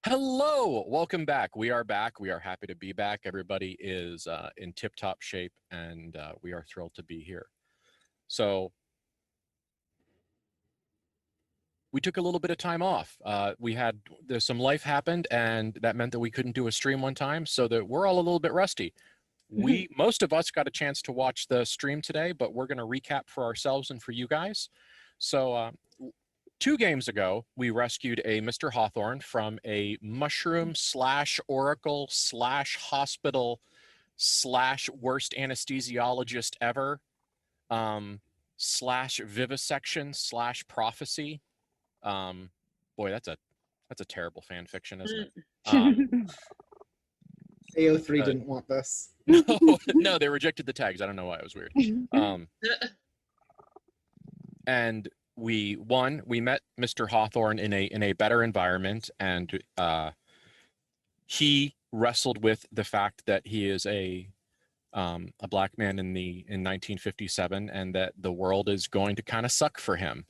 Hello, welcome back. We are back. We are happy to be back. Everybody is in tip-top shape, and we are thrilled to be here. So we took a little bit of time off. There's some life happened, and that meant that we couldn't do a stream one time, so that we're all a little bit rusty. Most of us got a chance to watch the stream today, but we're going to recap for ourselves and for you guys. So 2 games ago, we rescued a Mr. Hawthorne from a mushroom / oracle / hospital / worst anesthesiologist ever / vivisection / prophecy. Boy, that's a terrible fan fiction, isn't it? AO3 didn't want this. No, they rejected the tags. I don't know why. It was weird. And we met Mr. Hawthorne in a better environment, and he wrestled with the fact that he is a black man in 1957, and that the world is going to kind of suck for him.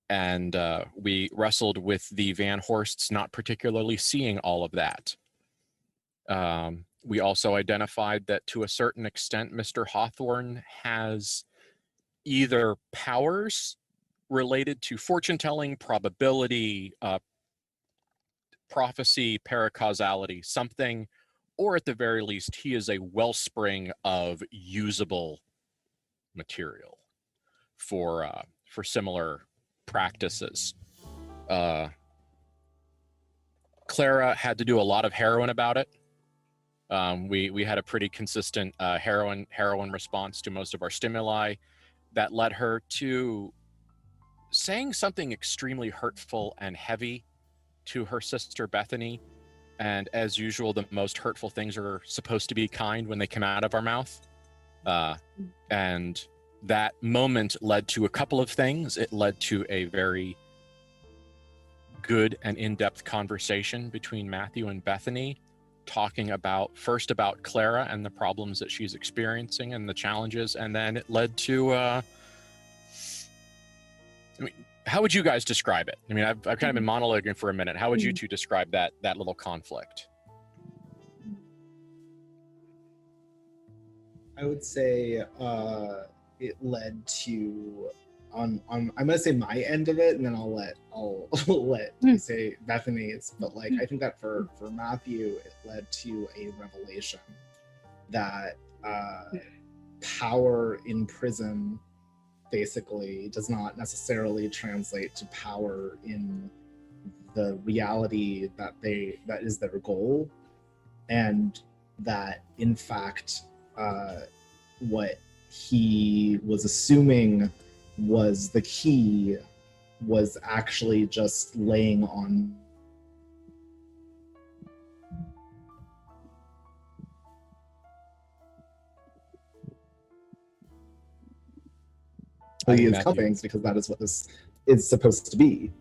And we wrestled with the Van Horsts not particularly seeing all of that. We also identified that to a certain extent, Mr. Hawthorne has either powers related to fortune telling, probability, prophecy, paracausality, something, or at the very least, he is a wellspring of usable material for similar practices. Clara had to do a lot of heroin about it. We had a pretty consistent heroin response to most of our stimuli that led her to saying something extremely hurtful and heavy to her sister Bethany. And as usual, the most hurtful things are supposed to be kind when they come out of our mouth. And that moment led to a couple of things. It led to a very good and in-depth conversation between Matthew and Bethany, talking first about Clara and the problems that she's experiencing and the challenges, and then it led to how would you guys describe it? I mean, I've kind of been monologuing for a minute. How would you two describe that little conflict? I would say it led to I'm gonna say my end of it, and then I'll let you say Bethany's. But like, I think that for Matthew, it led to a revelation that power in prison basically does not necessarily translate to power in the reality that is their goal, and that in fact what he was assuming was the key was actually just laying on his cuffings, because that is what this is supposed to be.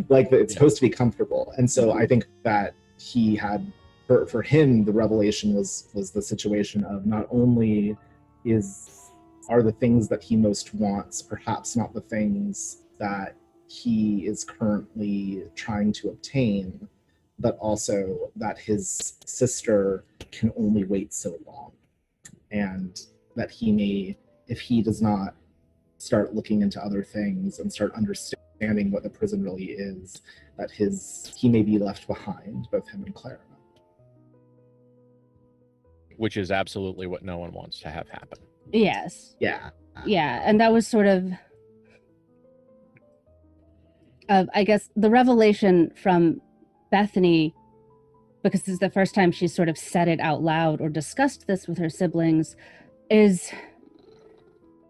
Like, it's supposed to be comfortable. And so I think that he had, for him, the revelation was the situation of not only are the things that he most wants perhaps not the things that he is currently trying to obtain, but also that his sister can only wait so long, and that he may, if he does not start looking into other things and start understanding what the prison really is, that he may be left behind, both him and Clara. Which is absolutely what no one wants to have happen. Yes. Yeah. Yeah, and that was sort of I guess the revelation from Bethany, because this is the first time she's sort of said it out loud or discussed this with her siblings, is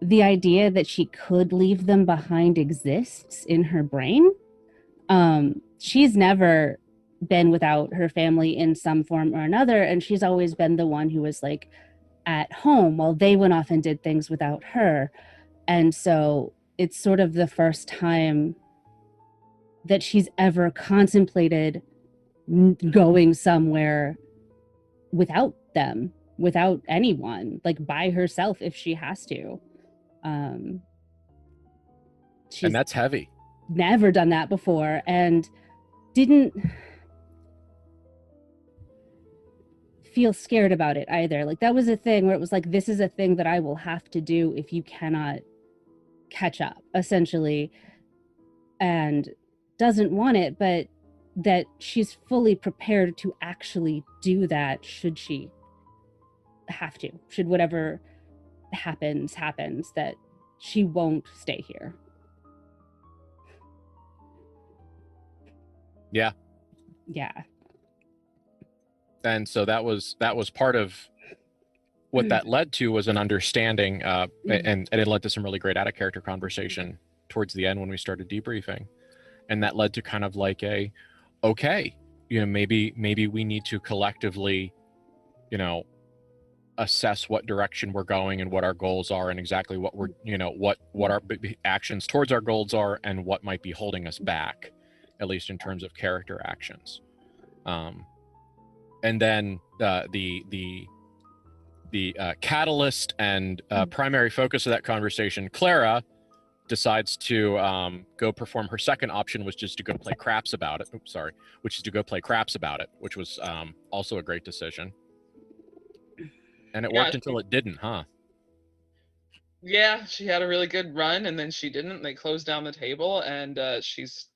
the idea that she could leave them behind exists in her brain. She's never been without her family in some form or another, and she's always been the one who was like at home while they went off and did things without her. And so it's sort of the first time that she's ever contemplated going somewhere without them, without anyone, like by herself if she has to. She's And that's heavy. never done that before, and didn't feel scared about it either. Like that was a thing where it was like, this is a thing that I will have to do if you cannot catch up, essentially, and doesn't want it, but that she's fully prepared to actually do that should she have to, should whatever happens, that she won't stay here. Yeah. And so that was part of what that led to, was an understanding, and it led to some really great out of character conversation towards the end when we started debriefing. And that led to kind of like okay, maybe we need to collectively, assess what direction we're going and what our goals are, and exactly what we're, what our actions towards our goals are, and what might be holding us back, at least in terms of character actions. And then the catalyst and primary focus of that conversation, Clara decides to go perform her second option, which is to go play craps about it. Which is to go play craps about it, which was also a great decision. And it worked until it didn't, huh? Yeah, she had a really good run, and then she didn't. They closed down the table, and she's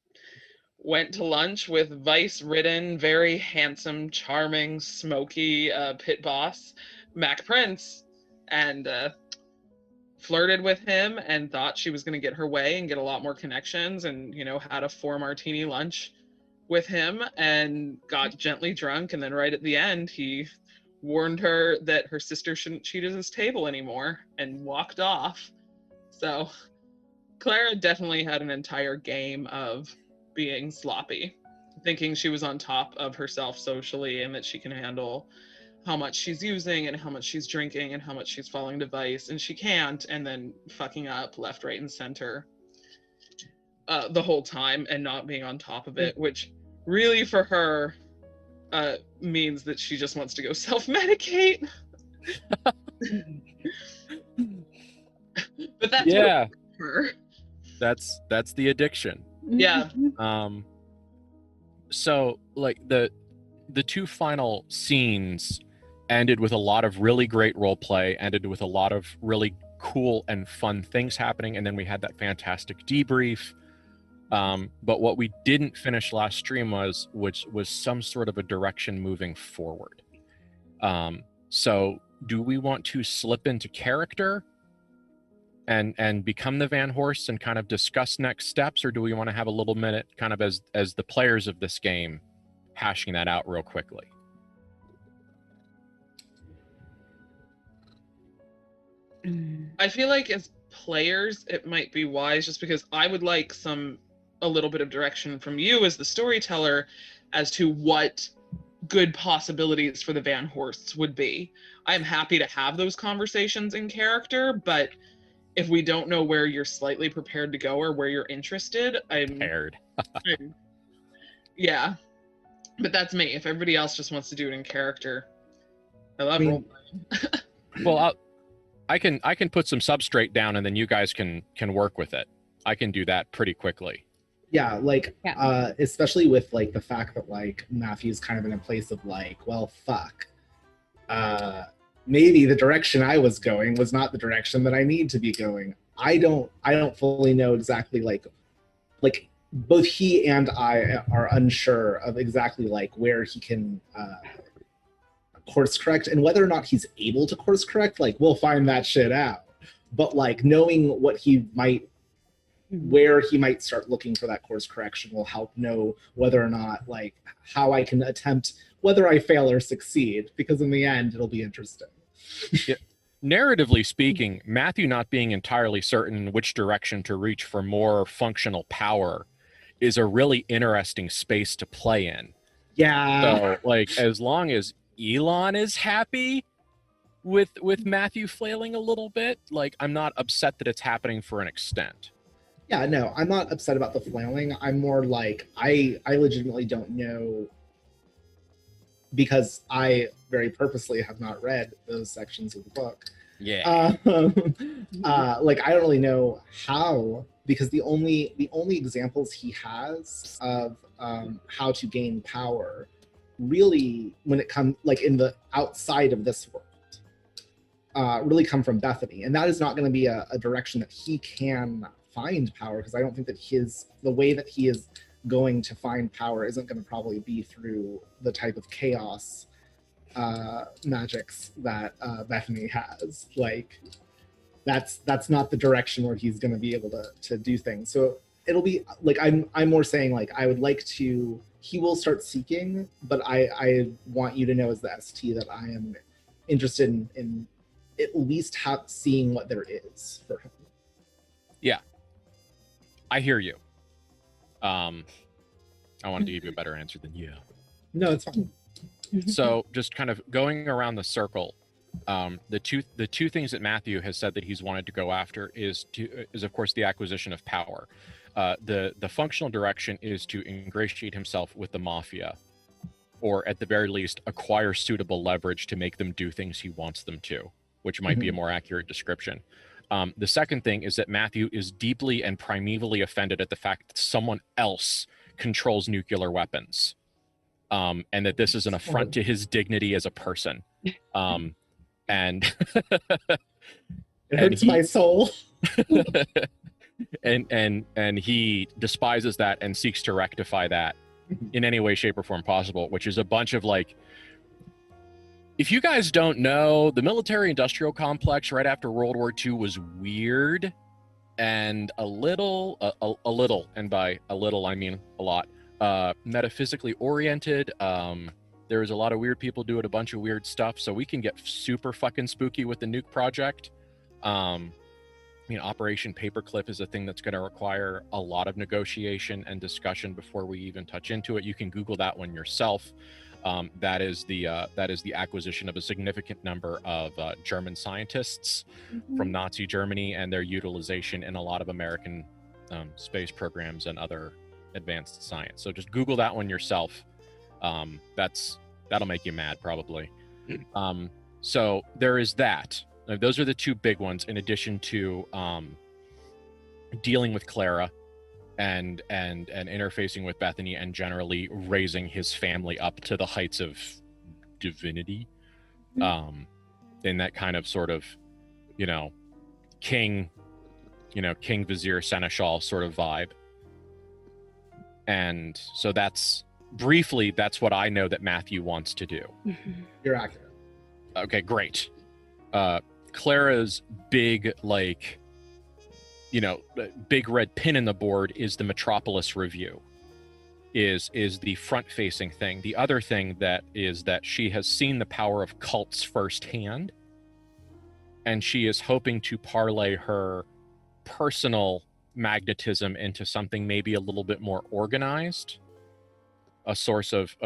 went to lunch with vice-ridden, very handsome, charming, smoky pit boss, Mac Prince, and flirted with him and thought she was going to get her way and get a lot more connections, and had a 4-martini lunch with him and got gently drunk, and then right at the end he warned her that her sister shouldn't cheat at his table anymore and walked off. So Clara definitely had an entire game of being sloppy, thinking she was on top of herself socially and that she can handle how much she's using and how much she's drinking and how much she's falling to vice, and she can't, and then fucking up left, right, and center the whole time and not being on top of it, which really for her means that she just wants to go self-medicate. But that's her. That's the addiction. Yeah. So like the two final scenes ended with a lot of really great role play, ended with a lot of really cool and fun things happening, and then we had that fantastic debrief. But what we didn't finish last stream was some sort of a direction moving forward. So do we want to slip into character and become the Van Horsts and kind of discuss next steps, or do we want to have a little minute kind of as the players of this game hashing that out real quickly? I feel like as players it might be wise, just because I would like a little bit of direction from you as the storyteller as to what good possibilities for the Van Horsts would be. I'm happy to have those conversations in character, but if we don't know where you're slightly prepared to go or where you're interested, I'm yeah. But that's me. If everybody else just wants to do it in character, I love role-playing. Well, I can put some substrate down, and then you guys can work with it. I can do that pretty quickly. Yeah, especially with like the fact that like Matthew's kind of in a place of like, well, fuck. Maybe the direction I was going was not the direction that I need to be going. I don't fully know exactly like both he and I are unsure of exactly like where he can course correct, and whether or not he's able to course correct, like we'll find that shit out. But like knowing what he might, where he might start looking for that course correction will help know whether or not like how I can attempt, whether I fail or succeed, because in the end it'll be interesting. Yeah. Narratively speaking, Matthew not being entirely certain in which direction to reach for more functional power is a really interesting space to play in. Yeah. So like as long as Elon is happy with Matthew flailing a little bit, like I'm not upset that it's happening for an extent. Yeah, no, I'm not upset about the flailing. I'm more like I legitimately don't know, because I very purposely have not read those sections of the book. Yeah. Like I don't really know how, because the only examples he has of how to gain power really, when it comes like in the outside of this world, really come from Bethany. And that is not going to be a direction that he can find power, because I don't think that the way that he is going to find power isn't going to probably be through the type of chaos magics that Bethany has. Like, that's not the direction where he's going to be able to do things. So it'll be like, I'm more saying, like, I would like to, he will start seeking, but I want you to know as the ST that I am interested in at least seeing what there is for him. Yeah, I hear you. I wanted to give you a better answer than you. No, it's fine. So just kind of going around the circle, the two things that Matthew has said that he's wanted to go after is of course the acquisition of power. The functional direction is to ingratiate himself with the mafia, or at the very least acquire suitable leverage to make them do things he wants them to, which might be a more accurate description. The second thing is that Matthew is deeply and primevally offended at the fact that someone else controls nuclear weapons, and that this is an affront to his dignity as a person. And it hurts my soul. and he despises that and seeks to rectify that in any way, shape, or form possible, which is a bunch of like, if you guys don't know, the military-industrial complex right after World War II was weird and a little, and by a little I mean a lot, metaphysically oriented. There was a lot of weird people doing a bunch of weird stuff, so we can get super fucking spooky with the nuke project. Operation Paperclip is a thing that's going to require a lot of negotiation and discussion before we even touch into it. You can Google that one yourself. That is the acquisition of a significant number of German scientists from Nazi Germany, and their utilization in a lot of American space programs and other advanced science. So just Google that one yourself. That'll make you mad probably. So there is that. Those are the two big ones, in addition to dealing with Clara and interfacing with Bethany, and generally raising his family up to the heights of divinity, in that kind of sort of, king vizier seneschal sort of vibe. And so that's what I know that Matthew wants to do. You're accurate. Okay, great. Clara's big, big red pin in the board is the Metropolis review, is the front-facing thing. The other thing that she has seen the power of cults firsthand, and she is hoping to parlay her personal magnetism into something maybe a little bit more organized, a source of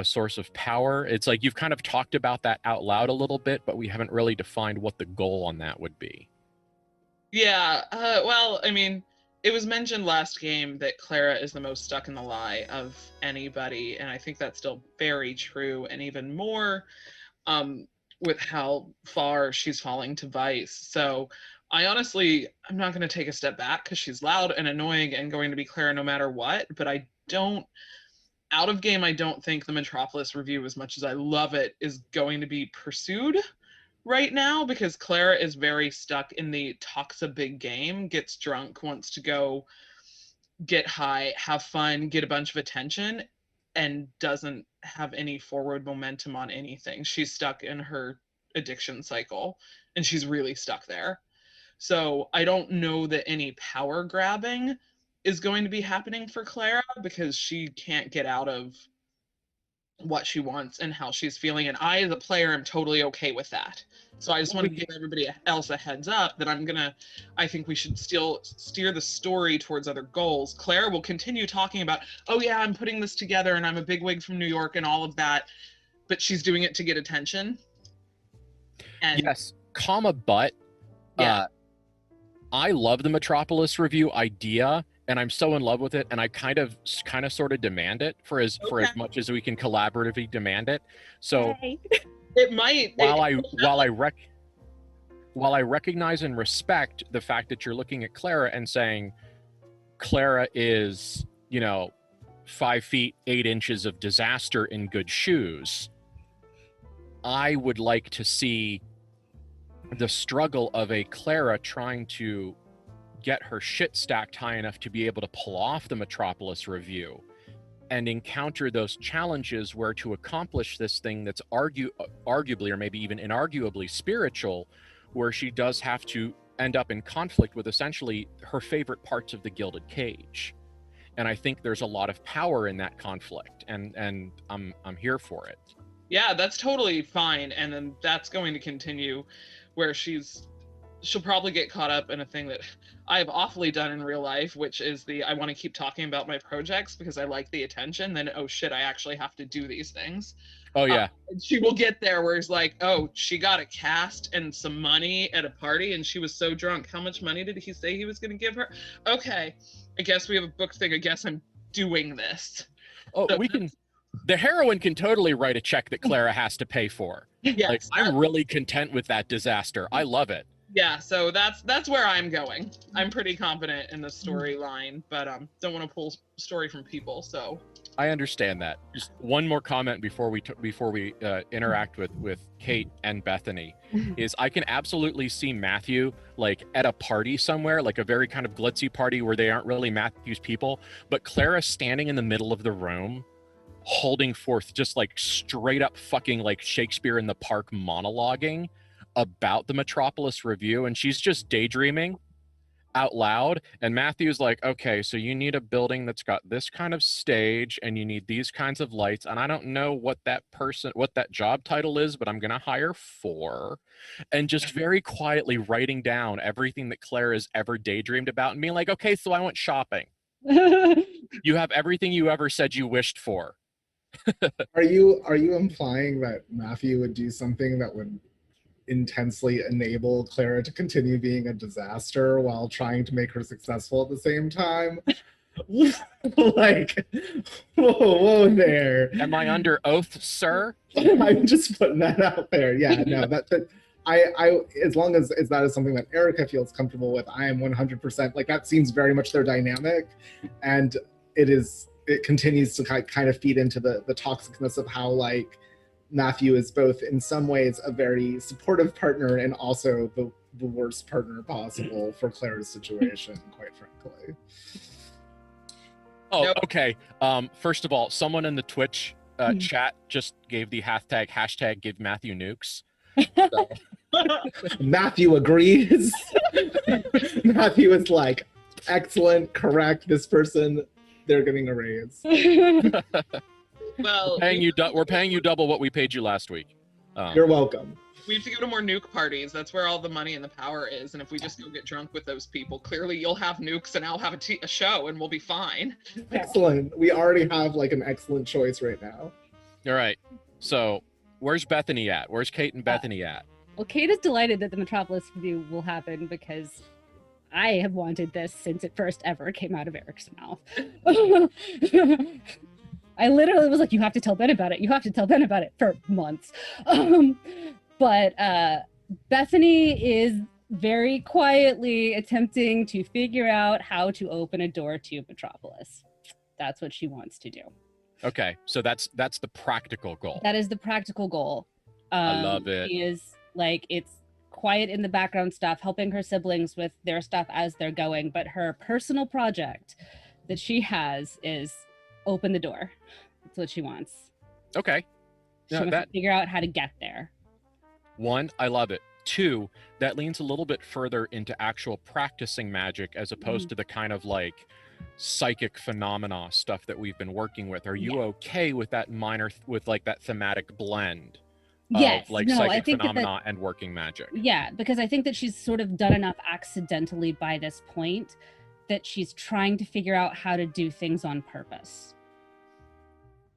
power. It's like you've kind of talked about that out loud a little bit, but we haven't really defined what the goal on that would be. Yeah, well, I mean, it was mentioned last game that Clara is the most stuck in the lie of anybody, and I think that's still very true, and even more with how far she's falling to vice. So I'm not going to take a step back because she's loud and annoying and going to be Clara no matter what, but out of game, I don't think the Metropolis review, as much as I love it, is going to be pursued right now, because Clara is very stuck in the talks a big game, gets drunk, wants to go get high, have fun, get a bunch of attention, and doesn't have any forward momentum on anything. She's stuck in her addiction cycle, and she's really stuck there. So I don't know that any power grabbing is going to be happening for Clara, because she can't get out of what she wants and how she's feeling, and I as a player am totally okay with that. So I just want to give everybody else a heads up that I think we should still steer the story towards other goals. Clara will continue talking about, oh yeah, I'm putting this together and I'm a bigwig from New York and all of that, but she's doing it to get attention. And yes, but yeah. I love the Metropolis review idea, and I'm so in love with it, and I kind of sort of demand it for as much as we can collaboratively demand it. So it might, while I recognize and respect the fact that you're looking at Clara and saying Clara is, 5 feet 8 inches of disaster in good shoes. I would like to see the struggle of a Clara trying to get her shit stacked high enough to be able to pull off the Metropolis review and encounter those challenges where to accomplish this thing that's arguably or maybe even inarguably spiritual, where she does have to end up in conflict with essentially her favorite parts of the Gilded Cage. And I think there's a lot of power in that conflict, and I'm here for it. Yeah, that's totally fine. And then that's going to continue where she'll probably get caught up in a thing that I've awfully done in real life, which is I want to keep talking about my projects because I like the attention. Then, oh shit, I actually have to do these things. Oh yeah. She will get there where it's like, oh, she got a cast and some money at a party and she was so drunk. How much money did he say he was going to give her? Okay, I guess we have a book thing. I guess I'm doing this. Oh, So, the heroine can totally write a check that Clara has to pay for. yes, Like, I'm really content with that disaster. I love it. Yeah, so that's where I'm going. I'm pretty confident in the storyline, but don't want to pull story from people. So I understand that. Just one more comment before we interact with Kate and Bethany is I can absolutely see Matthew like at a party somewhere, like a very kind of glitzy party where they aren't really Matthew's people, but Clara standing in the middle of the room holding forth just like straight up fucking like Shakespeare in the Park monologuing about the Metropolis review, and she's just daydreaming out loud, and Matthew's like, okay, so you need a building that's got this kind of stage and you need these kinds of lights, and I don't know what that job title is, but I'm gonna hire 4, and just very quietly writing down everything that Claire has ever daydreamed about and being like, okay, so I went shopping. You have everything you ever said you wished for. Are you implying that Matthew would do something that would intensely enable Clara to continue being a disaster while trying to make her successful at the same time? Like, whoa there. Am I under oath, sir? I'm just putting that out there. Yeah, no, I as long as that is something that Erica feels comfortable with, I am 100% like, that seems very much their dynamic, and it continues to kind of feed into the toxicness of how like Matthew is both in some ways a very supportive partner and also the worst partner possible for Clara's situation, quite frankly. Oh, okay. First of all, someone in the Twitch chat just gave the hashtag give Matthew nukes. So. Matthew agrees. Matthew is like, excellent, correct, this person, they're getting a raise. Well, we're paying you double what we paid you last week. You're welcome. We have to go to more nuke parties. That's where all the money and the power is. And if we just go get drunk with those people, clearly you'll have nukes and I'll have a show and we'll be fine. Excellent. We already have like an excellent choice right now. All right. So where's Bethany at? Where's Kate and Bethany at? Well, Kate is delighted that the Metropolis review will happen because I have wanted this since it first ever came out of Eric's mouth. I literally was like, you have to tell Ben about it. You have to tell Ben about it for months. But Bethany is very quietly attempting to figure out how to open a door to Metropolis. That's what she wants to do. Okay, so that's the practical goal. That is the practical goal. I love it. She is like, it's quiet in the background stuff, helping her siblings with their stuff as they're going. But her personal project that she has is open the door. That's what she wants. Okay. She wants to figure out how to get there. 1, I love it. 2, that leans a little bit further into actual practicing magic as opposed to the kind of like psychic phenomena stuff that we've been working with. Are you okay with that with like that thematic blend of like psychic phenomena and working magic? Yeah, because I think that she's sort of done enough accidentally by this point that she's trying to figure out how to do things on purpose.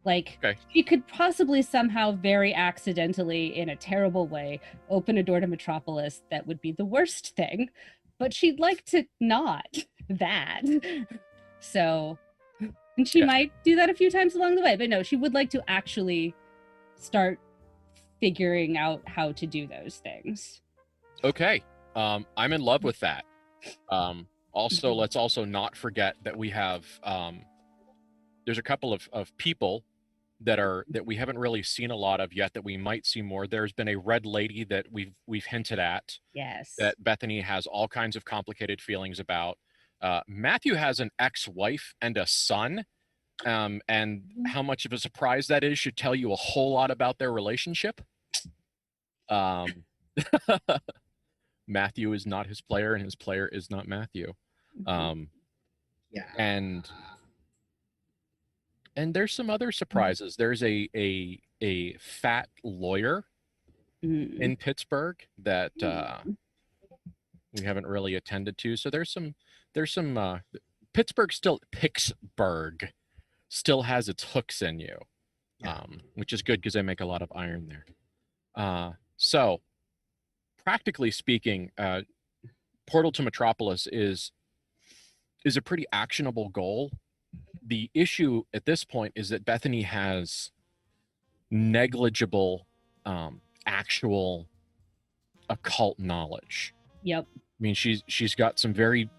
Like, she could possibly somehow very accidentally, in a terrible way, open a door to Metropolis that would be the worst thing, but she'd like to not that. So, and she might do that a few times along the way, but no, she would like to actually start figuring out how to do those things. Okay. I'm in love with that. Also, let's also not forget that we have there's a couple of people that we haven't really seen a lot of yet that we might see more. There's been a red lady that we've hinted at Yes. that Bethany has all kinds of complicated feelings about. Matthew has an ex-wife and a son, and how much of a surprise that is should tell you a whole lot about their relationship. Matthew is not his player, and his player is not Matthew. Yeah. And there's some other surprises. There's a fat lawyer in Pittsburgh that we haven't really attended to. So there's some Pittsburgh still has its hooks in you, which is good because they make a lot of iron there. So practically speaking, Portal to Metropolis is a pretty actionable goal. The issue at this point is that Bethany has negligible actual occult knowledge. Yep. I mean, she's got some very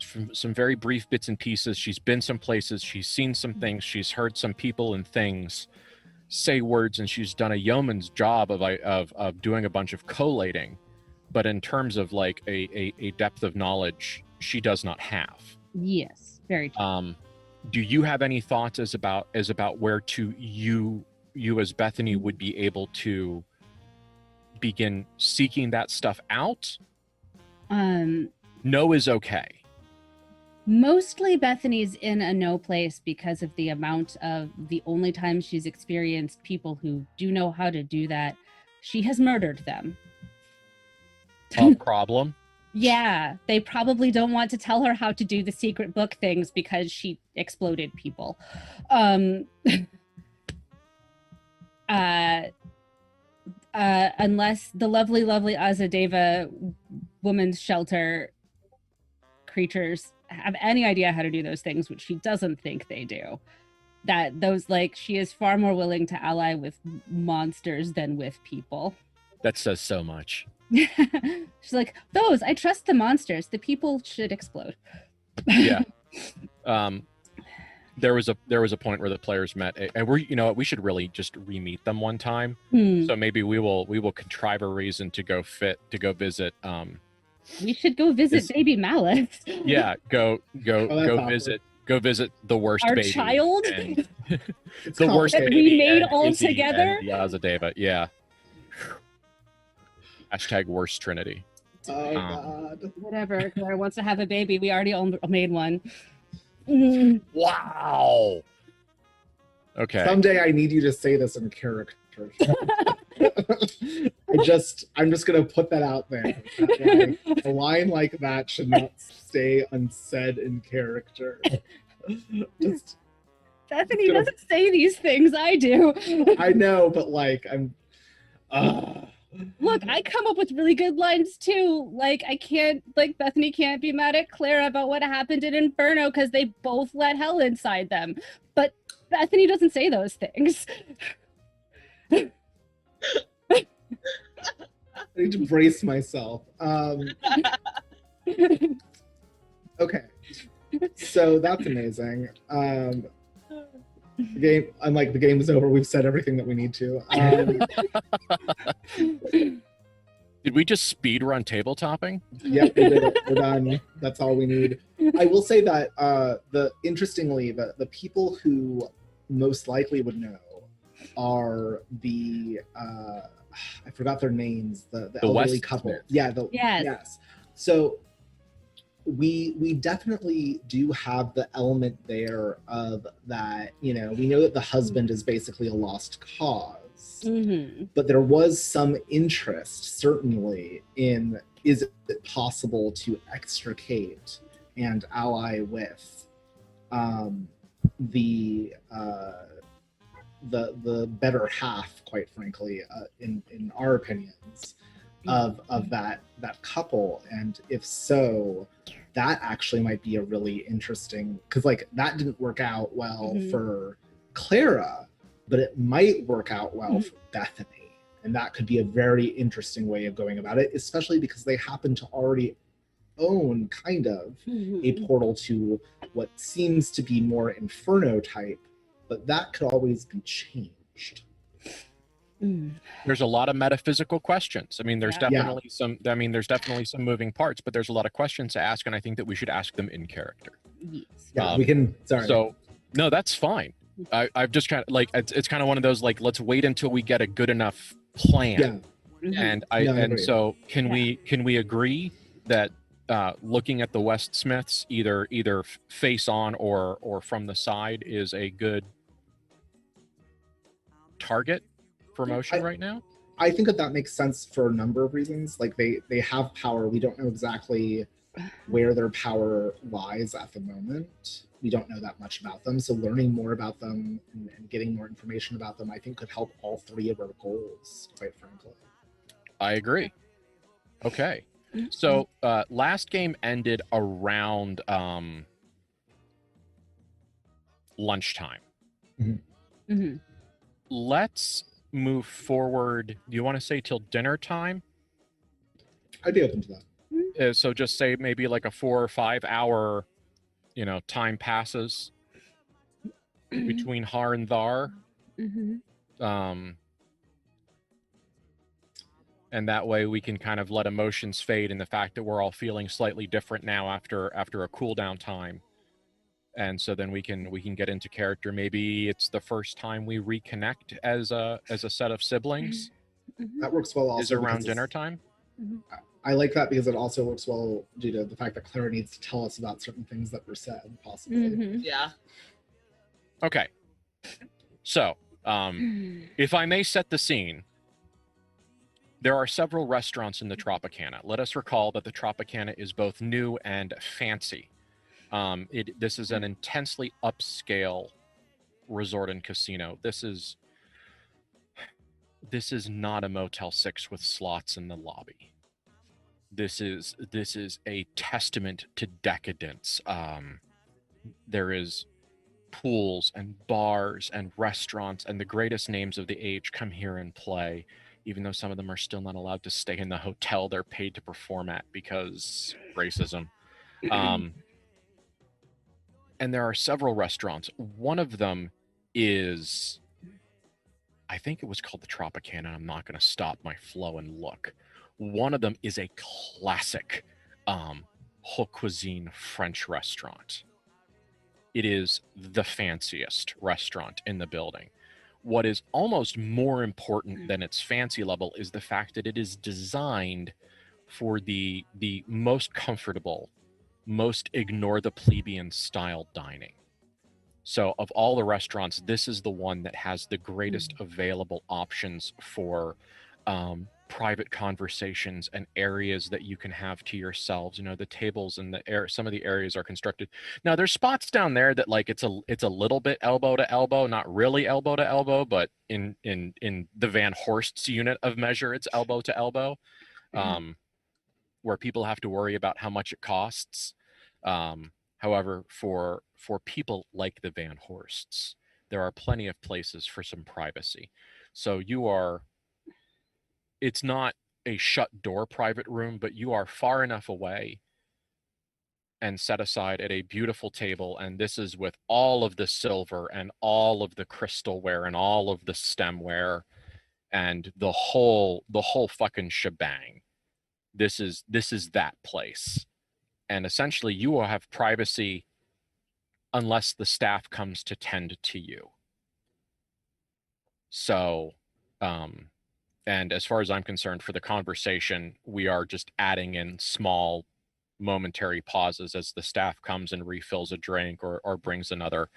brief bits and pieces. She's been some places, she's seen some things, she's heard some people and things say words, and she's done a yeoman's job of doing a bunch of collating. But in terms of like a depth of knowledge, she does not have. Yes, very true. Do you have any thoughts as about where you as Bethany would be able to begin seeking that stuff out? No is okay. Mostly Bethany's in a no place because of the amount of the only time she's experienced people who do know how to do that, she has murdered them. A problem? Yeah, they probably don't want to tell her how to do the secret book things because she exploded people. Unless the lovely Azadeva women's shelter creatures have any idea how to do those things, which she doesn't think they do. That those, like, she is far more willing to ally with monsters than with people. That says so much. She's like, those, I trust the monsters. The people should explode. Yeah. There was a point where the players met, and we should really just re-meet them one time. So maybe we will contrive a reason to go visit. We should go visit baby Malice. Yeah, go visit the worst our baby. Child. And the worst that baby we made and all Izzy together. And the Azadeva. Yeah. Hashtag worst Trinity. Oh God. Whatever. Clara wants to have a baby. We already made one. Wow. Okay. Someday I need you to say this in character. I'm just gonna put that out there. A line like that should not stay unsaid in character. Bethany doesn't say these things. I do. I know, but like I'm. Look, I come up with really good lines too. Like Bethany can't be mad at Clara about what happened in Inferno because they both let hell inside them. But Bethany doesn't say those things. I need to brace myself. Okay, so that's amazing. The game is over. We've said everything that we need to. Did we just speed run tabletopping? Yep, we did it. We're done. That's all we need. I will say that interestingly, the people who most likely would know are the I forgot their names. The elderly couple. Yeah. Yes. So we definitely do have the element there of that. We know that the husband is basically a lost cause, but there was some interest certainly in, is it possible to extricate and ally with the better half, quite frankly, in our opinions, of that couple. And if so, that actually might be a really interesting, because like that didn't work out well for Clara, but it might work out well for Bethany. And that could be a very interesting way of going about it, especially because they happen to already own kind of a portal to what seems to be more Inferno type but that could always be changed. There's a lot of metaphysical questions. I mean, there's Yeah. definitely there's definitely some moving parts, but there's a lot of questions to ask, and I think that we should ask them in character. Yes. Yeah, we can. Sorry. So, no, that's fine. I've just kind of like it's kind of one of those like, let's wait until we get a good enough plan. Yeah. And No, I agree. so can we agree that looking at the West Smiths either face on or from the side is a good target for motion right now? I think that makes sense for a number of reasons. Like they have power. We don't know exactly where their power lies at the moment. We don't know that much about them. So learning more about them and getting more information about them, I think, could help all three of our goals, quite frankly. I agree. Okay. So last game ended around lunchtime. Mm-hmm. Let's move forward. Do you want to say till dinner time? I'd be open to that. So just say maybe like a 4 or 5 hour, time passes between har and thar. And that way we can kind of let emotions fade in the fact that we're all feeling slightly different now after a cool down time. And so then we can get into character. Maybe it's the first time we reconnect as a set of siblings. That works well also. Is around dinner time? I like that because it also works well due to the fact that Clara needs to tell us about certain things that were said, possibly. Yeah. Okay. So, if I may set the scene, there are several restaurants in the Tropicana. Let us recall that the Tropicana is both new and fancy. This is an intensely upscale resort and casino. This is not a Motel 6 with slots in the lobby. This is a testament to decadence. There is pools and bars and restaurants, and the greatest names of the age come here and play, even though some of them are still not allowed to stay in the hotel they're paid to perform at because racism. And there are several restaurants. One of them is, I think it was called the Tropicana. I'm not going to stop my flow and look. One of them is a classic haute cuisine French restaurant. It is the fanciest restaurant in the building. What is almost more important than its fancy level is the fact that it is designed for the most comfortable, most ignore the plebeian style dining. So of all the restaurants, this is the one that has the greatest available options for private conversations and areas that you can have to yourselves. The tables and some of the areas are constructed. Now there's spots down there that like it's a little bit elbow to elbow, not really elbow to elbow, but in the Van Horsts unit of measure, it's elbow to elbow, where people have to worry about how much it costs. However, for people like the Van Horsts, there are plenty of places for some privacy. So it's not a shut door private room, but you are far enough away and set aside at a beautiful table. And this is with all of the silver and all of the crystalware and all of the stemware and the whole fucking shebang. This is that place. And essentially you will have privacy unless the staff comes to tend to you. So, and as far as I'm concerned, for the conversation, we are just adding in small momentary pauses as the staff comes and refills a drink or brings another.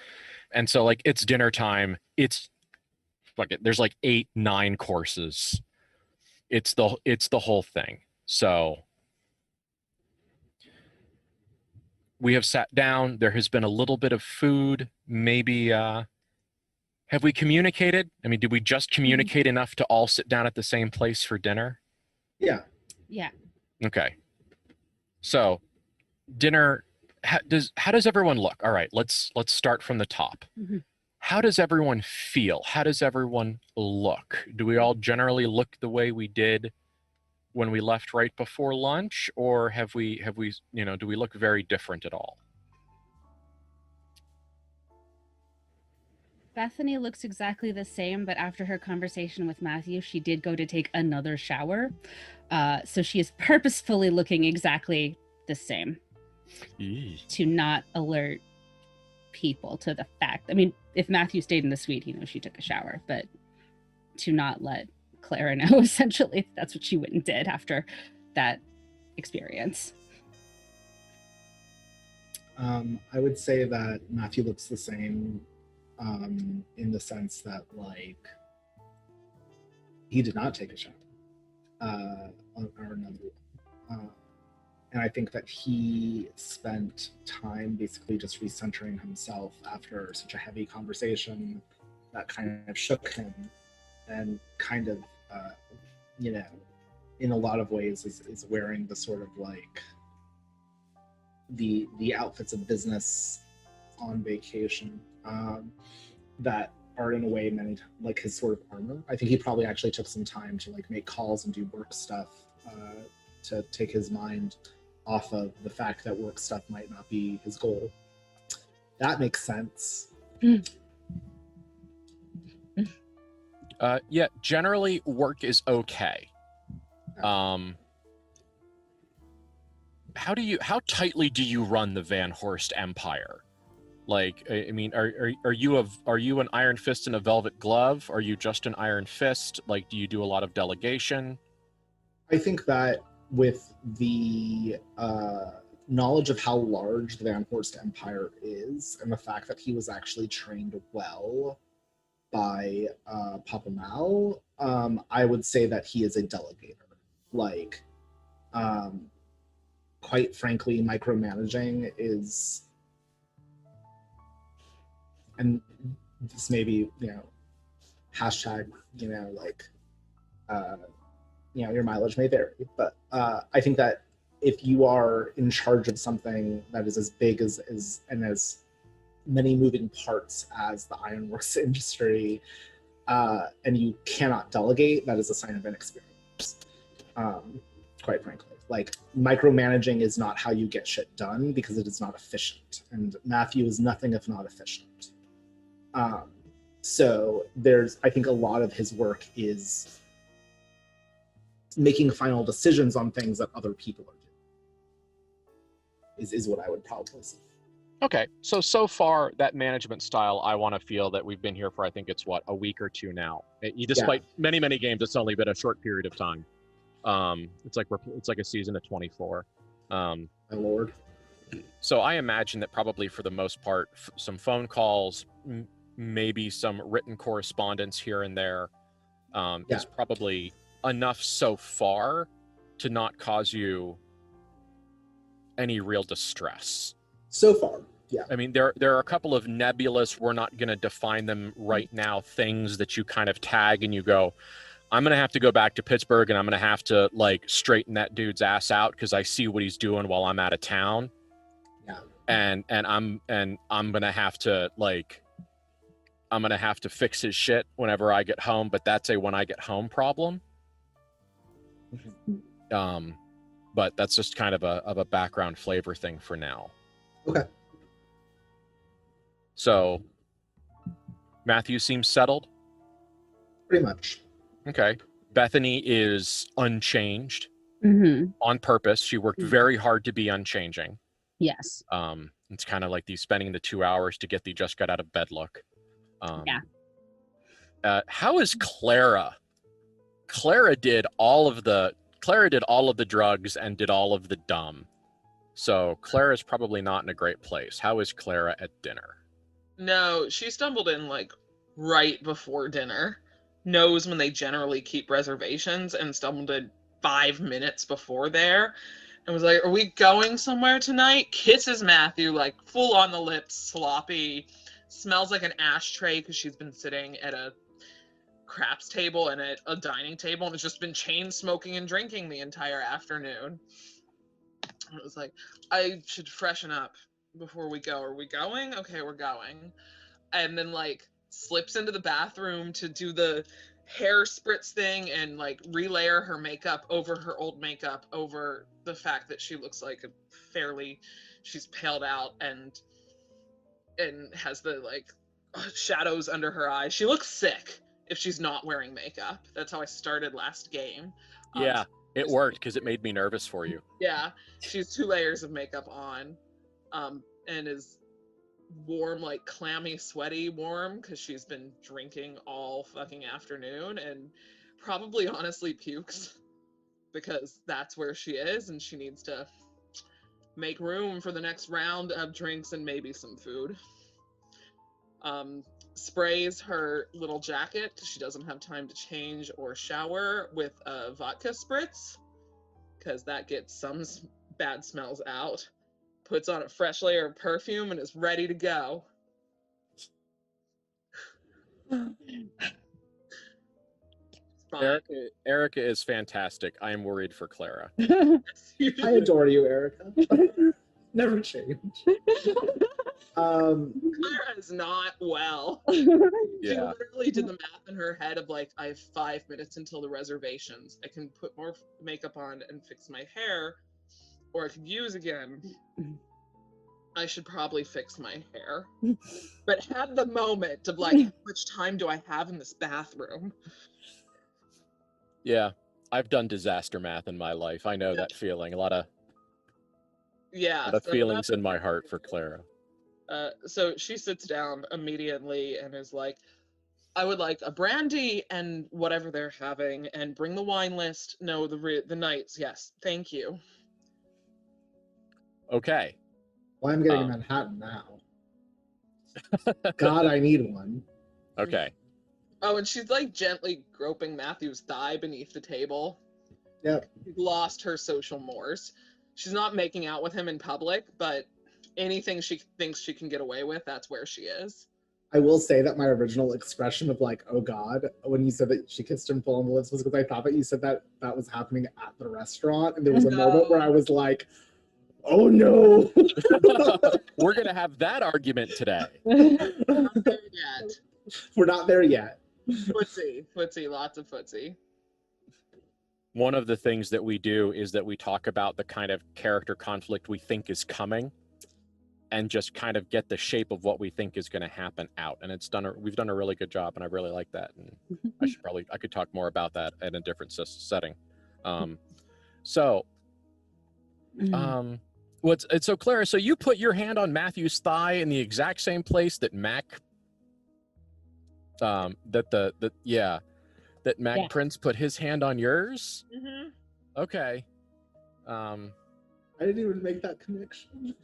And so like it's dinner time. There's like 8-9 courses. It's the whole thing. So we have sat down. There has been a little bit of food. Maybe have we communicated? I mean, did we just communicate enough to all sit down at the same place for dinner? Yeah. Yeah. Okay. So dinner, how does everyone look? All right, let's start from the top. How does everyone feel? How does everyone look? Do we all generally look the way we did when we left right before lunch, or have we do we look very different at all? Bethany looks exactly the same, but after her conversation with Matthew, she did go to take another shower. So she is purposefully looking exactly the same to not alert people to the fact. I mean, if Matthew stayed in the suite, he knows she took a shower, but to not let Clara know, essentially. That's what she went and did after that experience. I would say that Matthew looks the same in the sense that, like, he did not take a shower or another one. And I think that he spent time basically just recentering himself after such a heavy conversation that kind of shook him, and kind of, you know, in a lot of ways is wearing the sort of like the outfits of business on vacation that are in a way many like his sort of armor. I think he probably actually took some time to like make calls and do work stuff to take his mind off of the fact that work stuff might not be his goal. That makes sense. Yeah, generally work is okay. How tightly do you run the Van Horst empire? Like, I mean, are you an iron fist and a velvet glove? Are you just an iron fist? Like, do you do a lot of delegation? I think that with the knowledge of how large the Van Horst empire is, and the fact that he was actually trained well by Papa Mao, I would say that he is a delegator. Like, quite frankly, micromanaging is, and this may be, you know, hashtag, you know, like, you know, your mileage may vary, but I think that if you are in charge of something that is as big as and as many moving parts as the ironworks industry, and you cannot delegate, that is a sign of inexperience. Quite frankly, like, micromanaging is not how you get shit done, because it is not efficient, and Matthew is nothing if not efficient. So I think a lot of his work is making final decisions on things that other people are doing, is what I would probably say. Okay, so far that management style, I want to feel that we've been here for, I think it's what, a week or two now. Despite many games, it's only been a short period of time. It's like a season of 24. My lord. So I imagine that probably for the most part, some phone calls, maybe some written correspondence here and there, is probably enough so far to not cause you any real distress. So far, yeah. I mean, there are a couple of nebulous, we're not going to define them right now, things that you kind of tag and you go, I'm going to have to go back to Pittsburgh and I'm going to have to, like, straighten that dude's ass out because I see what he's doing while I'm out of town. Yeah. And I'm going to have to, like, I'm going to have to fix his shit whenever I get home, but that's a when I get home problem. But that's just kind of a background flavor thing for now. Okay. So Matthew seems settled. Pretty much. Okay. Bethany is unchanged on purpose. She worked very hard to be unchanging. Yes. It's kind of like the spending the 2 hours to get the just got out of bed look. How is Clara? Clara did all of the drugs and did all of the dumb. So Clara's probably not in a great place. How is Clara at dinner? No, she stumbled in like right before dinner. Knows when they generally keep reservations, and stumbled in 5 minutes before there and was like, are we going somewhere tonight? Kisses Matthew like full on the lips, sloppy, smells like an ashtray because she's been sitting at a craps table and at a dining table and has just been chain smoking and drinking the entire afternoon. It was like, I should freshen up before we go. Are we going? Okay, we're going. And then, like, slips into the bathroom to do the hair spritz thing and, like, relayer her makeup over her old makeup, over the fact that she looks like she's paled out and has the, like, shadows under her eyes. She looks sick if she's not wearing makeup. That's how I started last game. Yeah, it worked because it made me nervous for you. Yeah, she's 2 layers of makeup on, and is warm, like clammy, sweaty warm, because she's been drinking all fucking afternoon and probably honestly pukes because that's where she is and she needs to make room for the next round of drinks and maybe some food. Sprays her little jacket because she doesn't have time to change or shower with a vodka spritz because that gets some bad smells out. Puts on a fresh layer of perfume and is ready to go. Erica is fantastic. I am worried for Clara. I adore you, Erica. Never change. Clara is not well. Yeah. She literally did the math in her head of like, I have 5 minutes until the reservations. I can put more makeup on and fix my hair, or I could use again. I should probably fix my hair. But had the moment of like, how much time do I have in this bathroom? Yeah, I've done disaster math in my life. I know that feeling. A lot of feelings in my heart for Clara. So she sits down immediately and is like, I would like a brandy and whatever they're having, and bring the wine list. No, the nights. Yes, thank you. Okay. Well, I'm getting a Manhattan now. God, I need one. Okay. Oh, and she's like gently groping Matthew's thigh beneath the table. Yep. She's lost her social mores. She's not making out with him in public, but anything she thinks she can get away with, that's where she is. I will say that my original expression of like, oh God, when you said that she kissed him full on the lips was because I thought that you said that that was happening at the restaurant. And there was a moment where I was like, oh no. We're going to have that argument today. Not there yet. We're not there yet. Footsie, lots of footsie. One of the things that we do is that we talk about the kind of character conflict we think is coming and just kind of get the shape of what we think is going to happen out. And we've done a really good job, and I really like that. And I could talk more about that in a different setting. So Clara, so you put your hand on Matthew's thigh in the exact same place that Mac Mac Prince put his hand on yours. Mm-hmm. Okay. I didn't even make that connection.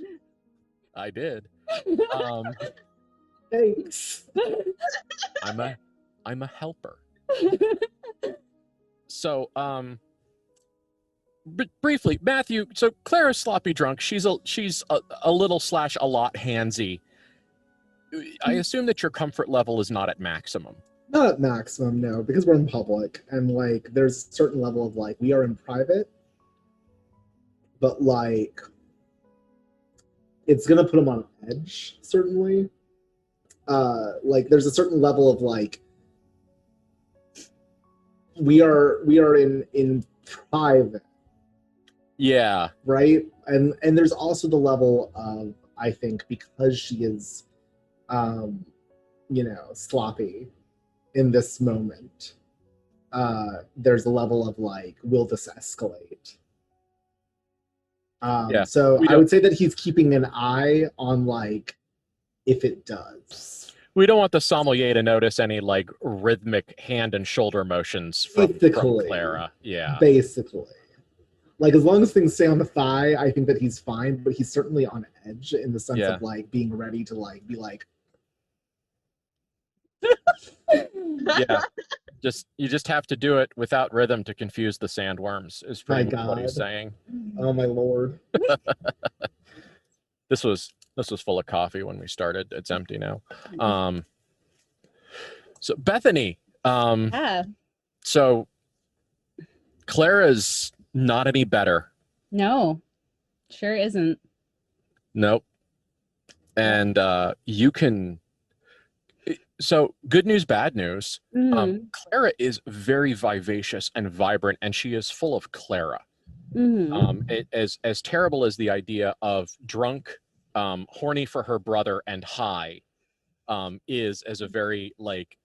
I did. Thanks. I'm a helper. So briefly, Matthew, so Clara's sloppy drunk. She's a little / a lot handsy. I assume that your comfort level is not at maximum. Not at maximum, no, because we're in public, and like there's a certain level of like we are in private, but like it's gonna put them on edge, certainly. Like there's a certain level of like we are in private. Yeah. Right? And there's also the level of, I think, because she is sloppy in this moment, there's a level of like, will this escalate? So I would say that he's keeping an eye on like if it does. We don't want the sommelier to notice any like rhythmic hand and shoulder motions from Clara. Yeah. Basically. Like as long as things stay on the thigh, I think that he's fine, but he's certainly on edge in the sense of like being ready to like be like yeah. You just have to do it without rhythm to confuse the sandworms, is pretty much what he's saying. Oh my lord. This was full of coffee when we started. It's empty now. So Bethany. So Clara's not any better. No, sure isn't. Nope. And you can. So good news, bad news. Clara is very vivacious and vibrant, and she is full of Clara. As terrible as the idea of drunk, horny for her brother, and high is as a very like,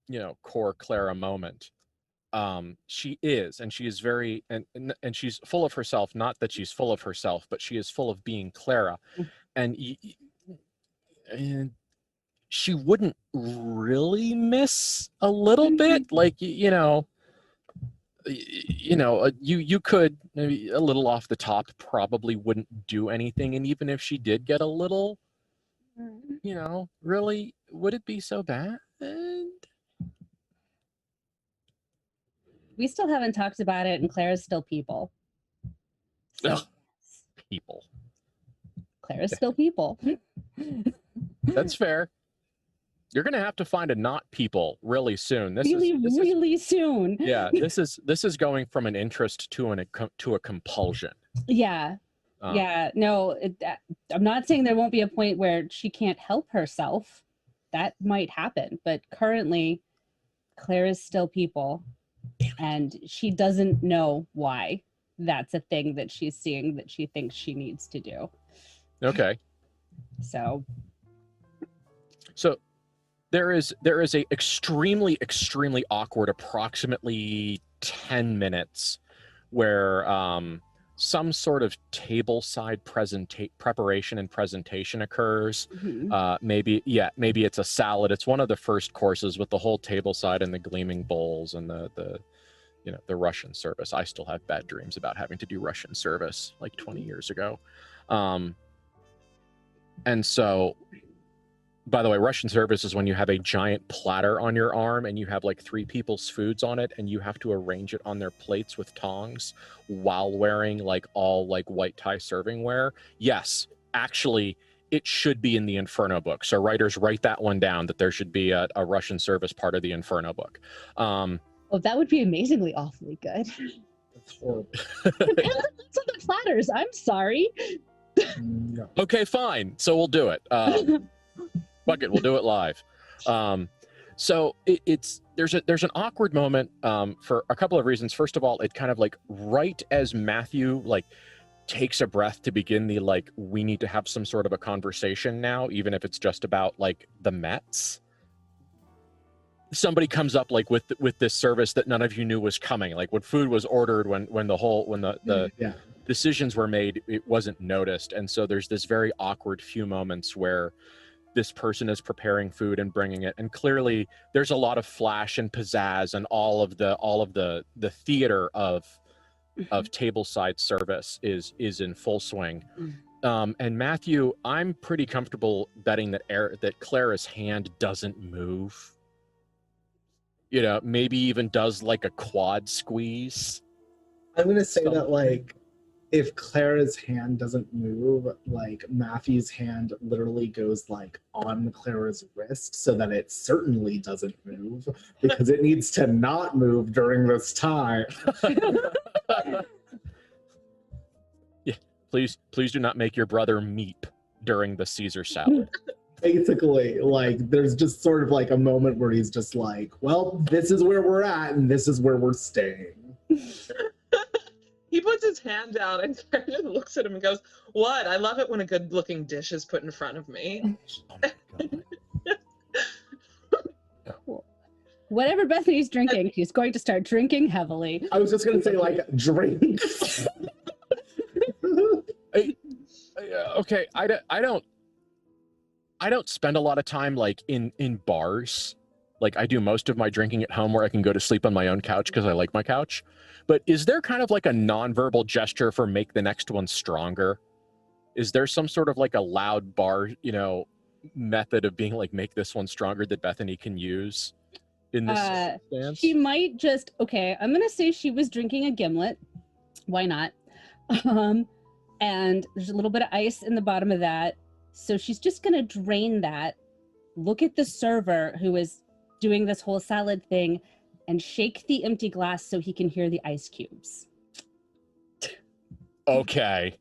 you know, core Clara moment. She is, and she is very, and she's full of herself. Not that she's full of herself, but she is full of being Clara, and she wouldn't really miss a little bit, like you know, you could maybe a little off the top, probably wouldn't do anything, and even if she did get a little, you know, really, would it be so bad? We still haven't talked about it, and Clara's still people. So, Ugh, people. Clara's still people. That's fair. You're gonna have to find a not people really soon. This is soon. Yeah, this is going from an interest to a compulsion. Yeah. Yeah. No, I'm not saying there won't be a point where she can't help herself. That might happen, but currently, Clara's still people, and she doesn't know why that's a thing that she's seeing that she thinks she needs to do. Okay. So there is a extremely awkward approximately 10 minutes where some sort of tableside preparation and presentation occurs. Maybe it's a salad. It's one of the first courses with the whole tableside and the gleaming bowls and the you know, the Russian service. I still have bad dreams about having to do Russian service like 20 years ago. And so, by the way, Russian service is when you have a giant platter on your arm and you have like 3 people's foods on it, and you have to arrange it on their plates with tongs while wearing like all like white tie serving wear. Yes, actually, it should be in the Inferno book. So writers, write that one down, that there should be a Russian service part of the Inferno book. Oh, that would be amazingly awfully good. That's horrible. Depends on the platters. I'm sorry. Yeah. Okay, fine. So we'll do it. Fuck it, we'll do it live. So there's an awkward moment for a couple of reasons. First of all, it kind of like right as Matthew like takes a breath to begin the like, we need to have some sort of a conversation now, even if it's just about like the Mets. Somebody comes up like with this service that none of you knew was coming. Like when food was ordered, when the decisions were made, it wasn't noticed, and so there's this very awkward few moments where this person is preparing food and bringing it, and clearly there's a lot of flash and pizzazz and all of the theater of tableside service is in full swing. And Matthew, I'm pretty comfortable betting that Clara's hand doesn't move. You know, maybe even does like a quad squeeze. I'm gonna say that like, if Clara's hand doesn't move, like Matthew's hand literally goes like on Clara's wrist so that it certainly doesn't move, because it needs to not move during this time. Yeah, please do not make your brother meep during the Caesar salad. Basically, like there's just sort of like a moment where he's just like, well, this is where we're at and this is where we're staying. He puts his hand down and Claire just looks at him and goes, "What? I love it when a good-looking dish is put in front of me." Oh my God. Cool. Whatever Bethany's drinking, she's going to start drinking heavily. I was just gonna say like drink. Okay, I don't spend a lot of time like in bars. Like I do most of my drinking at home where I can go to sleep on my own couch because I like my couch. But is there kind of like a nonverbal gesture for make the next one stronger? Is there some sort of like a loud bar, you know, method of being like, make this one stronger that Bethany can use in this circumstance? She might just, okay, I'm going to say she was drinking a gimlet. Why not? And there's a little bit of ice in the bottom of that. So she's just going to drain that, look at the server who is doing this whole salad thing, and shake the empty glass so he can hear the ice cubes. Okay.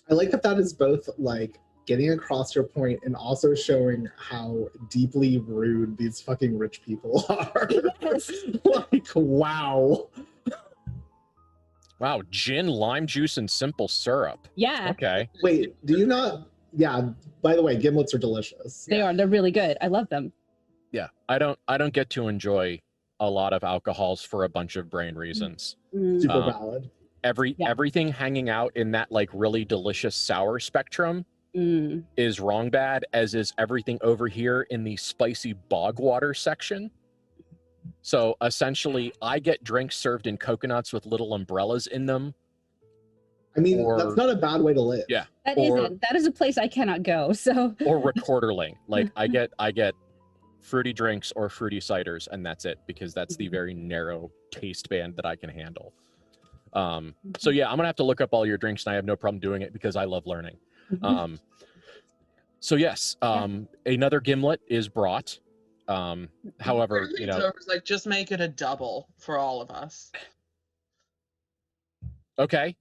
I like that is both like getting across your point and also showing how deeply rude these fucking rich people are. Yes. Like, wow. Wow, gin, lime juice, and simple syrup. Yeah. Okay. Wait, do you not Yeah. By the way, gimlets are delicious. They are. They're really good. I love them. Yeah, I don't get to enjoy a lot of alcohols for a bunch of brain reasons. Super Um, valid. Yeah. Everything hanging out in that like really delicious sour spectrum is wrong bad, as is everything over here in the spicy bog water section. So essentially, I get drinks served in coconuts with little umbrellas in them. I mean, that's not a bad way to live. Yeah. That isn't. That is a place I cannot go. So. Or recorderling. Like I get fruity drinks or fruity ciders, and that's it, because that's the very narrow taste band that I can handle. So yeah, I'm gonna have to look up all your drinks, and I have no problem doing it because I love learning. So yes, another gimlet is brought. However, you know, like, just make it a double for all of us. Okay,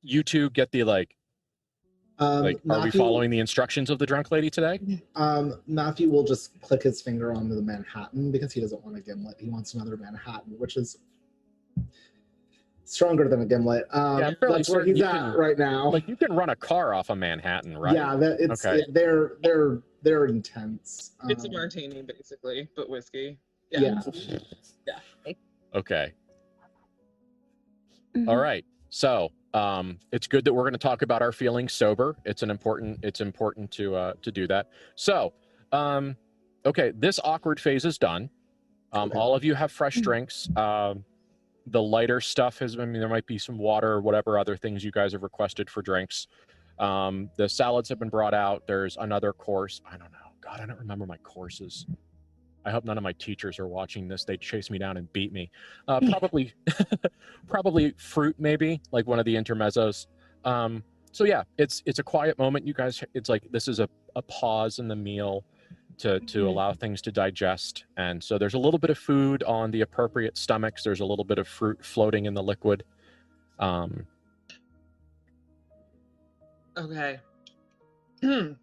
you two get the like, are we Matthew, following the instructions of the drunk lady today? Matthew will just click his finger on the Manhattan because he doesn't want a gimlet. He wants another Manhattan, which is stronger than a gimlet. Yeah, that's where he's at right now. Like, you can run a car off a Manhattan, right? Yeah, okay. They're intense. It's a martini, basically, but whiskey. Yeah. Okay. All right. So it's good that we're going to talk about our feelings sober. It's important to do that. So okay, this awkward phase is done. Okay. All of you have fresh drinks. The lighter stuff has, I mean, there might be some water or whatever other things you guys have requested for drinks. The salads have been brought out. There's another course. I don't know. God, I don't remember my courses. I hope none of my teachers are watching this. They'd chase me down and beat me. Probably, probably fruit, maybe, like one of the intermezzos. So yeah, it's a quiet moment. You guys, it's like, this is a pause in the meal to allow things to digest. And so there's a little bit of food on the appropriate stomachs. There's a little bit of fruit floating in the liquid. Okay. And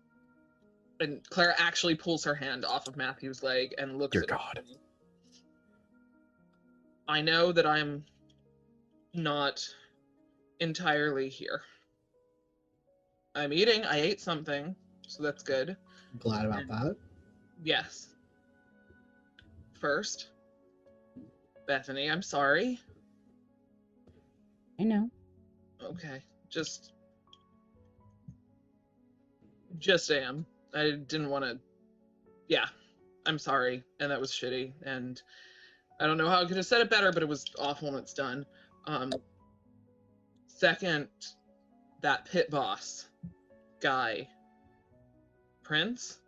Clara actually pulls her hand off of Matthew's leg and looks Dear at God. me. I know that I'm not entirely here. I'm eating. I ate something, so that's good. Glad about that. Yes. First, Bethany, I'm sorry. I know. Okay, just am. I didn't want to. Yeah, I'm sorry, and that was shitty, and I don't know how I could have said it better, but it was awful and it's done. Second, that pit boss guy, Prince.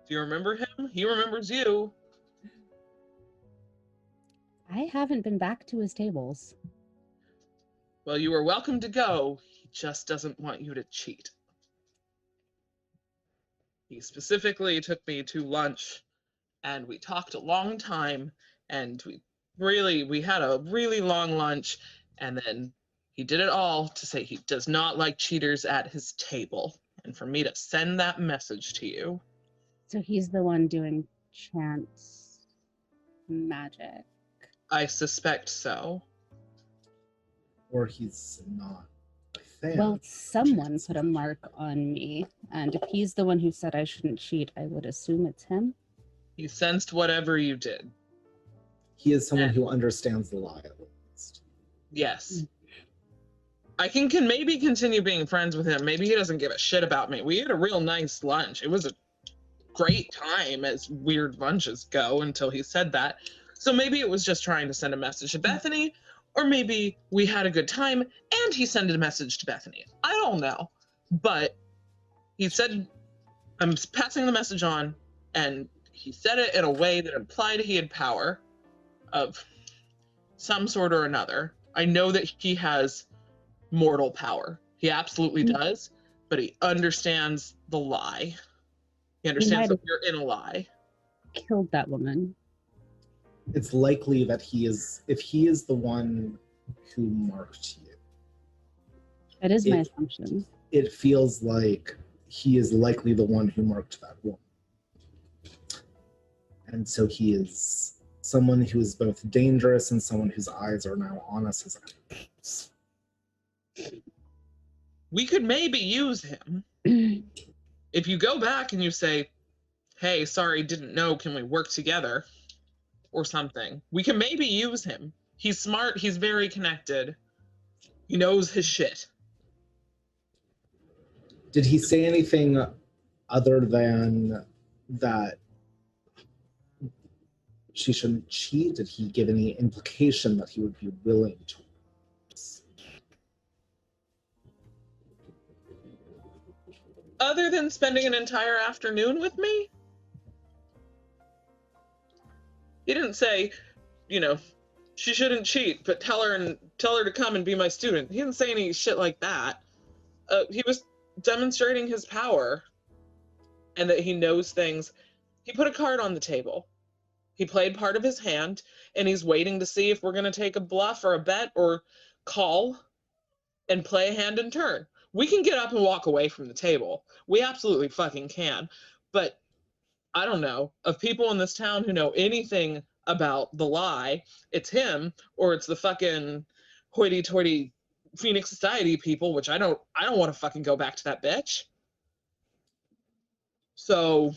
Do you remember him? He remembers you. I haven't been back to his tables. Well, you are welcome to go. He just doesn't want you to cheat. He specifically took me to lunch, and we talked a long time, and we had a really long lunch, and then he did it all to say he does not like cheaters at his table, and for me to send that message to you. So he's the one doing chance magic. I suspect so. Or he's not a fan. Well, someone put a mark on me, and if he's the one who said I shouldn't cheat, I would assume it's him. He sensed whatever you did. He is someone who understands the lie at least. Yes. I can maybe continue being friends with him. Maybe he doesn't give a shit about me. We had a real nice lunch. It was a great time, as weird lunches go, until he said that. So maybe it was just trying to send a message to Bethany, or maybe we had a good time and he sent a message to Bethany. I don't know. But he said, I'm passing the message on, and he said it in a way that implied he had power of some sort or another. I know that he has mortal power. He absolutely does, but he understands the lie. He understands that you're in a lie. Killed that woman. It's likely that if he is the one who marked you. That is my assumption. It feels like he is likely the one who marked that woman. And so he is someone who is both dangerous and someone whose eyes are now on us as enemies. We could maybe use him. If you go back and you say, hey, sorry, didn't know, can we work together? Or something. We can maybe use him. He's smart, he's very connected. He knows his shit. Did he say anything other than that she shouldn't cheat? Did he give any implication that he would be willing to? Other than spending an entire afternoon with me? He didn't say, you know, she shouldn't cheat, but tell her to come and be my student. He didn't say any shit like that. He was demonstrating his power and that he knows things. He put a card on the table. He played part of his hand, and he's waiting to see if we're going to take a bluff or a bet or call and play a hand in turn. We can get up and walk away from the table. We absolutely fucking can. But I don't know, of people in this town who know anything about the lie, it's him or it's the fucking hoity-toity Phoenix Society people, which I don't want to fucking go back to that bitch. So,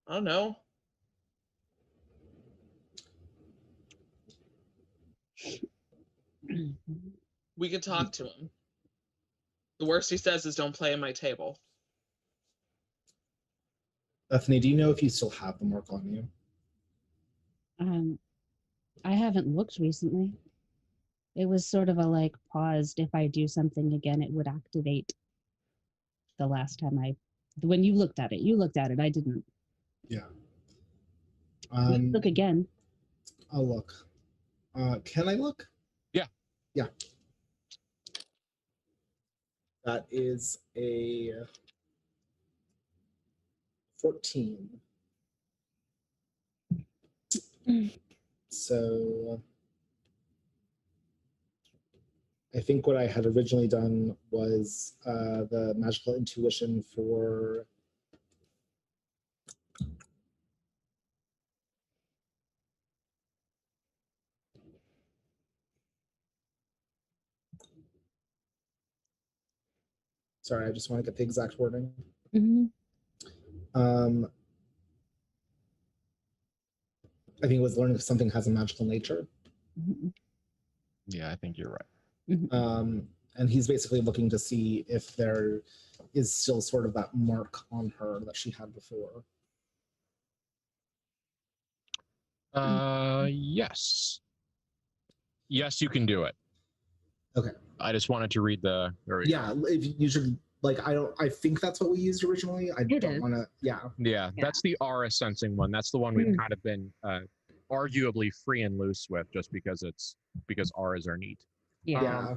I don't know. We could talk to him. The worst he says is don't play in my table. Bethany, do you know if you still have the mark on you? I haven't looked recently. It was sort of a like paused. If I do something again, it would activate. The last time when you looked at it. I didn't. Yeah. Look again. I'll look. Can I look? Yeah. Yeah. That is a 14. So I think what I had originally done was the magical intuition for sorry, I just want to get the exact wording. Mm-hmm. I think it was learning if something has a magical nature. Mm-hmm. Yeah, I think you're right. Mm-hmm. And he's basically looking to see if there is still sort of that mark on her that she had before. Yes. Yes, you can do it. Okay. I just wanted to read the. Yeah, if you should I think that's what we used originally. I don't want to. Yeah, that's the aura sensing one. That's the one we've kind of been arguably free and loose with, just because auras are neat. Yeah.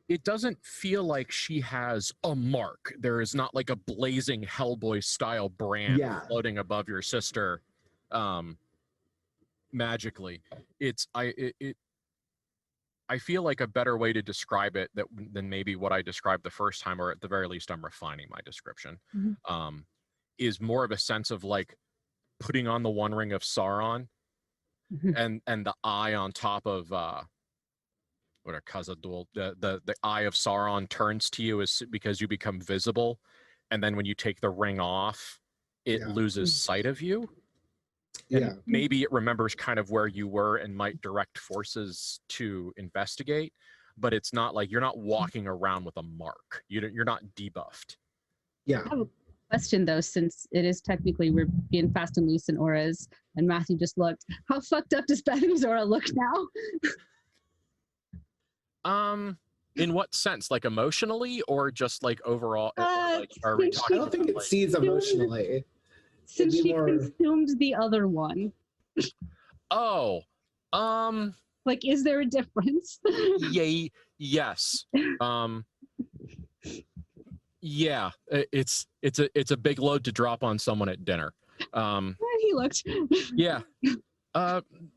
It doesn't feel like she has a mark. There is not like a blazing Hellboy style brand floating above your sister magically. I feel like a better way to describe it than maybe what I described the first time, or at the very least I'm refining my description, is more of a sense of like putting on the One Ring of Sauron and the eye on top of what are Khazad-dûl, the eye of Sauron turns to you is because you become visible, and then when you take the ring off, it loses sight of you. And maybe it remembers kind of where you were and might direct forces to investigate, but it's not like you're not walking around with a mark. You're not debuffed. Yeah. I have a question though, since it is technically we're being fast and loose in auras, and Matthew just looked. How fucked up does Bethany's aura look now? In what sense? Like emotionally, or just like overall? Like, are we talking? I don't think it sees emotionally. Since she consumed the other one. Oh, like, is there a difference? Yay! Yes. Yeah. It's a big load to drop on someone at dinner. He looked. Yeah.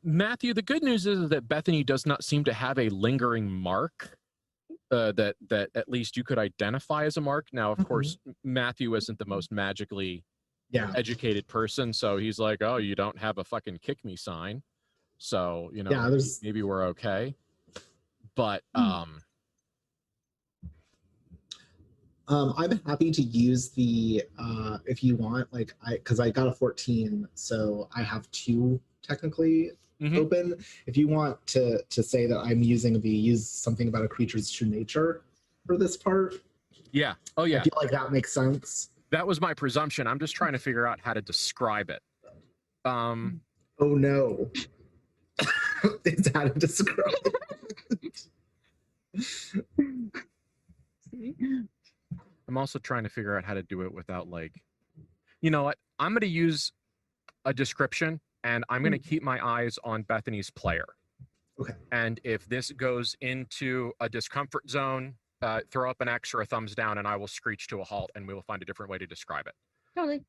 Matthew, the good news is that Bethany does not seem to have a lingering mark that at least you could identify as a mark. Now, of course, Matthew isn't the most magically educated person, so he's like, oh, you don't have a fucking kick me sign, so maybe we're okay. But I'm happy to use the if you want, like because I got a 14, so I have 2 technically open. If you want to say that I'm using the use something about a creature's true nature for this part. Yeah. Oh yeah. I feel like that makes sense. That was my presumption. I'm just trying to figure out how to describe it. Oh no. It's how to describe it. I'm also trying to figure out how to do it without like, you know what? I'm going to use a description and I'm going to keep my eyes on Bethany's player. Okay. And if this goes into a discomfort zone, throw up an X or a thumbs down and I will screech to a halt and we will find a different way to describe it. Totally.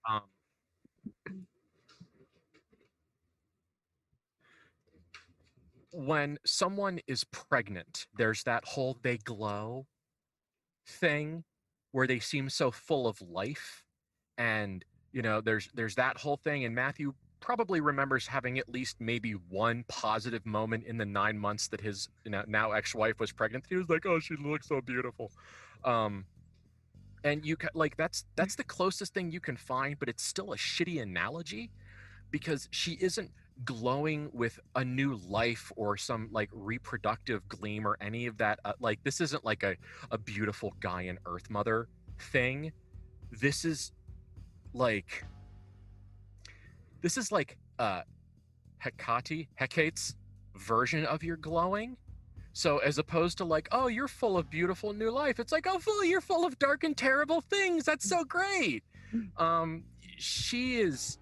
When someone is pregnant, there's that whole they glow thing where they seem so full of life. And, you know, there's that whole thing. And Matthew probably remembers having at least maybe one positive moment in the 9 months that his now ex-wife was pregnant. He was like, oh, she looks so beautiful. And you like that's the closest thing you can find, but it's still a shitty analogy because she isn't glowing with a new life or some like reproductive gleam or any of that. Like this isn't like a beautiful Gaian Earth Mother thing. This is like Hecate's version of your glowing. So as opposed to like, oh, you're full of beautiful new life, it's like, oh, you're full of dark and terrible things. That's so great. She is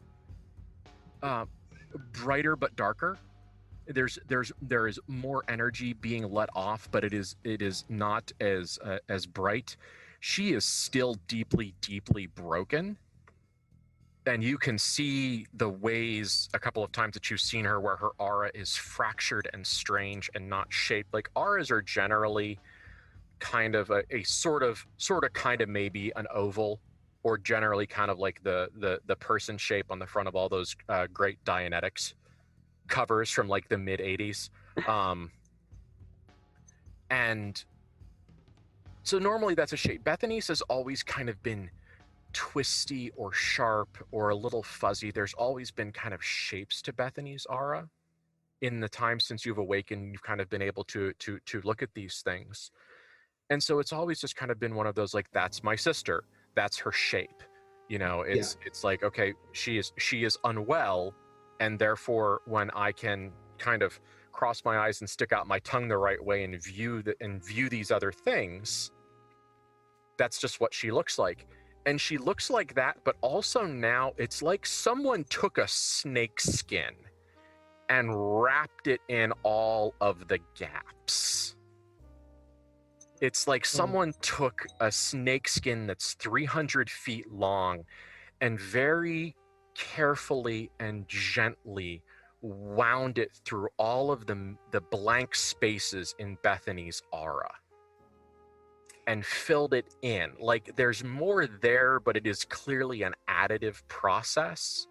brighter but darker. There is more energy being let off, but it is not as bright. She is still deeply broken. And you can see the ways a couple of times that you've seen her where her aura is fractured and strange and not shaped. Like auras are generally kind of a sort of kind of maybe an oval, or generally kind of like the person shape on the front of all those great Dianetics covers from like the mid 80s. And so normally that's a shape. Bethany's has always kind of been twisty or sharp or a little fuzzy. There's always been kind of shapes to Bethany's aura. In the time since you've awakened, you've kind of been able to look at these things. And so it's always just kind of been one of those like, that's my sister, that's her shape. You know, it's like, okay, she is unwell, and therefore when I can kind of cross my eyes and stick out my tongue the right way and view these other things, that's just what she looks like. And she looks like that, but also now it's like someone took a snake skin and wrapped it in all of the gaps. It's like someone took a snake skin that's 300 feet long and very carefully and gently wound it through all of the blank spaces in Bethany's aura and filled it in. Like there's more there, but it is clearly an additive process,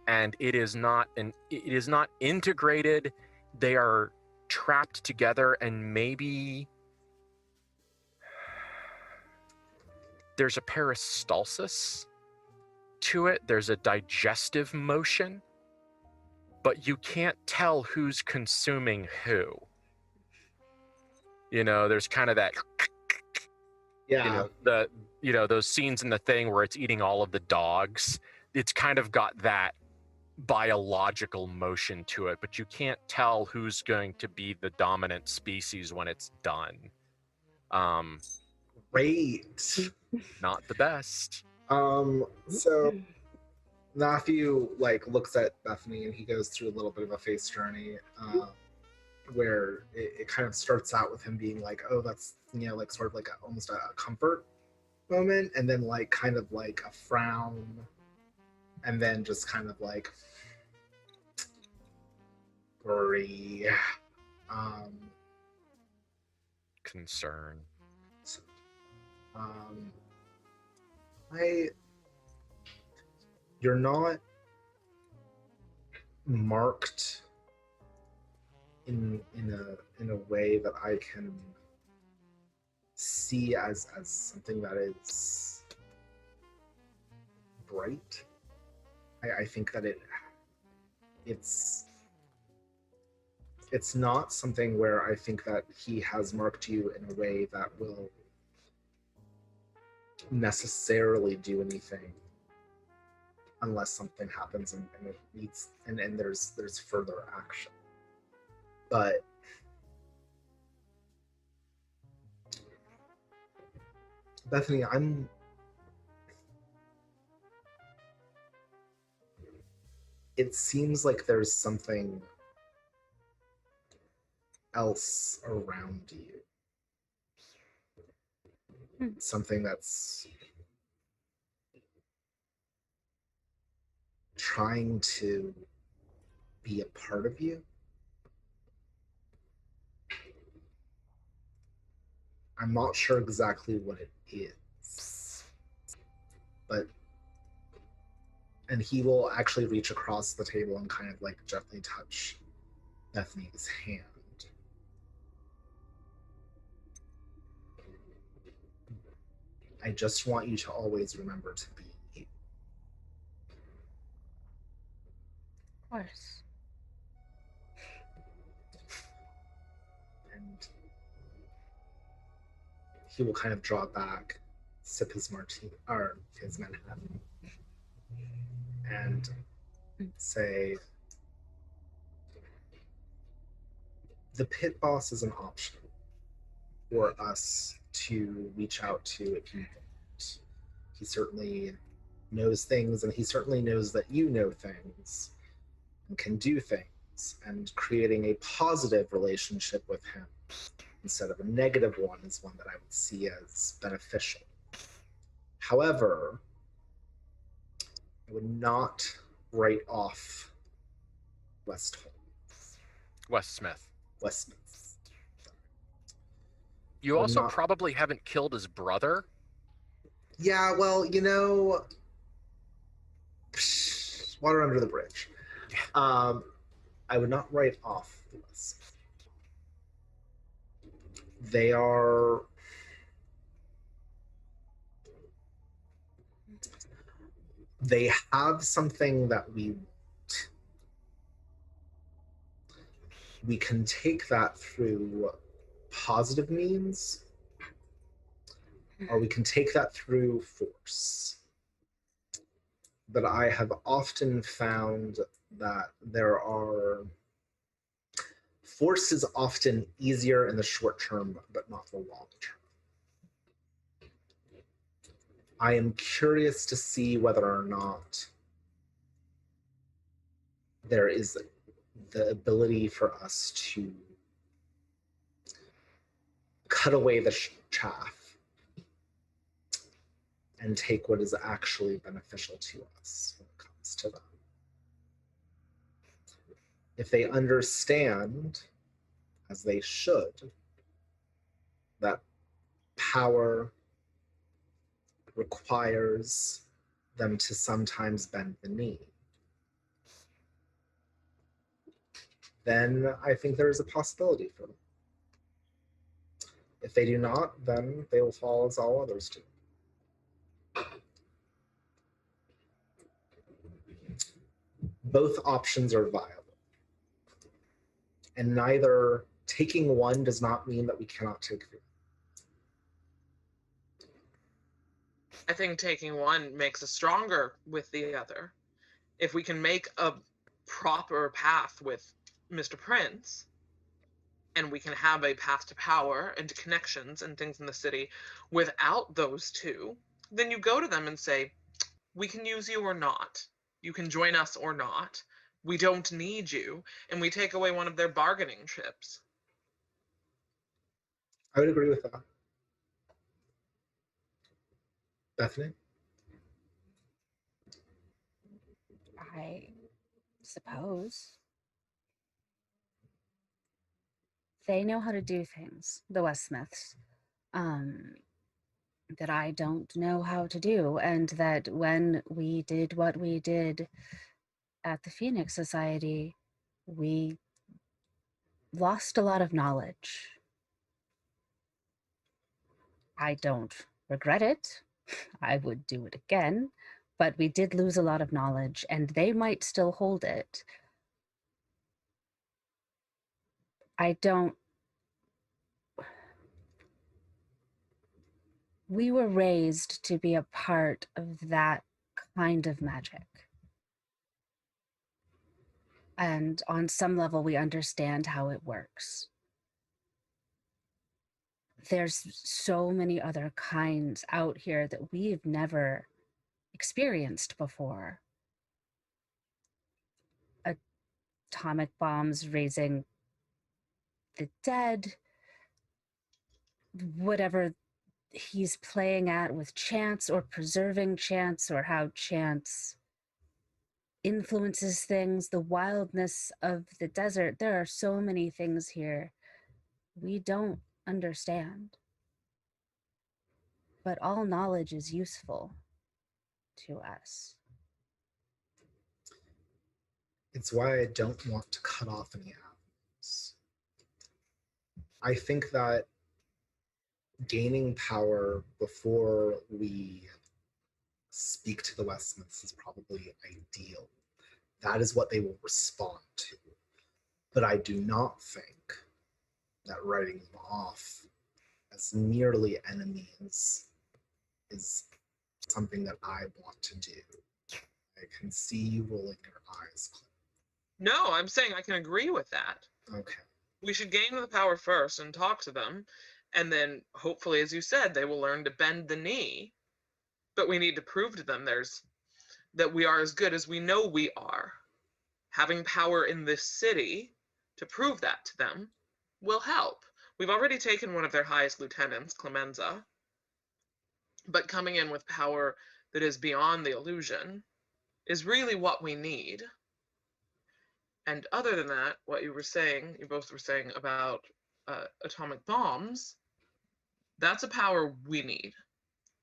and it is not integrated. They are trapped together, and maybe there's a peristalsis to it. There's a digestive motion, but you can't tell who's consuming who. You know, there's kind of that, those scenes in the thing where it's eating all of the dogs. It's kind of got that biological motion to it, but you can't tell who's going to be the dominant species when it's done. Great. Not the best. So Matthew like looks at Bethany and he goes through a little bit of a face journey where it kind of starts out with him being like, oh, that's, you know, like sort of like almost a comfort moment, and then like kind of like a frown, and then just kind of like worry, concern. You're not marked in a way that I can see as something that is bright. I think that it's not something where I think that he has marked you in a way that will necessarily do anything unless something happens and it needs and there's further action. But Bethany, it seems like there's something else around you. Something that's trying to be a part of you. I'm not sure exactly what it is, but and he will actually reach across the table and kind of like gently touch Bethany's hand. I just want you to always remember to be you. Of course. And he will kind of draw back, sip his martini or his Manhattan, and say, the pit boss is an option for us to reach out to if you don't. He certainly knows things, and he certainly knows that you know things and can do things, and creating a positive relationship with him instead of a negative one is one that I would see as beneficial. However, I would not write off Westholm. Westsmith. Westmouth. You also not... probably haven't killed his brother. Yeah, well, you know, water under the bridge. Yeah. I would not write off the West. They are... They have something that we want. We can take that through positive means, or we can take that through force. But I have often found that force is often easier in the short term, but not the long term. I am curious to see whether or not there is the ability for us to cut away the chaff and take what is actually beneficial to us when it comes to them. If they understand, as they should, that power requires them to sometimes bend the knee, then I think there is a possibility for them. If they do not, then they will fall as all others do. Both options are viable. And neither taking one does not mean that we cannot take the other. I think taking one makes us stronger with the other. If we can make a proper path with Mr. Prince, and we can have a path to power and to connections and things in the city without those two, then you go to them and say, we can use you or not. You can join us or not. We don't need you. And we take away one of their bargaining chips. I would agree with that. Bethany? I suppose. They know how to do things, the Westsmiths, that I don't know how to do, and that when we did what we did at the Phoenix Society, we lost a lot of knowledge. I don't regret it. I would do it again, but we did lose a lot of knowledge, and they might still hold it. I don't... We were raised to be a part of that kind of magic. And on some level, we understand how it works. There's so many other kinds out here that we've never experienced before. Atomic bombs raising the dead, whatever he's playing at with chance or preserving chance, or how chance influences things, the wildness of the desert. There are so many things here we don't understand. But all knowledge is useful to us. It's why I don't want to cut off any avenues. I think that gaining power before we speak to the Westmans is probably ideal. That is what they will respond to. But I do not think that writing them off as merely enemies is something that I want to do. I can see you rolling your eyes. No, I'm saying I can agree with that. Okay. We should gain the power first and talk to them, and then hopefully, as you said, they will learn to bend the knee. But we need to prove to them that we are as good as we know we are. Having power in this city to prove that to them will help. We've already taken one of their highest lieutenants, Clamenza, but coming in with power that is beyond the illusion is really what we need. And other than that, what you both were saying about atomic bombs, that's a power we need.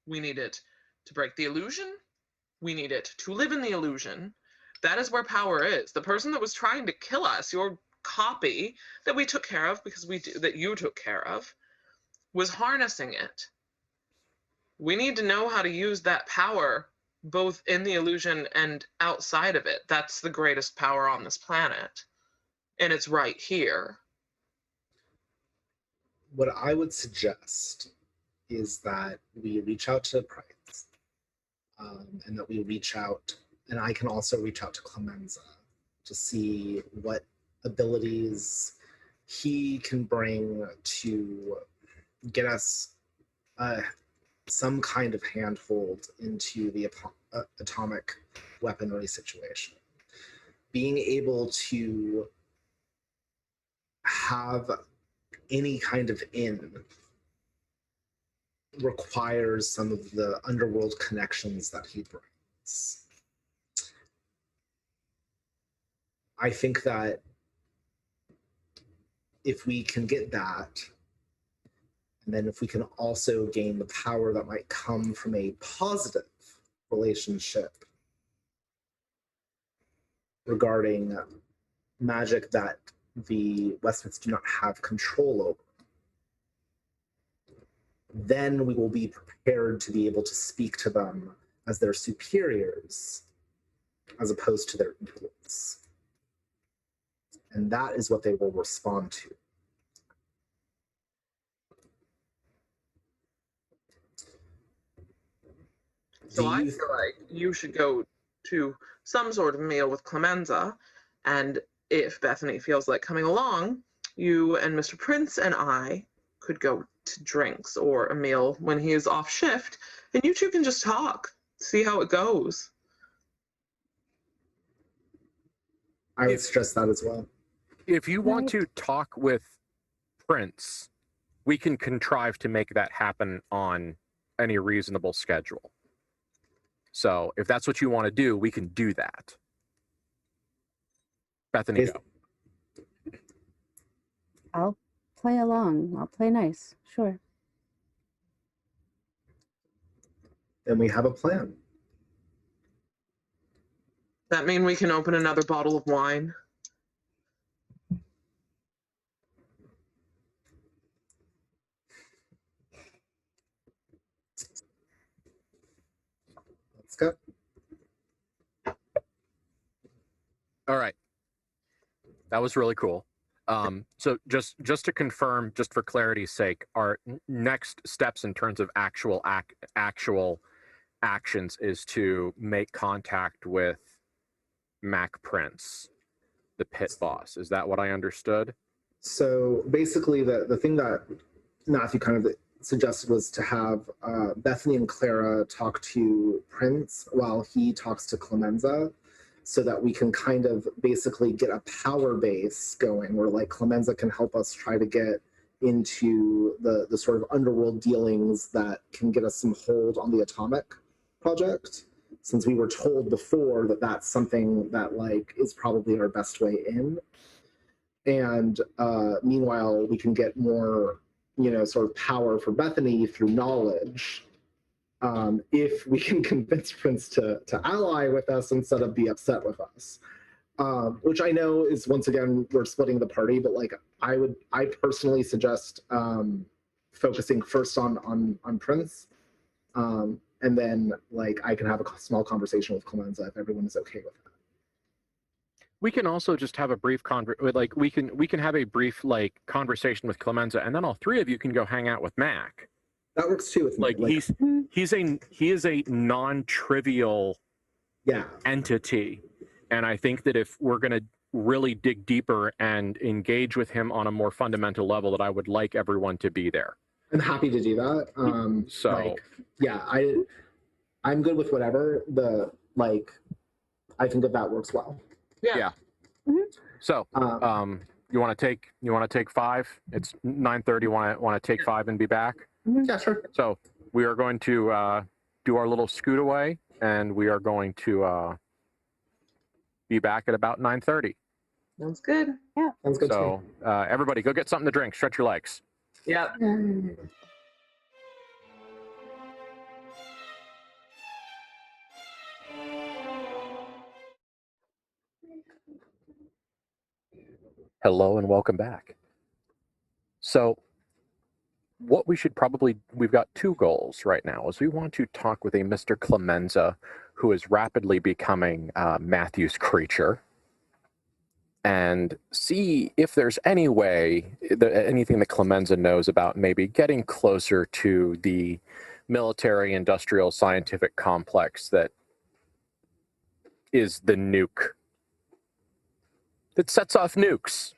We need it to break the illusion. We need it to live in the illusion. That is where power is. The person that was trying to kill us, your copy that we took care of that you took care of, was harnessing it. We need to know how to use that power both in the illusion and outside of it. That's the greatest power on this planet. And it's right here. What I would suggest is that we reach out to Price, and that we reach out, and I can also reach out to Clamenza to see what abilities he can bring to get us some kind of handhold into the atomic weaponry situation. Being able to have any kind of in requires some of the underworld connections that he brings. I think that if we can get that, and then if we can also gain the power that might come from a positive relationship regarding magic that the Westmans do not have control over, then we will be prepared to be able to speak to them as their superiors as opposed to their equals. And that is what they will respond to. So I feel like you should go to some sort of meal with Clamenza, and if Bethany feels like coming along, you and Mr. Prince and I could go to drinks or a meal when he is off shift, and you two can just talk, see how it goes. I would stress that as well. If you want to talk with Prince, we can contrive to make that happen on any reasonable schedule. So if that's what you want to do, we can do that. Bethany, go. I'll play along. I'll play nice. Sure. Then we have a plan. That mean we can open another bottle of wine? All right. That was really cool. So just to confirm, just for clarity's sake, our next steps in terms of actual actions is to make contact with Mac Prince, the pit boss. Is that what I understood? So basically, the thing that Matthew kind of suggested was to have Bethany and Clara talk to Prince while he talks to Clamenza, so that we can kind of basically get a power base going where like Clamenza can help us try to get into the sort of underworld dealings that can get us some hold on the atomic project, since we were told before that that's something that like is probably our best way in. And meanwhile, we can get more, sort of power for Bethany through knowledge, if we can convince Prince to ally with us instead of be upset with us. Which I know is, once again, we're splitting the party, but like I personally suggest focusing first on Prince, and then like I can have a small conversation with Clamenza if everyone is okay with that. We can also just have a brief we can have a brief like conversation with Clamenza, and then all three of you can go hang out with Mac. That works too with me. Like he is a non-trivial entity, and I think that if we're going to really dig deeper and engage with him on a more fundamental level, that I would like everyone to be there. I'm happy to do that. So I'm good with whatever. I think that works well. Yeah. Mm-hmm. So you want to take 5? It's 9:30. Want to take 5 and be back? Yeah, sure. So we are going to do our little scoot away, and we are going to be back at about 9:30. Sounds good. Yeah. Sounds good. So everybody, go get something to drink. Stretch your legs. Yeah. Hello and welcome back. So what we've got 2 goals right now, is we want to talk with a Mr. Clamenza who is rapidly becoming Matthew's creature, and see if there's any way, anything that Clamenza knows about maybe getting closer to the military, industrial, scientific complex that is the nuke that sets off nukes,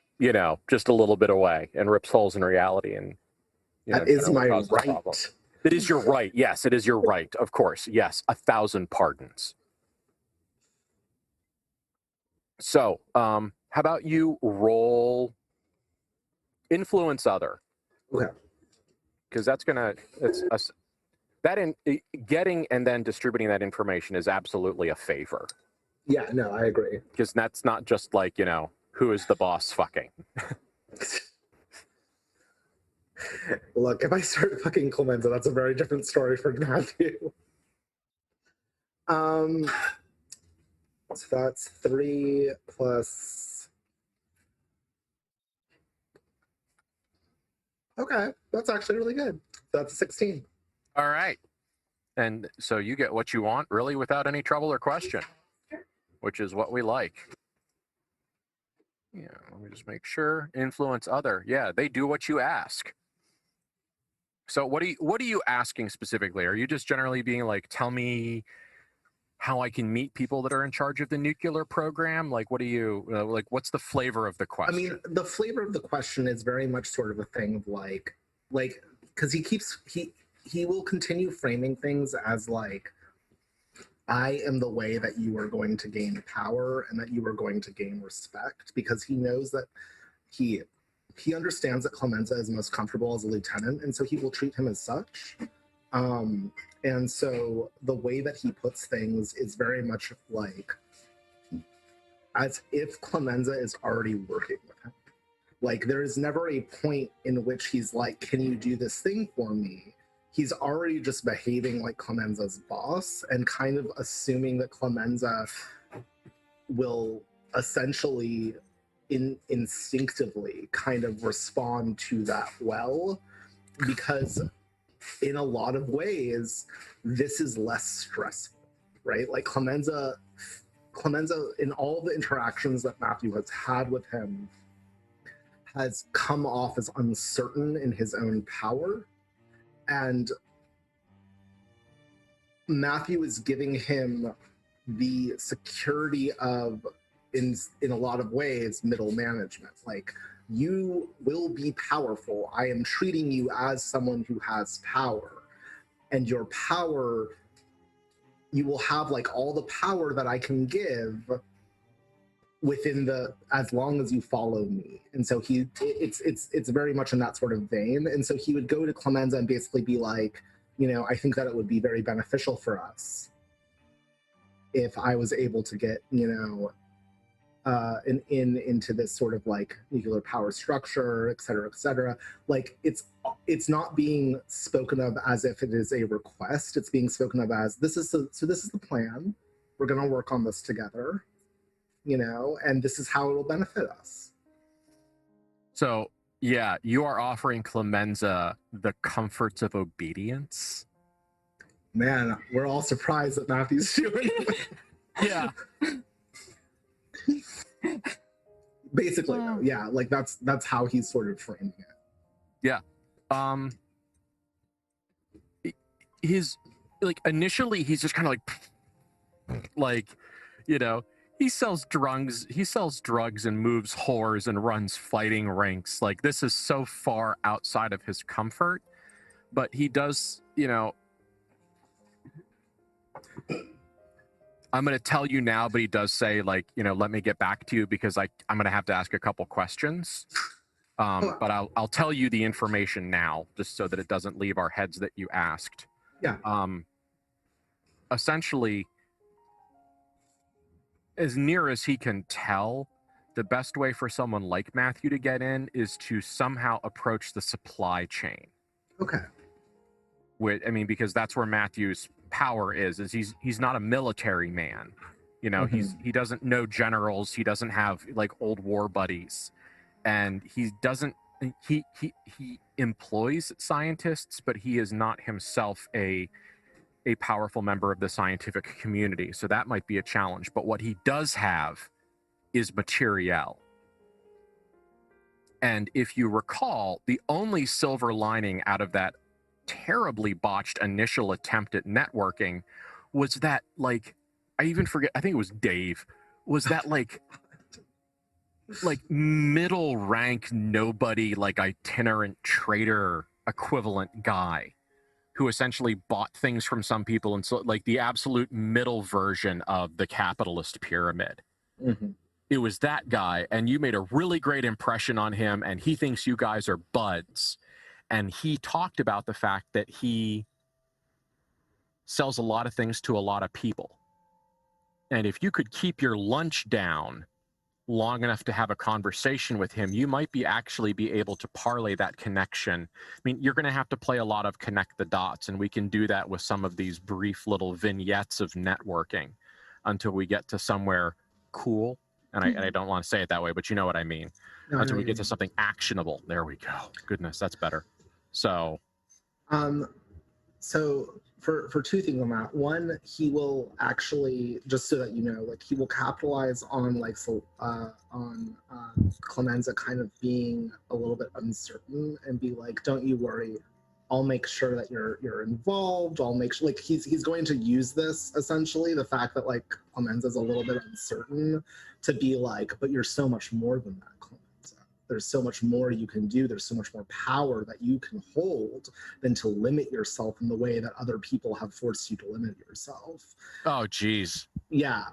just a little bit away and rips holes in reality. And that is my right. It is your right. Yes, it is your right. Of course. Yes. 1,000 pardons. So, how about you roll influence other? Okay. Because that's getting and then distributing that information is absolutely a favor. Yeah, no, I agree. Because that's not just like, who is the boss fucking. Look, if I start fucking Clamenza, that's a very different story for Matthew. So that's 3 plus. Okay, that's actually really good. That's 16. All right. And so you get what you want, really, without any trouble or question, which is what we like. Yeah, let me just make sure. Influence other. Yeah, they do what you ask. So what are you asking specifically? Are you just generally being like, tell me how I can meet people that are in charge of the nuclear program? Like, what do you what's the flavor of the question? I mean, the flavor of the question is very much sort of a thing of like because he will continue framing things as like, I am the way that you are going to gain power and that you are going to gain respect, because he knows that he understands that Clamenza is most comfortable as a lieutenant, and so he will treat him as such. And so the way that he puts things is very much like as if Clamenza is already working with him. Like, there is never a point in which he's like, can you do this thing for me? He's already just behaving like Clamenza's boss and kind of assuming that Clamenza will essentially instinctively kind of respond to that well, because in a lot of ways, this is less stressful, right? Like, Clamenza Clamenza, in all the interactions that Matthew has had with him, has come off as uncertain in his own power, and Matthew is giving him the security of, in a lot of ways, middle management. Like, you will be powerful. I am treating you as someone who has power, and your power, you will have like all the power that I can give within as long as you follow me. And so it's very much in that sort of vein. And so he would go to Clamenza and basically be like, I think that it would be very beneficial for us if I was able to get, into this sort of like nuclear power structure, et cetera, et cetera. Like, it's not being spoken of as if it is a request. It's being spoken of as, this is the plan. We're going to work on this together, and this is how it will benefit us. So, yeah, you are offering Clamenza the comforts of obedience. Man, we're all surprised that Matthew's doing it. Yeah. Basically, yeah, like that's how he's sort of framing it. Yeah. His, like, initially he's just kind of like, he sells drugs and moves whores and runs fighting rinks. Like, this is so far outside of his comfort, but he does, I'm going to tell you now, but he does say, like, let me get back to you because I'm going to have to ask a couple questions. But I'll tell you the information now, just so that it doesn't leave our heads that you asked. Yeah. Essentially, as near as he can tell, the best way for someone like Matthew to get in is to somehow approach the supply chain. Okay. Because that's where Matthew's power is he's not a military man. He doesn't know generals. He doesn't have like old war buddies, and he employs scientists, but he is not himself a powerful member of the scientific community. So that might be a challenge. But what he does have is materiel. And if you recall, the only silver lining out of that terribly botched initial attempt at networking was that, like, I even forget, I think it was Dave, was that like middle rank nobody, like itinerant trader equivalent guy who essentially bought things from some people, and so like the absolute middle version of the capitalist pyramid. Mm-hmm. It was that guy, and you made a really great impression on him, and he thinks you guys are buds. And he talked about the fact that he sells a lot of things to a lot of people. And if you could keep your lunch down long enough to have a conversation with him, you might actually be able to parlay that connection. You're going to have to play a lot of connect the dots, and we can do that with some of these brief little vignettes of networking until we get to somewhere cool. And I don't want to say it that way, but you know what I mean. No, until we get to something actionable. There we go. Goodness, that's better. So, so for two things on that. One, he will actually, just so that you know, like, he will capitalize on Clamenza kind of being a little bit uncertain and be like, don't you worry, I'll make sure that you're involved. I'll make sure, like, he's going to use this, essentially, the fact that like Clamenza's a little bit uncertain, to be like, but you're so much more than that, Clamenza. There's so much more you can do. There's so much more power that you can hold than to limit yourself in the way that other people have forced you to limit yourself. Oh, geez. Yeah.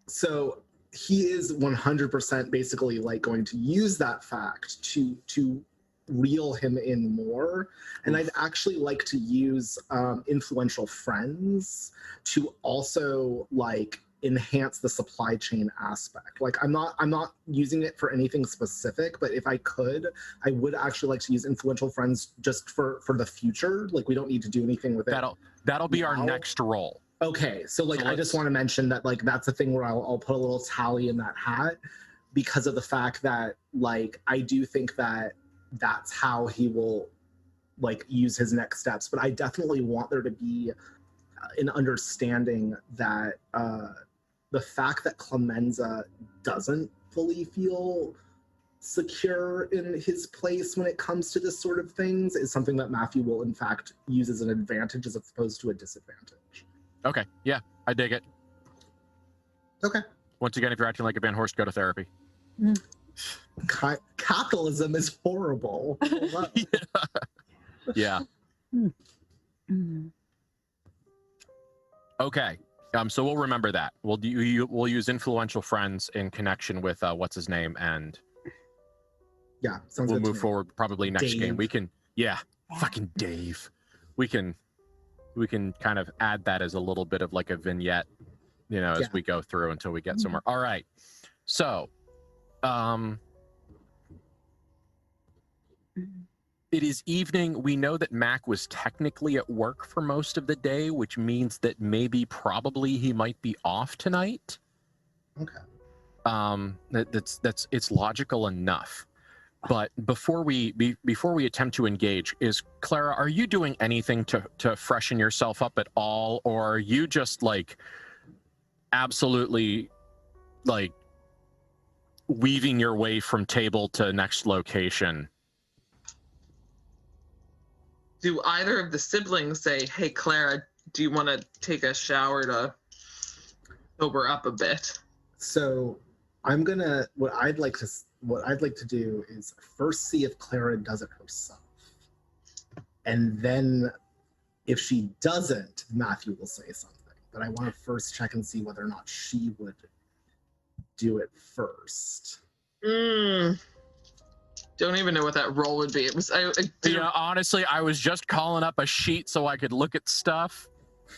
So he is 100% basically like going to use that fact to reel him in more. And I'd actually like to use influential friends to also like enhance the supply chain aspect. Like, I'm not using it for anything specific, but if I could, I would actually like to use influential friends just for the future. Like, we don't need to do anything with it. That'll be our next role. Okay, so like, I just want to mention that like that's a thing where I'll put a little tally in that hat, because of the fact that like I do think that that's how he will like use his next steps. But I definitely want there to be an understanding that the fact that Clamenza doesn't fully feel secure in his place when it comes to this sort of things is something that Matthew will in fact use as an advantage as opposed to a disadvantage. Okay, yeah, I dig it. Okay. Once again, if you're acting like a Van Horst, go to therapy. Capitalism is horrible. Yeah. Okay. So we'll remember that. We'll use influential friends in connection with what's his name, and yeah, sounds we'll good to move me. forward probably next Dave. game. We can, fucking Dave. We can kind of add that as a little bit of like a vignette, as we go through until we get somewhere. All right. So, it is evening. We know that Mac was technically at work for most of the day, which means that probably he might be off tonight. Okay. It's logical enough. But before we attempt to engage, Clara, are you doing anything to freshen yourself up at all, or are you just like absolutely like weaving your way from table to next location? Do either of the siblings say, "Hey, Clara, do you want to take a shower to sober up a bit?" So what I'd like to do is first see if Clara does it herself. And then if she doesn't, Matthew will say something. But I want to first check and see whether or not she would do it first. Don't even know what that role would be. It was Honestly, I was just calling up a sheet so I could look at stuff.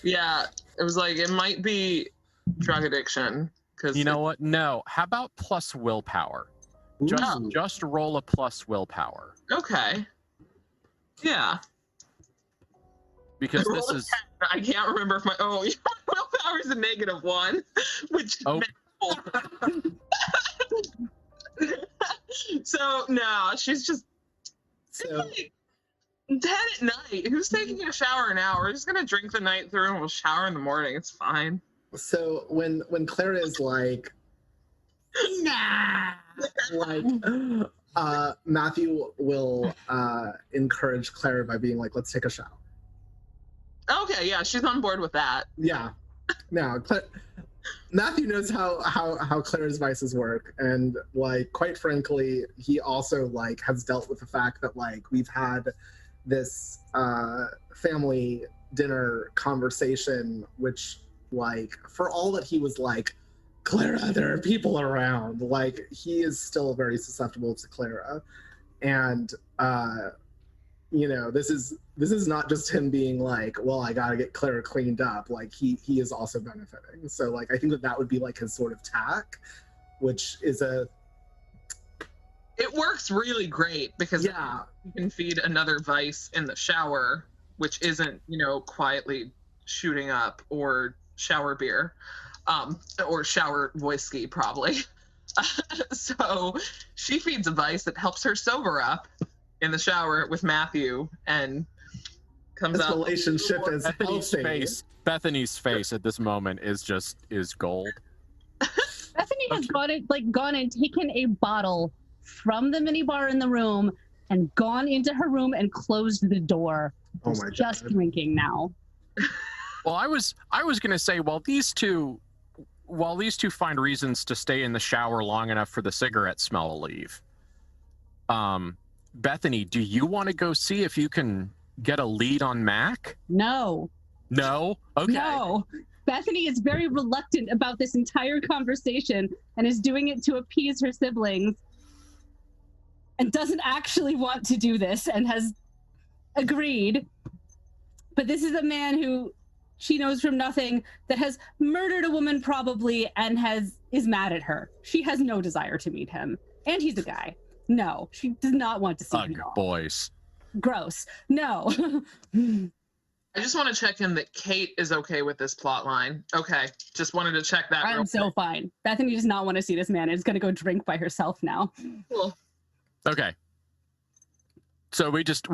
Yeah, it was like, it might be drug addiction. You know what? No. How about plus willpower? Just roll a plus willpower. Okay. Yeah. Because this is... I can't remember if my... Oh, willpower is a -1, which... Oh. So, no, she's just... So, like 10 at night. Who's taking a shower now? We're just going to drink the night through and we'll shower in the morning. It's fine. so when Clara is like, nah, like, Matthew will encourage Clara by being like, let's take a shower. Okay, yeah, she's on board with that. Yeah. Now, Matthew knows how Clara's vices work, and like, quite frankly, he also like has dealt with the fact that like we've had this family dinner conversation, which like for all that he was like, Clara, there are people around, like he is still very susceptible to Clara, and this is not just him being like, well, I gotta get Clara cleaned up. Like he is also benefiting. So like I think that would be like his sort of tack, which is it works really great because you can feed another vice in the shower, which isn't, quietly shooting up or shower beer, or shower whiskey probably. So she feeds a vice that helps her sober up in the shower with Matthew and comes this out. Relationship is healthy. Bethany's face at this moment is gold. Bethany has gone and taken a bottle from the minibar in the room and gone into her room and closed the door. Oh my just God. drinking now. Well, I was gonna say, while these two find reasons to stay in the shower long enough for the cigarette smell to leave, Bethany, do you want to go see if you can get a lead on Mac? No. No? Okay. No. Bethany is very reluctant about this entire conversation and is doing it to appease her siblings and doesn't actually want to do this and has agreed. But this is a man who she knows from nothing that has murdered a woman probably and is mad at her. She has no desire to meet him. And he's a guy. No, she does not want to see him at all. Boys. Gross. No. I just want to check in that Kate is okay with this plot line. Okay, just wanted to check that. I'm so fine. Bethany does not want to see this man and is going to go drink by herself now. Cool. Okay. So we just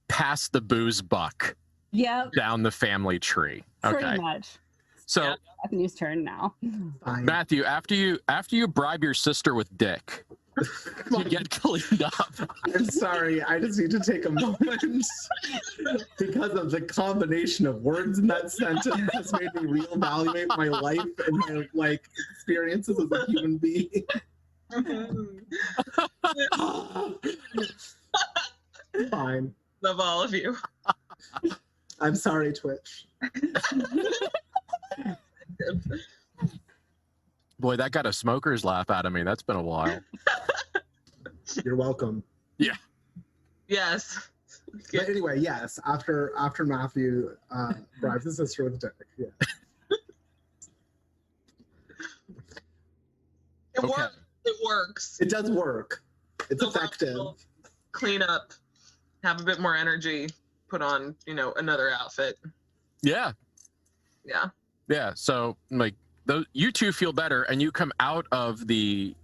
pass the booze buck. Yep. Down the family tree. Okay. Pretty much. So Yeah. Bethany's turn now. Fine. Matthew, after you bribe your sister with dick, you get cleaned up. I'm sorry. I just need to take a moment because of the combination of words in that sentence has made me reevaluate my life and my experiences as a human being. Fine. Love all of you. I'm sorry, Twitch. Boy, that got a smoker's laugh out of me. That's been a while. You're welcome. Yes. But anyway, yes. After Matthew bribes his sister with a dick. Yeah. It Okay. works. It works. It does work. It's So effective. Clean up, have a bit more energy, put on, another outfit. Yeah. Yeah. Yeah. So like you two feel better, and you come out of the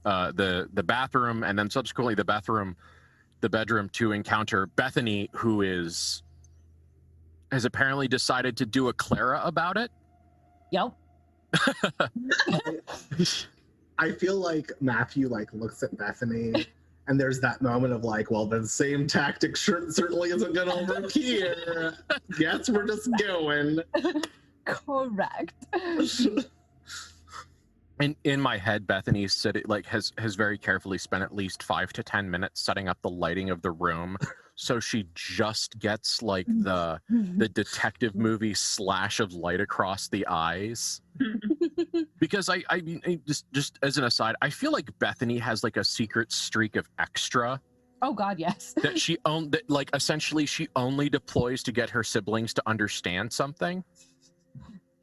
bathroom, and then subsequently the bedroom to encounter Bethany, who has apparently decided to do a Clara about it. Yep. I feel like Matthew looks at Bethany, and there's that moment of well, the same tactic certainly isn't gonna work here. Guess we're just going. Correct. And in my head, Bethany said has very carefully spent at least 5 to 10 minutes setting up the lighting of the room, so she just gets the detective movie slash of light across the eyes. Because I mean, just as an aside, I feel like Bethany has a secret streak of extra Oh God, yes. that essentially she only deploys to get her siblings to understand something.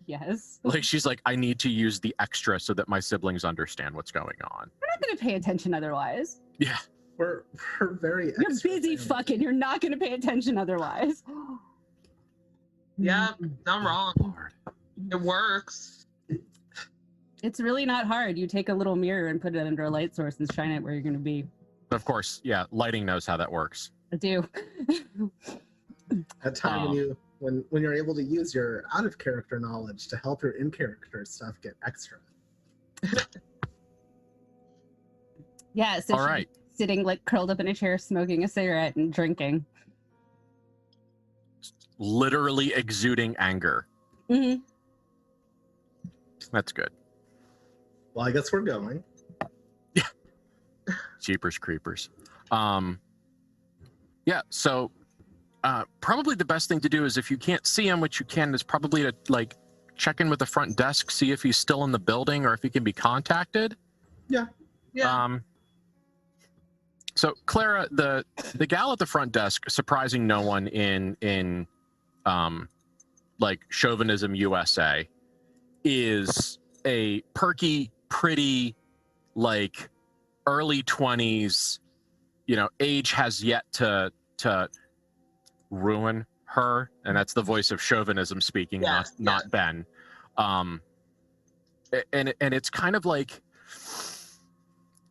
Yes. She's like, I need to use the extra so that my siblings understand what's going on. We're not gonna pay attention otherwise. Yeah. We're very. You're extra busy family. fucking. You're not gonna pay attention otherwise. Yeah, not wrong. Lord. It works. It's really not hard. You take a little mirror and put it under a light source and shine it where you're gonna be. Of course, yeah, lighting knows how that works. I do. That time when you're able to use your out of character knowledge to help your in character stuff get extra. Yeah. So All she's right. sitting curled up in a chair, smoking a cigarette and drinking. Literally exuding anger. Mm-hmm. That's good. Well, I guess we're going. Jeepers creepers. Yeah, so probably the best thing to do is, if you can't see him, which you can, is probably to check in with the front desk, see if he's still in the building or if he can be contacted. Yeah. So Clara, the gal at the front desk, surprising no one in Chauvinism USA, is a perky, pretty, early 20s, age has yet to ruin her, and that's the voice of chauvinism speaking, not Ben. And it's kind of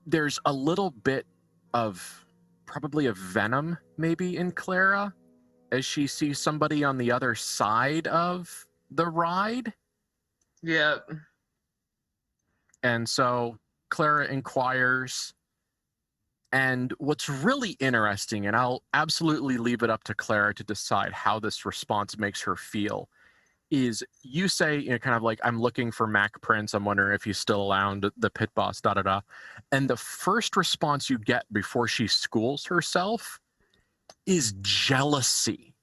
there's a little bit of probably a venom maybe in Clara as she sees somebody on the other side of the ride. Yeah. And so Clara inquires, and what's really interesting, and I'll absolutely leave it up to Clara to decide how this response makes her feel, is you say, I'm looking for Mac Prince, I'm wondering if he's still around, the pit boss, da-da-da. And the first response you get before she schools herself is jealousy.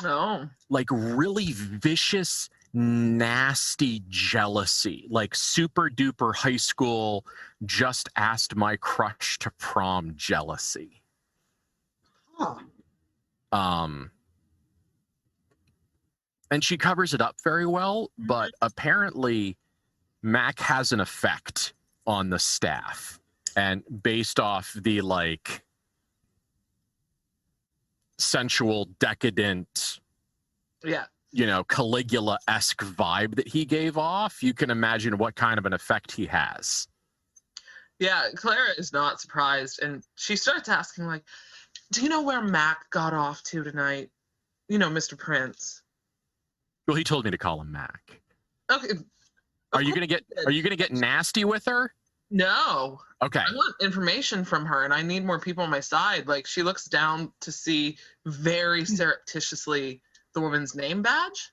Oh. Really vicious, nasty jealousy, super duper high school just asked my crush to prom jealousy. Huh. And she covers it up very well, but apparently Mac has an effect on the staff, and based off the sensual, decadent, Caligula-esque vibe that he gave off, you can imagine what kind of an effect he has. Yeah, Clara is not surprised, and she starts asking, do you know where Mac got off to tonight? Mr. Prince. Well, he told me to call him Mac. Okay. Are you gonna get nasty with her? No. Okay. I want information from her, and I need more people on my side. Like, she looks down to see very surreptitiously the woman's name badge.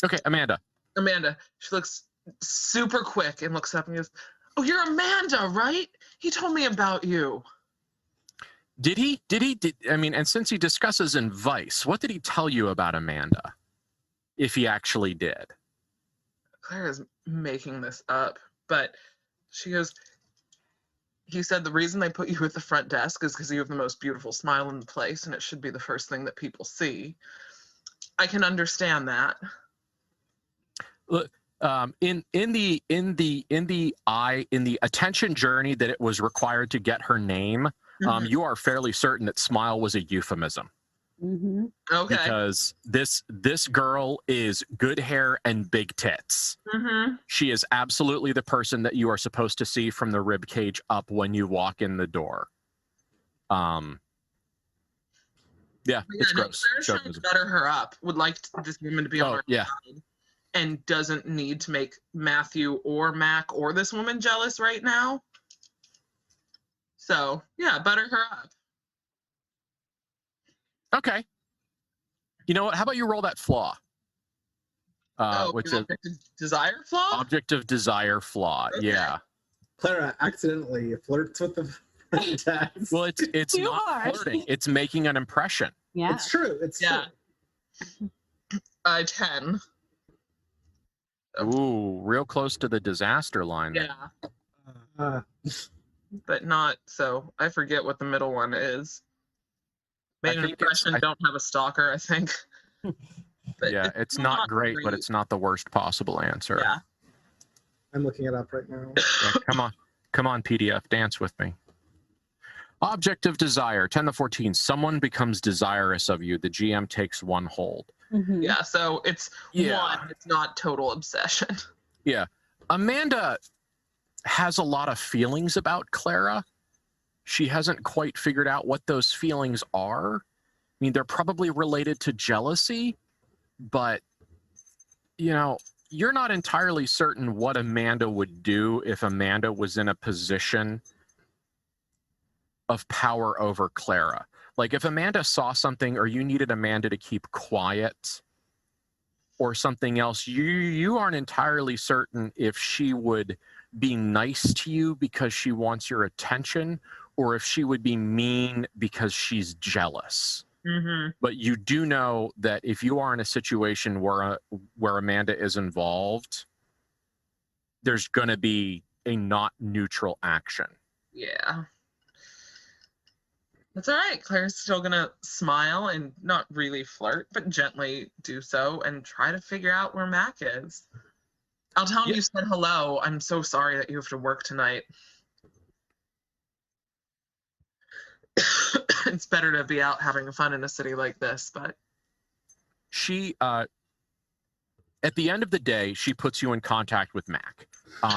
Okay, Amanda. Amanda. She looks super quick and looks up and goes, "Oh, you're Amanda, right? He told me about you." Did he? I mean, and since he discusses in Vice, what did he tell you about Amanda? If he actually did. Clara's making this up, but she goes, "He said the reason they put you at the front desk is because you have the most beautiful smile in the place, and it should be the first thing that people see." I can understand that. Look, in the attention journey that it was required to get her name, Mhm. you are fairly certain that smile was a euphemism. Mm-hmm. Okay. Because this girl is good hair and big tits. Mm-hmm. She is absolutely the person that you are supposed to see from the rib cage up when you walk in the door. Yeah, it's gross. Clara's trying to Chauvinism. butter her up. Would like this woman to be on her yeah. side, and doesn't need to make Matthew or Mac or this woman jealous right now. So yeah, butter her up. Okay. You know what? How about you roll that flaw? Which is Object of desire flaw. object of desire flaw. Okay. Yeah. Clara accidentally flirts with the front desk. Well, it's Too not hard. flirting. It's making an impression. Yeah. It's true. It's Yeah. true. 10. Ooh, real close to the disaster line. there. Yeah, Uh, but not so. I forget what the middle one is. Made an think it's- impression. Don't have a stalker. I think. But Yeah, it's not great, but it's not the worst possible answer. Yeah. I'm looking it up right now. Yeah, come on, PDF, dance with me. Object of desire, 10 to 14. Someone becomes desirous of you. The GM takes one hold. Mhm. Yeah, so it's Yeah. one. It's not total obsession. Yeah. Amanda has a lot of feelings about Clara. She hasn't quite figured out what those feelings are. I mean, they're probably related to jealousy, but, you know, you're not entirely certain what Amanda would do if Amanda was in a position of power over Clara. Like, if Amanda saw something or you needed Amanda to keep quiet or something else, you aren't entirely certain if she would be nice to you because she wants your attention or if she would be mean because she's jealous. Mm-hmm. But you do know that if you are in a situation where Amanda is involved, there's going to be a not neutral action. Yeah. That's all right. Claire's still gonna smile and not really flirt, but gently do so and try to figure out where Mac is. I'll tell him Yeah. you said hello. I'm so sorry that you have to work tonight. It's better to be out having fun in a city like this, but She, at the end of the day, she puts you in contact with Mac.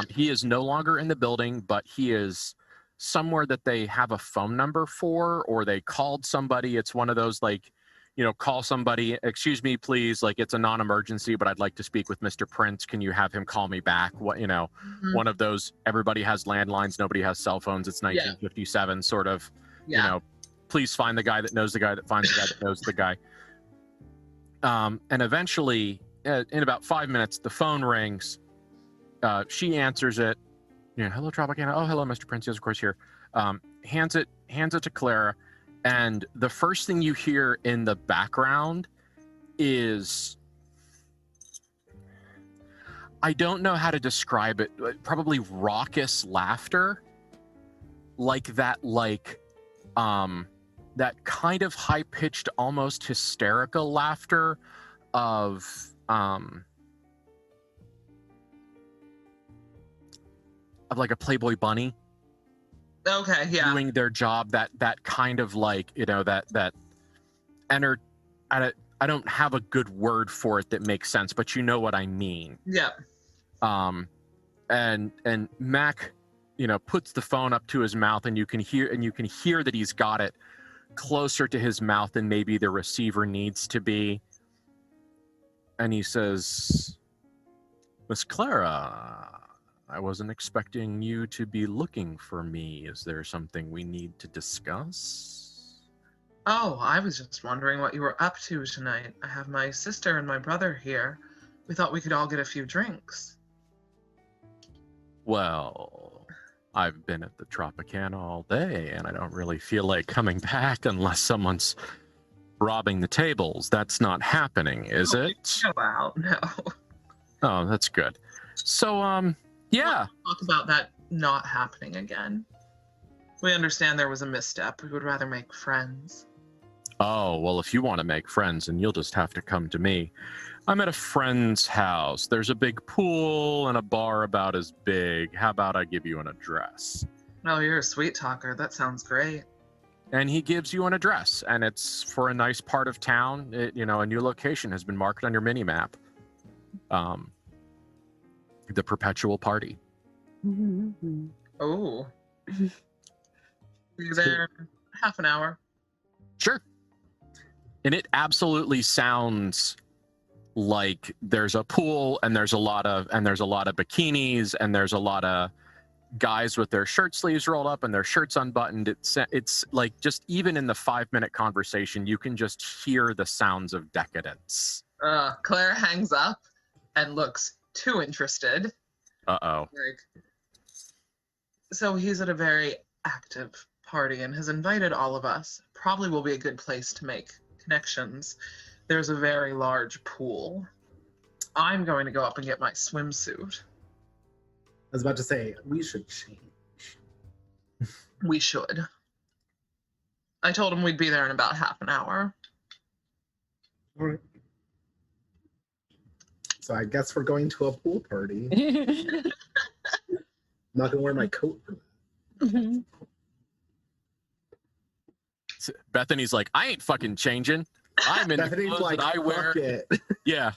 He is no longer in the building, but he is somewhere that they have a phone number for, or they called somebody. It's one of those, like, you know, call somebody, excuse me, please, like, it's a non-emergency, but I'd like to speak with Mr. Prince. Can you have him call me back? What, you know, one of those, everybody has landlines, nobody has cell phones. It's 1957 sort of, you know, please find the guy that knows the guy that finds the guy that knows the guy. And eventually, in about 5 minutes, the phone rings. She answers it. You know, hello, Tropicana. Oh, hello, Mr. Prince. Yes, of course, here. Hands it to Clara, and the first thing you hear in the background is, I don't know how to describe it. Probably raucous laughter, like that, that kind of high-pitched, almost hysterical laughter of like a Playboy bunny okay, yeah. doing their job. That kind of, like, you know, that I don't have a good word for it that makes sense, but you know what I mean. Yeah. And Mac, you know, puts the phone up to his mouth, and you can hear that he's got it closer to his mouth than maybe the receiver needs to be. and he says, Miss Clara, I wasn't expecting you to be looking for me. Is there something we need to discuss? Oh, I was just wondering what you were up to tonight. I have my sister and my brother here. We thought we could all get a few drinks. Well, I've been at the Tropicana all day, and I don't really feel like coming back unless someone's robbing the tables. That's not happening, is it? Chill out, no. Oh, that's good. So, yeah. Talk about that not happening again. We understand there was a misstep. We would rather make friends. Oh, well, if you want to make friends, then you'll just have to come to me. I'm at a friend's house. There's a big pool and a bar about as big. How about I give you an address? Oh, you're a sweet talker. That sounds great. And he gives you an address, and it's for a nice part of town. A new location has been marked on your mini-map. The Perpetual Party. Oh. Be there half an hour. Sure. And it absolutely sounds like there's a pool, and there's a lot of bikinis, and there's a lot of guys with their shirt sleeves rolled up and their shirts unbuttoned. It's like, just even in the 5-minute conversation, you can just hear the sounds of decadence. Claire hangs up and looks too interested. Uh-oh. So he's at a very active party and has invited all of us. Probably will be a good place to make connections. There's a very large pool. I'm going to go up and get my swimsuit. I was about to say, we should change. We should. I told him we'd be there in about half an hour. All right. So I guess we're going to a pool party. I'm not gonna wear my coat for that. Bethany's like, I ain't fucking changing. I'm in Bethany's the clothes like, that I wear. fuck it. Yeah.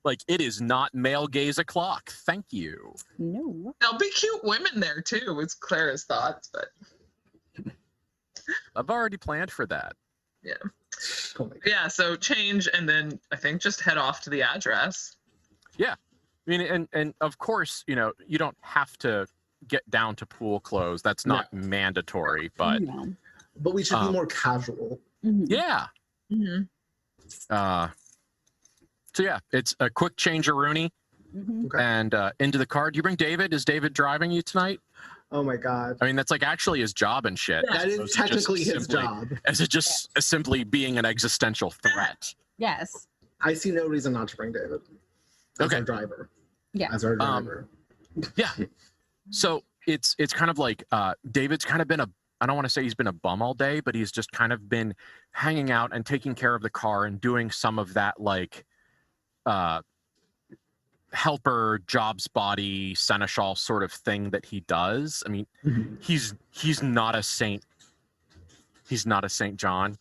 Like, it is not male gaze o'clock. Thank you. No. There'll be cute women there too. It's Clara's thoughts, but I've already planned for that. yeah. Oh my God. Yeah, so change and then I think just head off to the address. Yeah. I mean, and of course, you don't have to get down to pool clothes. That's not mandatory, but No. But we should be more casual. yeah. Mm-hmm. So yeah, it's a quick change-a-rooney Okay. and into the car. Do you bring David? Is David driving you tonight? Oh my God. I mean, that's like actually his job and shit. That is technically his job. As it just simply being an existential threat. Yes. I see no reason not to bring David. As Okay. our driver. Yeah. As our driver. Yeah. So it's kind of like David's kind of been I don't want to say he's been a bum all day, but he's just kind of been hanging out and taking care of the car and doing some of that like helper, jobs body, seneschal sort of thing that he does. I mean, he's not a saint. He's not a Saint John.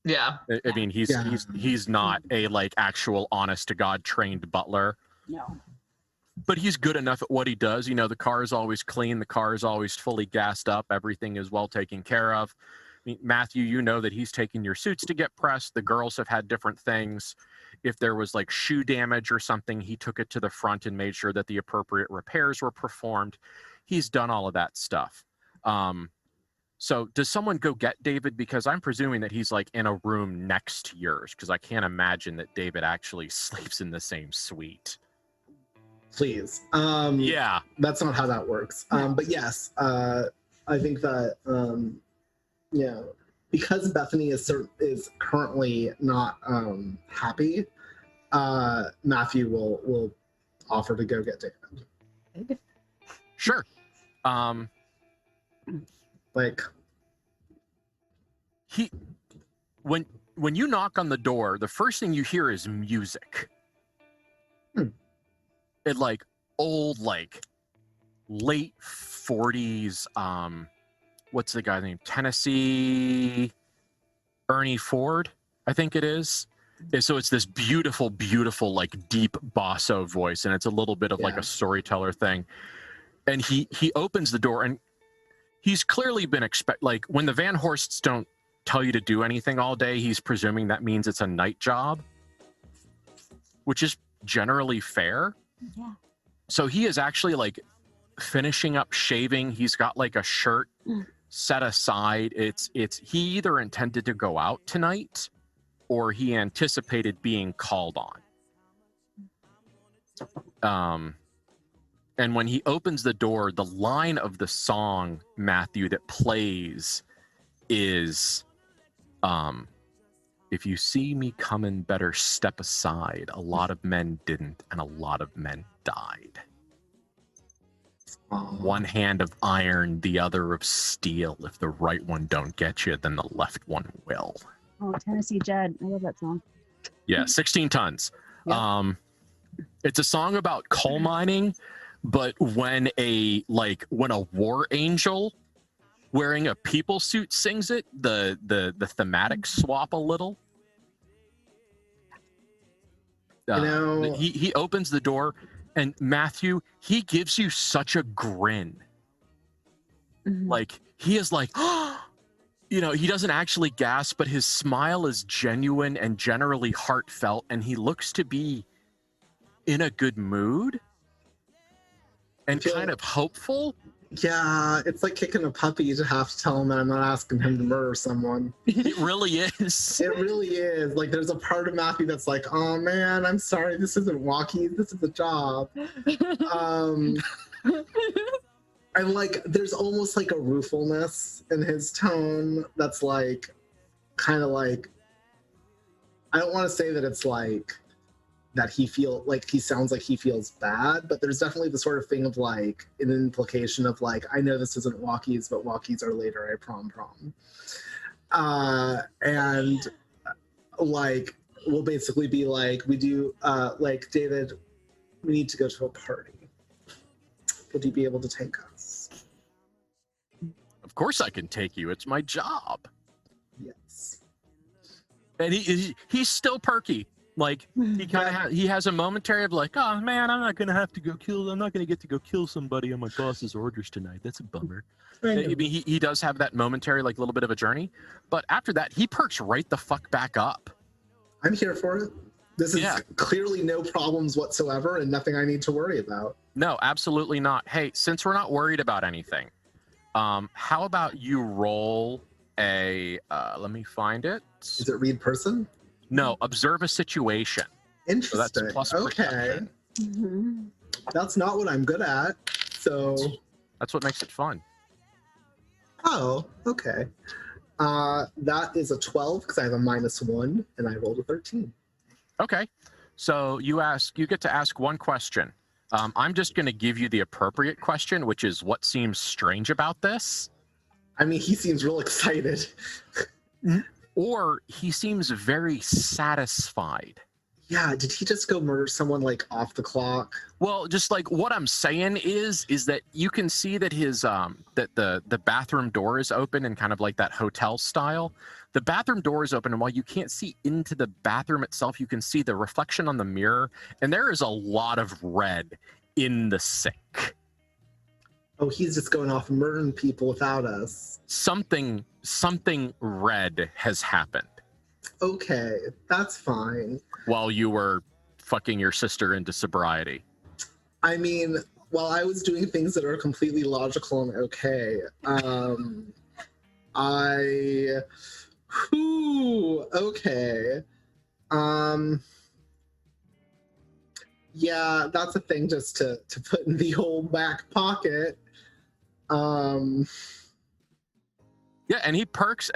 Yeah. I mean, he's not a like actual honest to God trained butler. No. But he's good enough at what he does. The car is always clean. The car is always fully gassed up. Everything is well taken care of. I mean, Matthew, that he's taken your suits to get pressed. The girls have had different things. If there was like shoe damage or something, he took it to the front and made sure that the appropriate repairs were performed. He's done all of that stuff. So does someone go get David? Because I'm presuming that he's like in a room next to yours, because I can't imagine that David actually sleeps in the same suite. Please. Yeah. That's not how that works. But yes, I think that because Bethany is currently not happy, Matthew will offer to go get David. Sure. When you knock on the door, the first thing you hear is music. It like old, like late 40s, what's the guy's name? Tennessee Ernie Ford, I think it is. So it's this beautiful, beautiful, like deep basso voice, and it's a little bit of like a storyteller thing. And he opens the door, and he's clearly been like when the Van Horsts don't tell you to do anything all day, he's presuming that means it's a night job. which is generally fair. Yeah. So he is actually like finishing up shaving. He's got like a shirt set aside. It's he either intended to go out tonight or he anticipated being called on. And when he opens the door, the line of the song, Matthew, that plays is, if you see me coming, better step aside. A lot of men didn't, and a lot of men died. One hand of iron, the other of steel. If the right one don't get you, then the left one will. Oh, Tennessee Jed. I love that song. Yeah, 16 tons. Yep. It's a song about coal mining, but when a war angel wearing a people suit sings it, the thematic swap a little. He opens the door, and Matthew, he gives you such a grin. Mhm. Like, he is like, you know, he doesn't actually gasp, but his smile is genuine and generally heartfelt, and he looks to be in a good mood and kind of hopeful. Yeah, it's like kicking a puppy to have to tell him that I'm not asking him to murder someone. It really is. It really is. Like, there's a part of Matthew that's like, oh man, I'm sorry, this isn't walkie, this is a job. And like, there's almost like a ruefulness in his tone that's like, kind of like, I don't want to say that it's like, that he sounds like he feels bad, but there's definitely the sort of thing of like an implication of like, I know this isn't walkies, but walkies are later, I prom. And like, we'll basically be like, we do, like, David, we need to go to a party. Would you be able to take us? Of course I can take you. It's my job. Yes. And he's still perky. Like, he has a momentary of like, oh man, I'm not gonna get to go kill somebody on my boss's orders tonight. That's a bummer. I mean, he does have that momentary, like, little bit of a journey, but after that, he perks right the fuck back up. I'm here for it. This is clearly no problems whatsoever and nothing I need to worry about. No, absolutely not. Hey, since we're not worried about anything, how about you roll a, let me find it. Is it read person? No, observe a situation. Interesting. So that's plus perception. Mhm. That's not what I'm good at. So That's what makes it fun. oh, okay. That is a 12 because I have a -1 and I rolled a 13. Okay. So you get to ask one question. I'm just going to give you the appropriate question, which is what seems strange about this? I mean, he seems real excited. Or he seems very satisfied. Yeah, did he just go murder someone like off the clock? Well, just like what I'm saying is that you can see that his that the bathroom door is open in kind of like that hotel style. The bathroom door is open, and while you can't see into the bathroom itself, you can see the reflection on the mirror, and there is a lot of red in the sink. Oh, he's just going off and murdering people without us. Something red has happened Okay, that's fine. while you were fucking your sister into sobriety. I mean, while I was doing things that are completely logical and okay, okay. Yeah, that's a thing just to put in the old back pocket. Yeah, and he perks.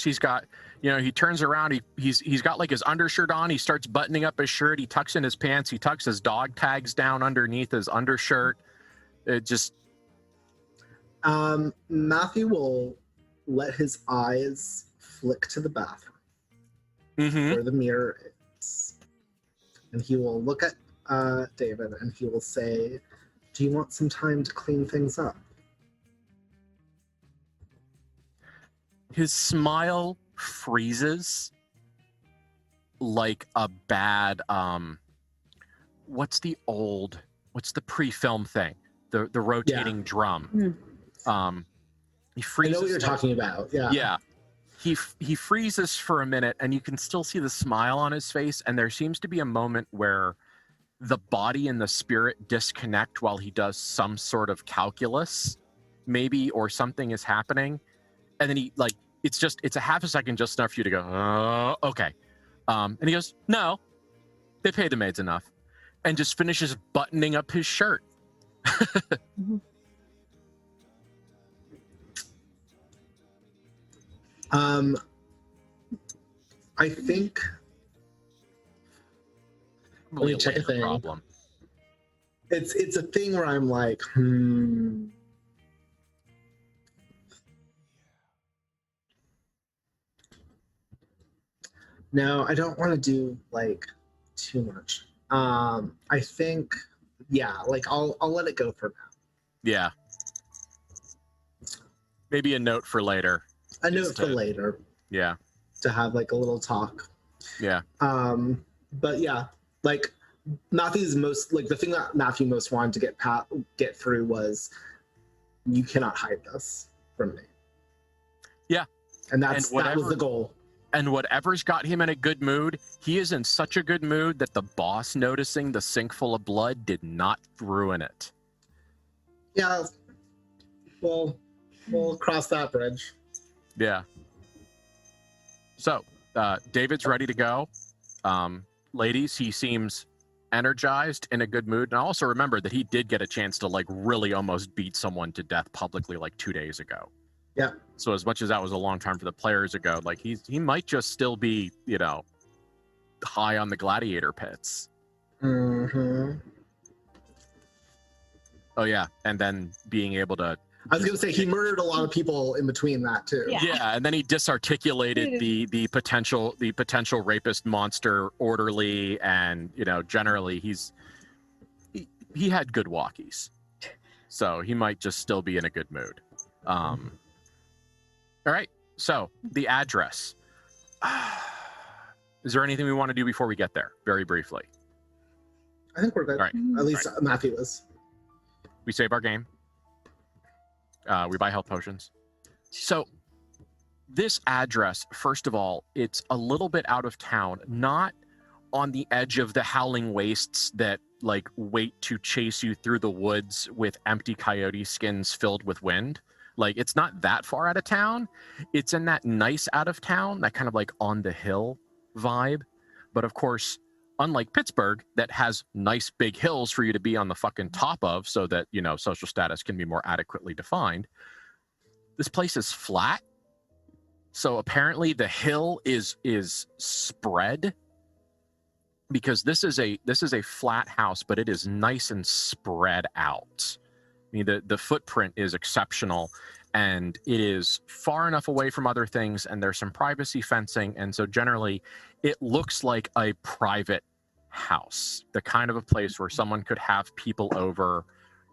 He's got, you know, he turns around. He's got like his undershirt on. He starts buttoning up his shirt. He tucks in his pants. He tucks his dog tags down underneath his undershirt. It just. Matthew will let his eyes flick to the bathroom where the mirror is, and he will look at David and he will say, "Do you want some time to clean things up?" His smile freezes like a bad what's the pre-film thing? The rotating drum. He freezes. I know what you're talking about. Yeah. Yeah. he freezes for a minute, and you can still see the smile on his face, and there seems to be a moment where the body and the spirit disconnect while he does some sort of calculus, maybe, or something is happening, and then he like it's a half a second, just enough for you to go, okay, and he goes, no, they pay the maids enough, and just finishes buttoning up his shirt. I think. Let me check a thing. Problem. It's a thing where I'm like, No, I don't want to do like too much. I think, yeah, like I'll let it go for now. Yeah. Maybe a note for later. A note for later. Yeah. To have like a little talk. Yeah. But yeah, like Matthew's most like the thing that Matthew most wanted to get through was, you cannot hide this from me. Yeah. And that was the goal. And whatever's got him in a good mood, he is in such a good mood that the boss noticing the sink full of blood did not ruin it. Yeah. We'll cross that bridge. Yeah. So, David's ready to go. Ladies, he seems energized, in a good mood. And also remember that he did get a chance to like really almost beat someone to death publicly like 2 days ago. Yeah. So as much as that was a long time for the players ago, like he might just still be, high on the gladiator pits. Mm-hmm. Oh yeah, and then being able to. I was gonna say he murdered a lot of people in between that too. Yeah, and then he disarticulated the potential rapist monster orderly, and generally he had good walkies, so he might just still be in a good mood. All right, so the address. Is there anything we want to do before we get there? Very briefly. I think we're good. All right. At least Matthew is. We save our game. We buy health potions. So this address, first of all, it's a little bit out of town, not on the edge of the howling wastes that like wait to chase you through the woods with empty coyote skins filled with wind. Like, it's not that far out of town. It's in that nice out of town, that kind of like on the hill vibe. But of course, unlike Pittsburgh, that has nice big hills for you to be on the fucking top of so that, social status can be more adequately defined. This place is flat. So apparently the hill is spread, because this is a flat house, but it is nice and spread out. I mean, the footprint is exceptional, and it is far enough away from other things, and there's some privacy fencing, and so generally it looks like a private house, the kind of a place where someone could have people over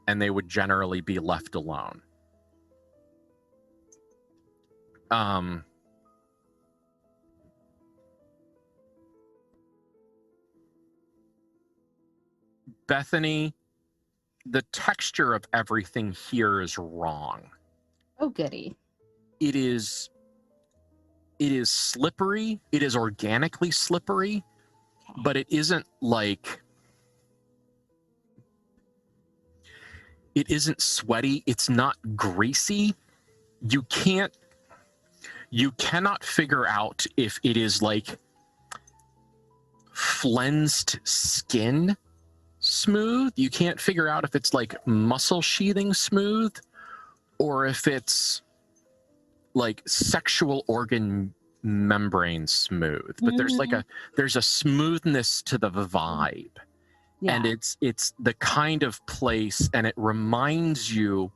and they would generally be left alone. Bethany, the texture of everything here is wrong. Oh, goody. It is slippery. It is organically slippery, but it isn't like, it isn't sweaty. It's not greasy. You cannot figure out if it is like flensed skin smooth. You can't figure out if it's like muscle sheathing smooth, or if it's like sexual organ membrane smooth. But there's a smoothness to the vibe. Yeah. And it's the kind of place, and it reminds you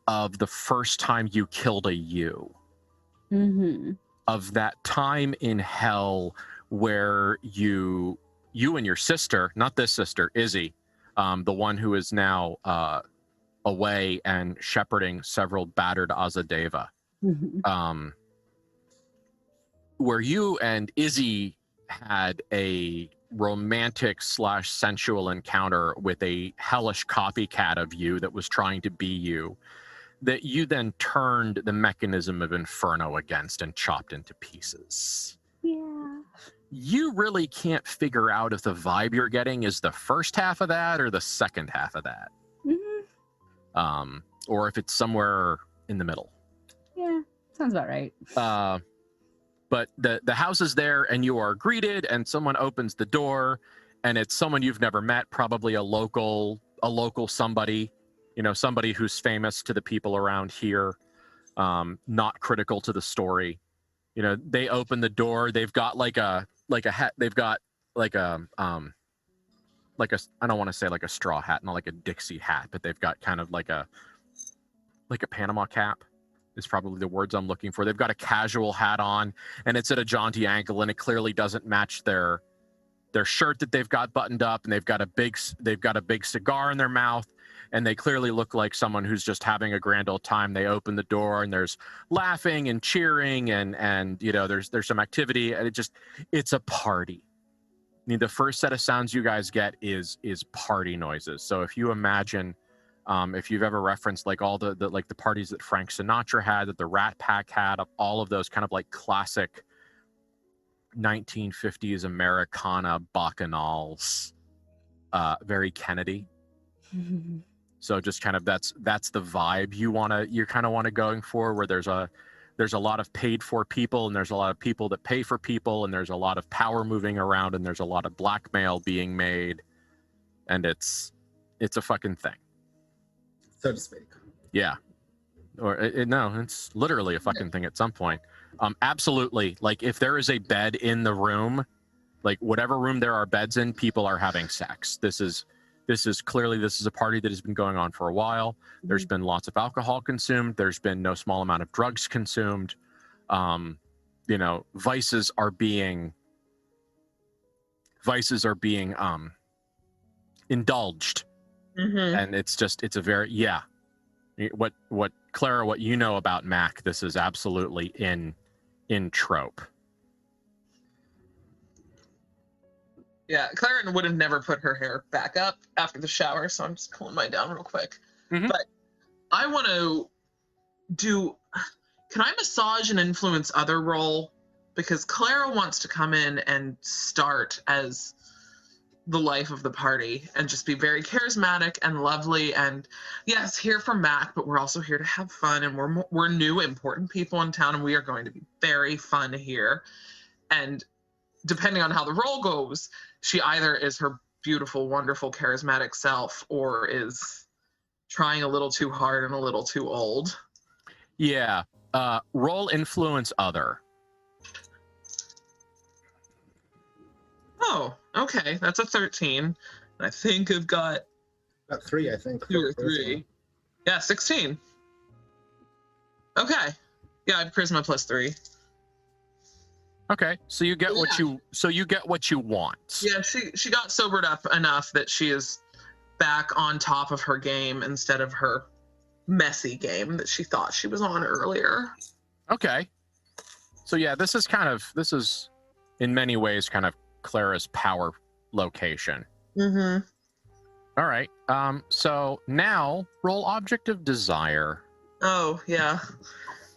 of the first time you killed a ewe. Mm-hmm. Of that time in hell where you and your sister, not this sister, Izzy, the one who is now away and shepherding several battered Azadeva, where you and Izzy had a romantic / sensual encounter with a hellish copycat of you that was trying to be you. that you then turned the mechanism of Inferno against and chopped into pieces. Yeah. You really can't figure out if the vibe you're getting is the first half of that or the second half of that. Mm-hmm. Or if it's somewhere in the middle. Yeah. Sounds about right. But the house is there and you are greeted and someone opens the door and it's someone you've never met, probably a local somebody, you know, somebody who's famous to the people around here, not critical to the story. You know, they open the door, they've got like a hat, they've got like a I don't want to say like a straw hat, not like a Dixie hat, but they've got kind of like a Panama cap is probably the words I'm looking for. They've got a casual hat on and it's at a jaunty angle and it clearly doesn't match their shirt that they've got buttoned up, and they've got a big cigar in their mouth, and they clearly look like someone who's just having a grand old time. They open the door and there's laughing and cheering and you know, there's some activity, and it's a party. I mean, the first set of sounds you guys get is party noises. So if you imagine, if you've ever referenced like all the parties that Frank Sinatra had, that the Rat Pack had, all of those kind of like classic 1950s Americana bacchanals, very Kennedy. So just kind of that's the vibe you're kind of want to going for, where there's a lot of paid for people and there's a lot of people that pay for people and there's a lot of power moving around and there's a lot of blackmail being made, and it's a fucking thing, so to speak. Yeah. Or no, it's literally a fucking thing at some point. Absolutely. Like if there is a bed in the room, like whatever room there are beds in, people are having sex. This is clearly a party that has been going on for a while. There's been lots of alcohol consumed. There's been no small amount of drugs consumed. You know, vices are being indulged. And it's a very, yeah. What Clara, what you know about Mac, this is absolutely in trope. Yeah, Clara would have never put her hair back up after the shower, so I'm just pulling mine down real quick. But I want to can I massage and influence other role? Because Clara wants to come in and start as the life of the party and just be very charismatic and lovely, and yes, here for Mac, but we're also here to have fun, and we're new important people in town, and we are going to be very fun here. And depending on how the role goes, she either is her beautiful, wonderful, charismatic self or is trying a little too hard and a little too old. Yeah. Role influence other. Oh, okay. That's a 13. I think I've got 3, I think. 2 or 3. Yeah, 16. Okay. Yeah, I have charisma +3. Okay, so you get what you want. Yeah, she got sobered up enough that she is back on top of her game instead of her messy game that she thought she was on earlier. Okay. So yeah, this is in many ways kind of Clara's power location. Mm-hmm. All right. So now roll object of desire. Oh, yeah.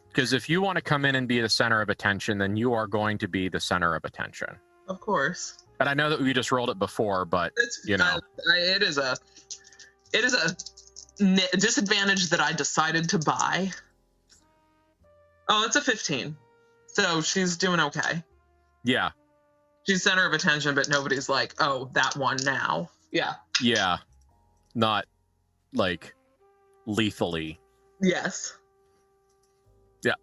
Because if you want to come in and be the center of attention, then you are going to be the center of attention. Of course. And I know that we just rolled it before, but you know, it is a disadvantage that I decided to buy. Oh, it's a 15. So she's doing okay. Yeah. She's center of attention, but nobody's like, oh, that one now. Yeah. Yeah. Not like lethally. Yes. Yeah.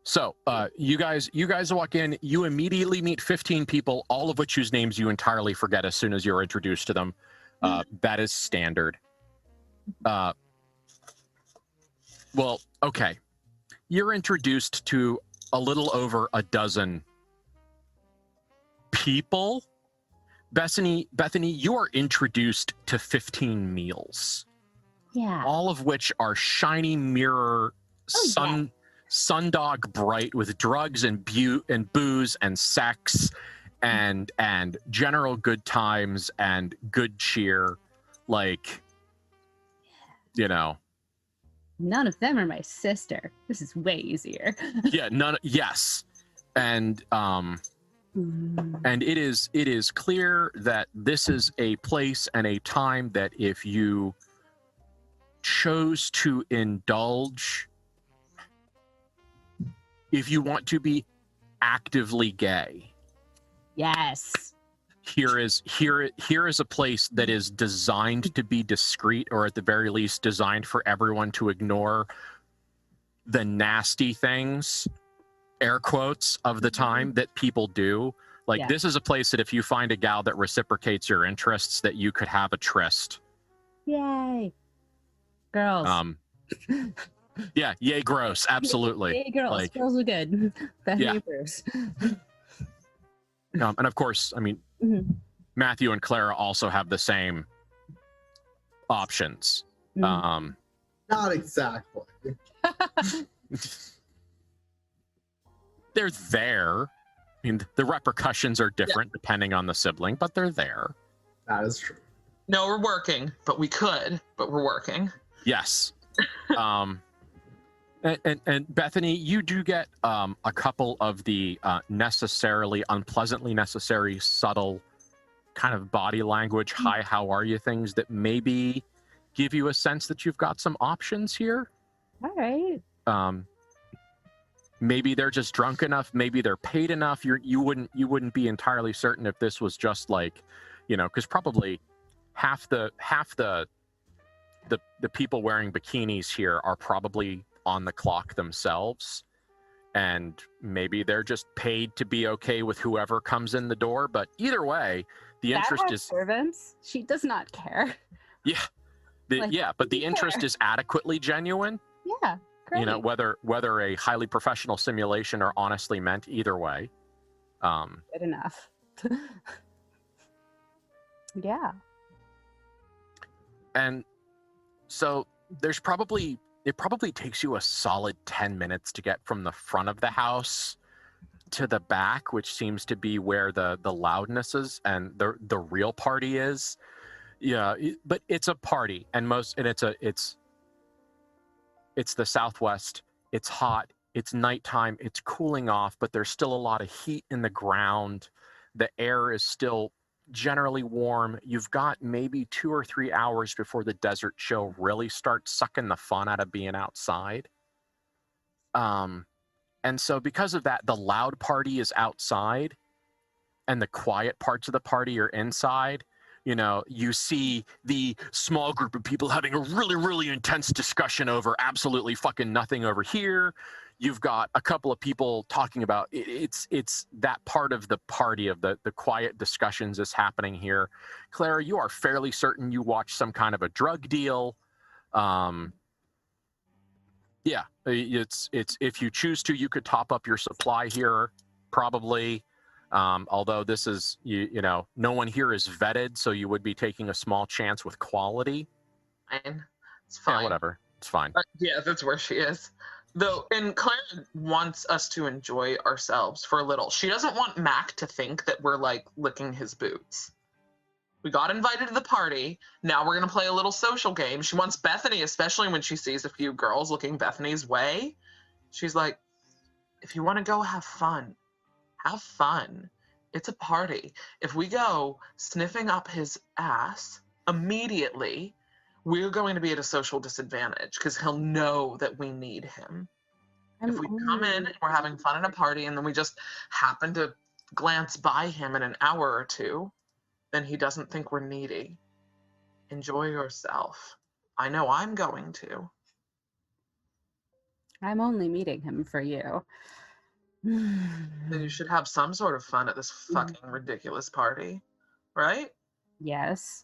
So you guys walk in, you immediately meet 15 people, all of which whose names you entirely forget as soon as you're introduced to them. That is standard. Well, okay. You're introduced to a little over a dozen people. Bethany, you are introduced to 15 meals. Yeah. All of which are shiny mirror, sundog bright with drugs and booze and sex and general good times and good cheer. Like, you know, None of them are my sister. This is way easier. Yeah, yes. And it is clear that this is a place and a time that if you chose to indulge, if you want to be actively gay, Yes. here is a place that is designed to be discreet, or at the very least designed for everyone to ignore the nasty things, air quotes, of the time that people do. Like, Yeah. this is a place that if you find a gal that reciprocates your interests, that you could have a tryst. Yay. Girls. Yeah, yay gross, absolutely. Yay, girls. Like, Girls are good. Bethany Yeah. approves. and of course, I mean, Mhm. Matthew and Clara also have the same options. Mhm. Not exactly. They're there. I mean, the repercussions are different depending on the sibling, but they're there. That is true. No, we're working, but we could, but we're working. Yes. And Bethany, you do get a couple of the necessarily unpleasantly necessary subtle kind of body language, hi, how are you things that maybe give you a sense that you've got some options here. All right. Maybe they're just drunk enough, maybe they're paid enough. You wouldn't be entirely certain if this was just like, because probably half the people wearing bikinis here are probably on the clock themselves, and maybe they're just paid to be okay with whoever comes in the door. But either way, the That interest has is servants. She does not care. but the interest is adequately genuine. Yeah. Great. Whether a highly professional simulation or honestly meant, either way. Good enough. Yeah. And so it probably takes you a solid 10 minutes to get from the front of the house to the back, which seems to be where the loudness is and the real party is. Yeah, but it's a party, and it's the Southwest. It's hot. It's nighttime. It's cooling off, but there's still a lot of heat in the ground. The air is still generally warm. You've got maybe 2 or 3 hours before the desert chill really starts sucking the fun out of being outside. And so because of that, the loud party is outside and the quiet parts of the party are inside. You see the small group of people having a really, really intense discussion over absolutely fucking nothing over here. You've got a couple of people talking about it's that part of the party of the quiet discussions is happening here. Clara, you are fairly certain you watched some kind of a drug deal. Yeah, it's if you choose to, you could top up your supply here, probably. Although this is, no one here is vetted, so you would be taking a small chance with quality. Fine. It's fine. Yeah, whatever. It's fine. Yeah, that's where she is. Though, and Claire wants us to enjoy ourselves for a little. She doesn't want Mac to think that we're like licking his boots. We got invited to the party. Now we're going to play a little social game. She wants Bethany, especially when she sees a few girls looking Bethany's way. She's like, if you want to go have fun, have fun. It's a party. If we go sniffing up his ass immediately, we're going to be at a social disadvantage because he'll know that we need him. If we come in and we're having fun at a party and then we just happen to glance by him in an hour or two, then he doesn't think we're needy. Enjoy yourself. I know I'm going to. I'm only meeting him for you. Then you should have some sort of fun at this fucking ridiculous party, right? Yes.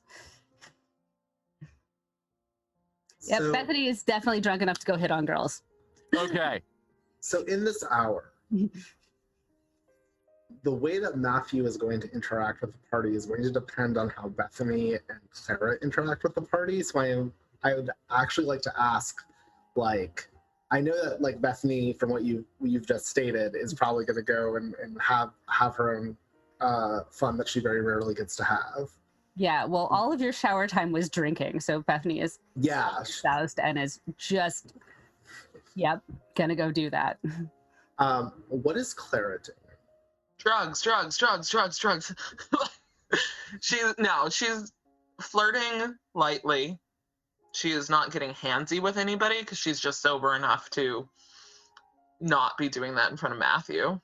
Yep, So, Bethany is definitely drunk enough to go hit on girls. Okay. so in this hour, the way that Matthew is going to interact with the party is going to depend on how Bethany and Clara interact with the party. So I would actually like to ask, like, I know that like Bethany, from what you've just stated, is probably going to go and have her own fun that she very rarely gets to have. Yeah, well, all of your shower time was drinking, so Bethany is Yeah. soused and is just, yep, gonna go do that. What is Clara doing? Drugs. She's flirting lightly. She is not getting handsy with anybody because she's just sober enough to not be doing that in front of Matthew.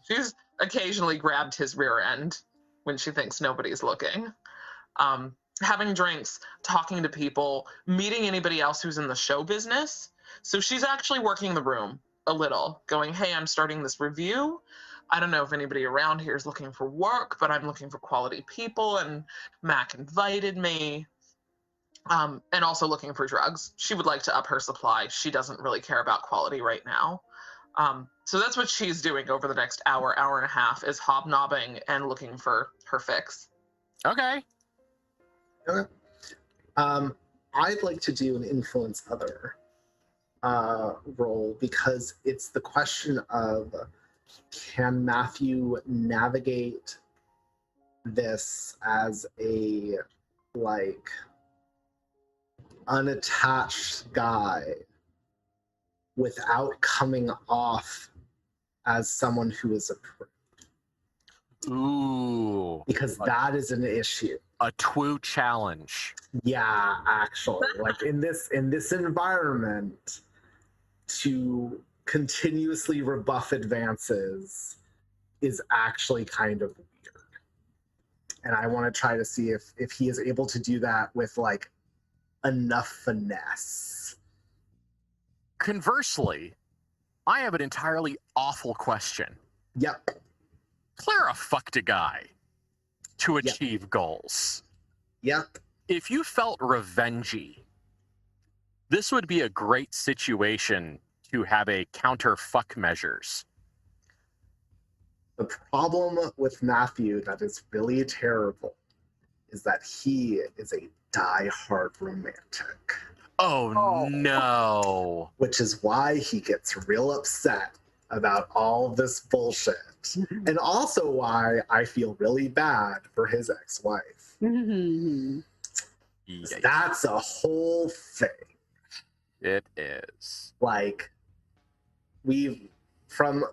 She's occasionally grabbed his rear end when she thinks nobody's looking. Having drinks, talking to people, meeting anybody else who's in the show business. So she's actually working the room a little, going, hey, I'm starting this review. I don't know if anybody around here is looking for work, but I'm looking for quality people, and Mac invited me. And also looking for drugs. She would like to up her supply. She doesn't really care about quality right now. So that's what she's doing over the next hour and a half, is hobnobbing and looking for her fix. Okay. Okay. I'd like to do an influence other role, because it's the question of, can Matthew navigate this as a like unattached guy without coming off as someone who is a prick? Ooh. Because that is an issue. A twoo challenge. Yeah, actually, like in this environment, to continuously rebuff advances is actually kind of weird. And I want to try to see if he is able to do that with like enough finesse. Conversely, I have an entirely awful question. Yep. Clara fucked a guy to achieve goals. Yep. If you felt revengey, this would be a great situation to have a counter fuck measures. The problem with Matthew that is really terrible is that he is a die-hard romantic. Oh no. Which is why he gets real upset about all this bullshit. And also why I feel really bad for his ex-wife. Yikes. That's a whole thing. It is. Like, we've from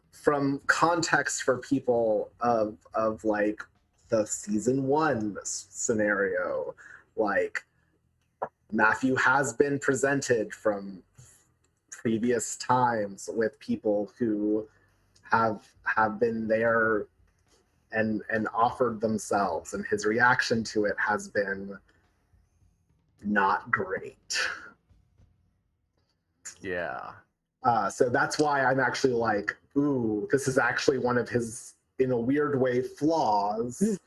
context for people of like the season 1 scenario, like Matthew has been presented from previous times with people who have been there and offered themselves, and his reaction to it has been not great. Yeah. So that's why I'm actually like, ooh, this is actually one of his, in a weird way, flaws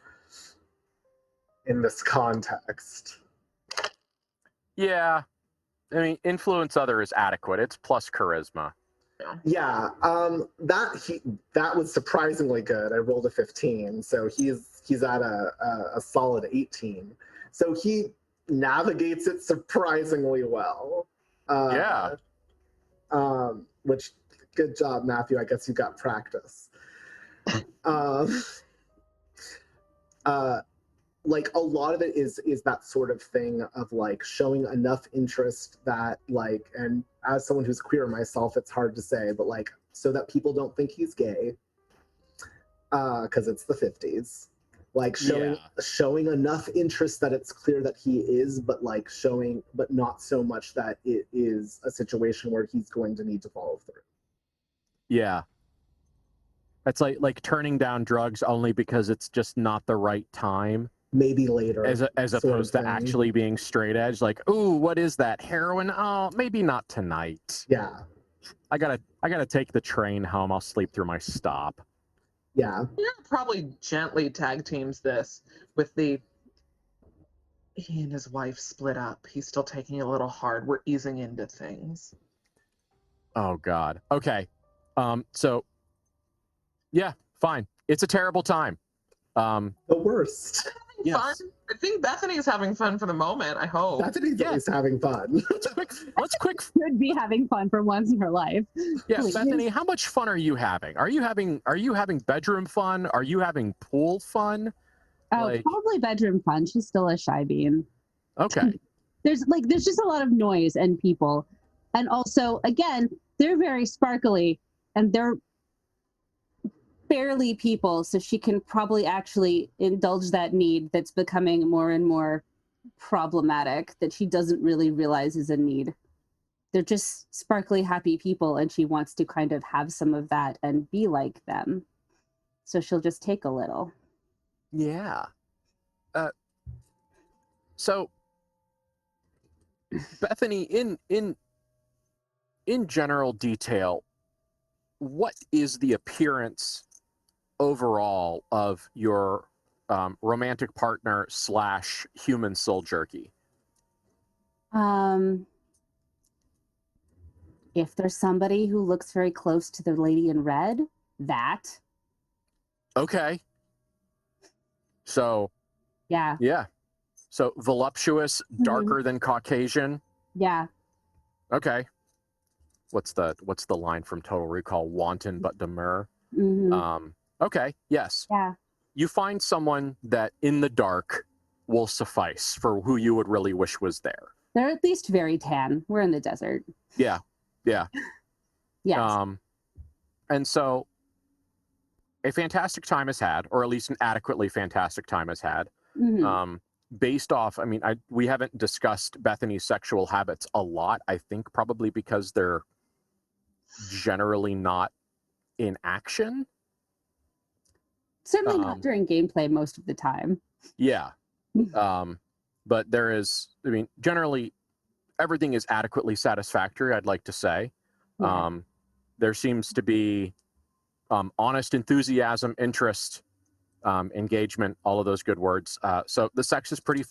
in this context. Yeah. I mean, influence other is adequate. It's plus charisma. Yeah, that was surprisingly good. I rolled a 15, so he's at a solid 18. So he navigates it surprisingly well. Yeah. Which, good job, Matthew. I guess you got practice. Like a lot of it is that sort of thing of like showing enough interest that like, and as someone who's queer myself, it's hard to say, but like, so that people don't think he's gay, because it's the 50s. Like showing enough interest that it's clear that he is, but not so much that it is a situation where he's going to need to follow through. Yeah. It's like turning down drugs only because it's just not the right time. Maybe later. As opposed to actually being straight edge, like, ooh, what is that? Heroin? Oh, maybe not tonight. Yeah. I gotta take the train home. I'll sleep through my stop. Yeah. Yeah, probably gently tag teams this with the, he and his wife split up. He's still taking it a little hard. We're easing into things. Oh God. Okay. So yeah, fine. It's a terrible time. The worst. Yes. Fun. I think Bethany's having fun for the moment, I hope. Bethany's always having fun. Let's quick. Should be having fun for once in her life. Yeah, Please. Bethany, how much fun are you having? Are you having bedroom fun? Are you having pool fun? Oh, Like- probably bedroom fun. She's still a shy bean. Okay. There's just a lot of noise and people. And also, again, they're very sparkly and they're barely people, so she can probably actually indulge that need that's becoming more and more problematic that she doesn't really realize is a need. They're just sparkly, happy people, and she wants to kind of have some of that and be like them. So she'll just take a little. Yeah. So Bethany, in general detail, what is the appearance overall of your romantic partner / human soul jerky? If there's somebody who looks very close to the lady in red, that. Okay. So Yeah. yeah. So voluptuous, darker than Caucasian. Yeah. Okay. What's the line from Total Recall? Wanton but demure. Mhm. Okay. Yes. Yeah. You find someone that in the dark will suffice for who you would really wish was there. They're at least very tan. We're in the desert. Yeah. Yeah. Yes. And so a fantastic time is had, or at least an adequately fantastic time is had. Mhm. Based off, I mean, we haven't discussed Bethany's sexual habits a lot, I think probably because they're generally not in action. Certainly not during gameplay most of the time. Yeah. But there is, I mean, generally everything is adequately satisfactory, I'd like to say. Yeah. There seems to be honest enthusiasm, interest, engagement, all of those good words. So the sex is pretty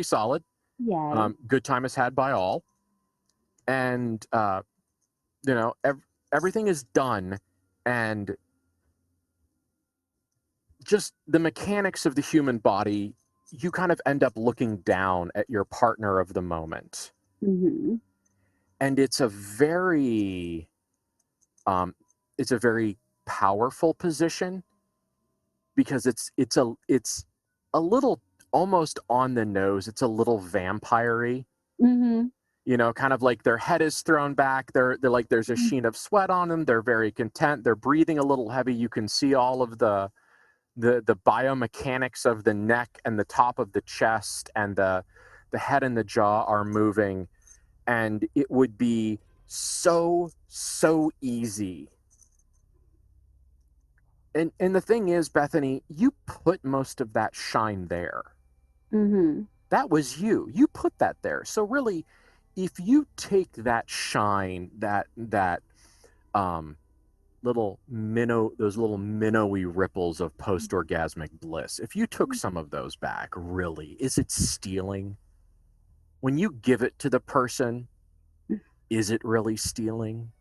solid. Yeah. Good time is had by all. And, you know, everything is done, and just the mechanics of the human body, you kind of end up looking down at your partner of the moment. Mm-hmm. And it's a very powerful position, because it's a little almost on the nose. It's a little vampire-y. Mm-hmm. You know, kind of like their head is thrown back. They're like, there's a sheen of sweat on them. They're very content. They're breathing a little heavy. You can see all of the biomechanics of the neck and the top of the chest, and the head and the jaw are moving. And it would be so easy. And the thing is, Bethany, you put most of that shine there. Mm-hmm. That was you. You put that there. So really, if you take that shine, that little those little minnowy ripples of post-orgasmic bliss, if you took some of those back, really, is it stealing? When you give it to the person, is it really stealing?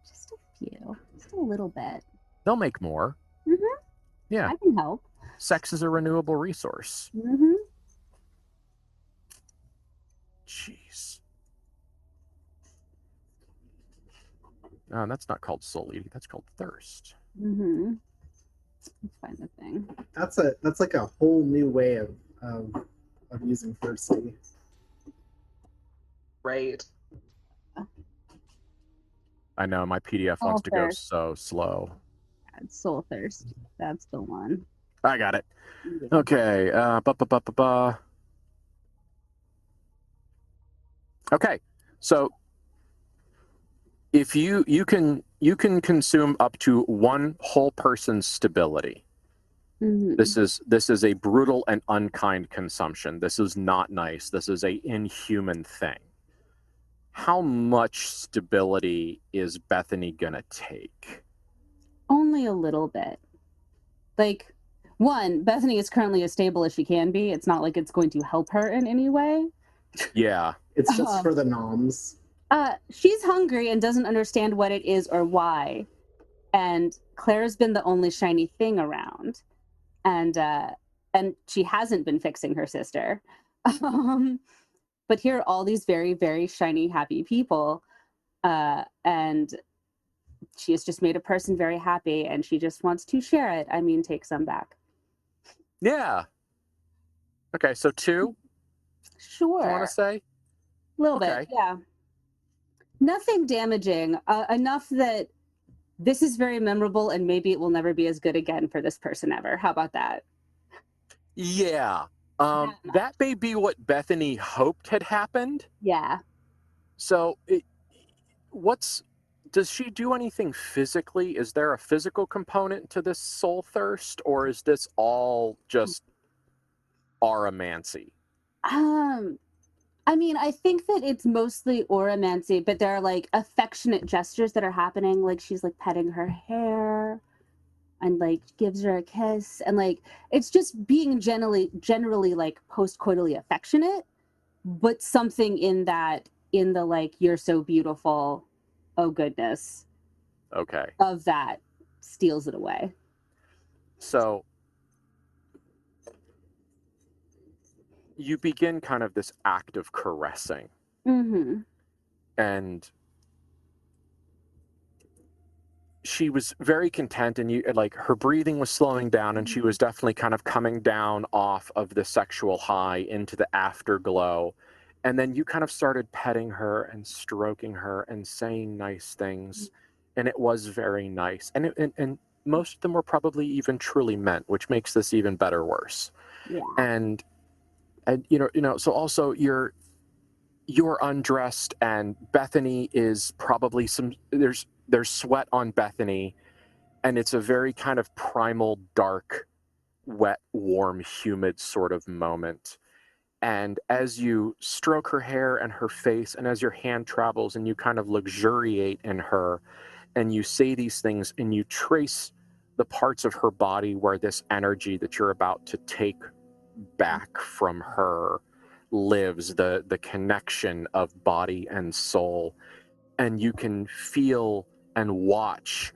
Just a few. Just a little bit. They'll make more. Mm-hmm. Yeah. I can help. Sex is a renewable resource. Mm-hmm. Jeez. No, that's not called soul eating. That's called thirst. Mm-hmm. Let's find the thing. That's like a whole new way of using thirsty. Right. I know my PDF wants to go so slow. It's soul thirst. That's the one. I got it. Okay. Okay. So if you can consume up to one whole person's stability. Mm-hmm. This is a brutal and unkind consumption. This is not nice. This is a inhuman thing. How much stability is Bethany gonna take? Only a little bit. Like, one, Bethany is currently as stable as she can be. It's not like it's going to help her in any way. Yeah. It's just for the noms. She's hungry and doesn't understand what it is or why. And Claire's been the only shiny thing around. And she hasn't been fixing her sister. But here are all these very, very shiny, happy people. And she has just made a person very happy, and she just wants to share it. I mean, take some back. Yeah. Okay, so 2, you want Sure. to say? A little Okay. bit, yeah. Nothing damaging, enough that this is very memorable and maybe it will never be as good again for this person ever. How about that? Yeah. That much. That may be what Bethany hoped had happened. Yeah. So, does she do anything physically? Is there a physical component to this soul thirst, or is this all just auramancy? I mean, I think that it's mostly auramancy, but there are like affectionate gestures that are happening. Like she's like petting her hair and like gives her a kiss. And like it's just being generally like post-coitally affectionate, but something in the like, you're so beautiful, oh goodness, Okay. of that steals it away. So you begin kind of this act of caressing, Mm-hmm. and she was very content, and like her breathing was slowing down, and she was definitely kind of coming down off of the sexual high into the afterglow. And then you kind of started petting her and stroking her and saying nice things, and it was very nice. And most of them were probably even truly meant, which makes this even better worse. Yeah. And so also you're undressed, and Bethany is probably there's sweat on Bethany, and it's a very kind of primal, dark, wet, warm, humid sort of moment. And as you stroke her hair and her face, and as your hand travels and you kind of luxuriate in her, and you say these things and you trace the parts of her body where this energy that you're about to take back from her lives, the connection of body and soul, and you can feel and watch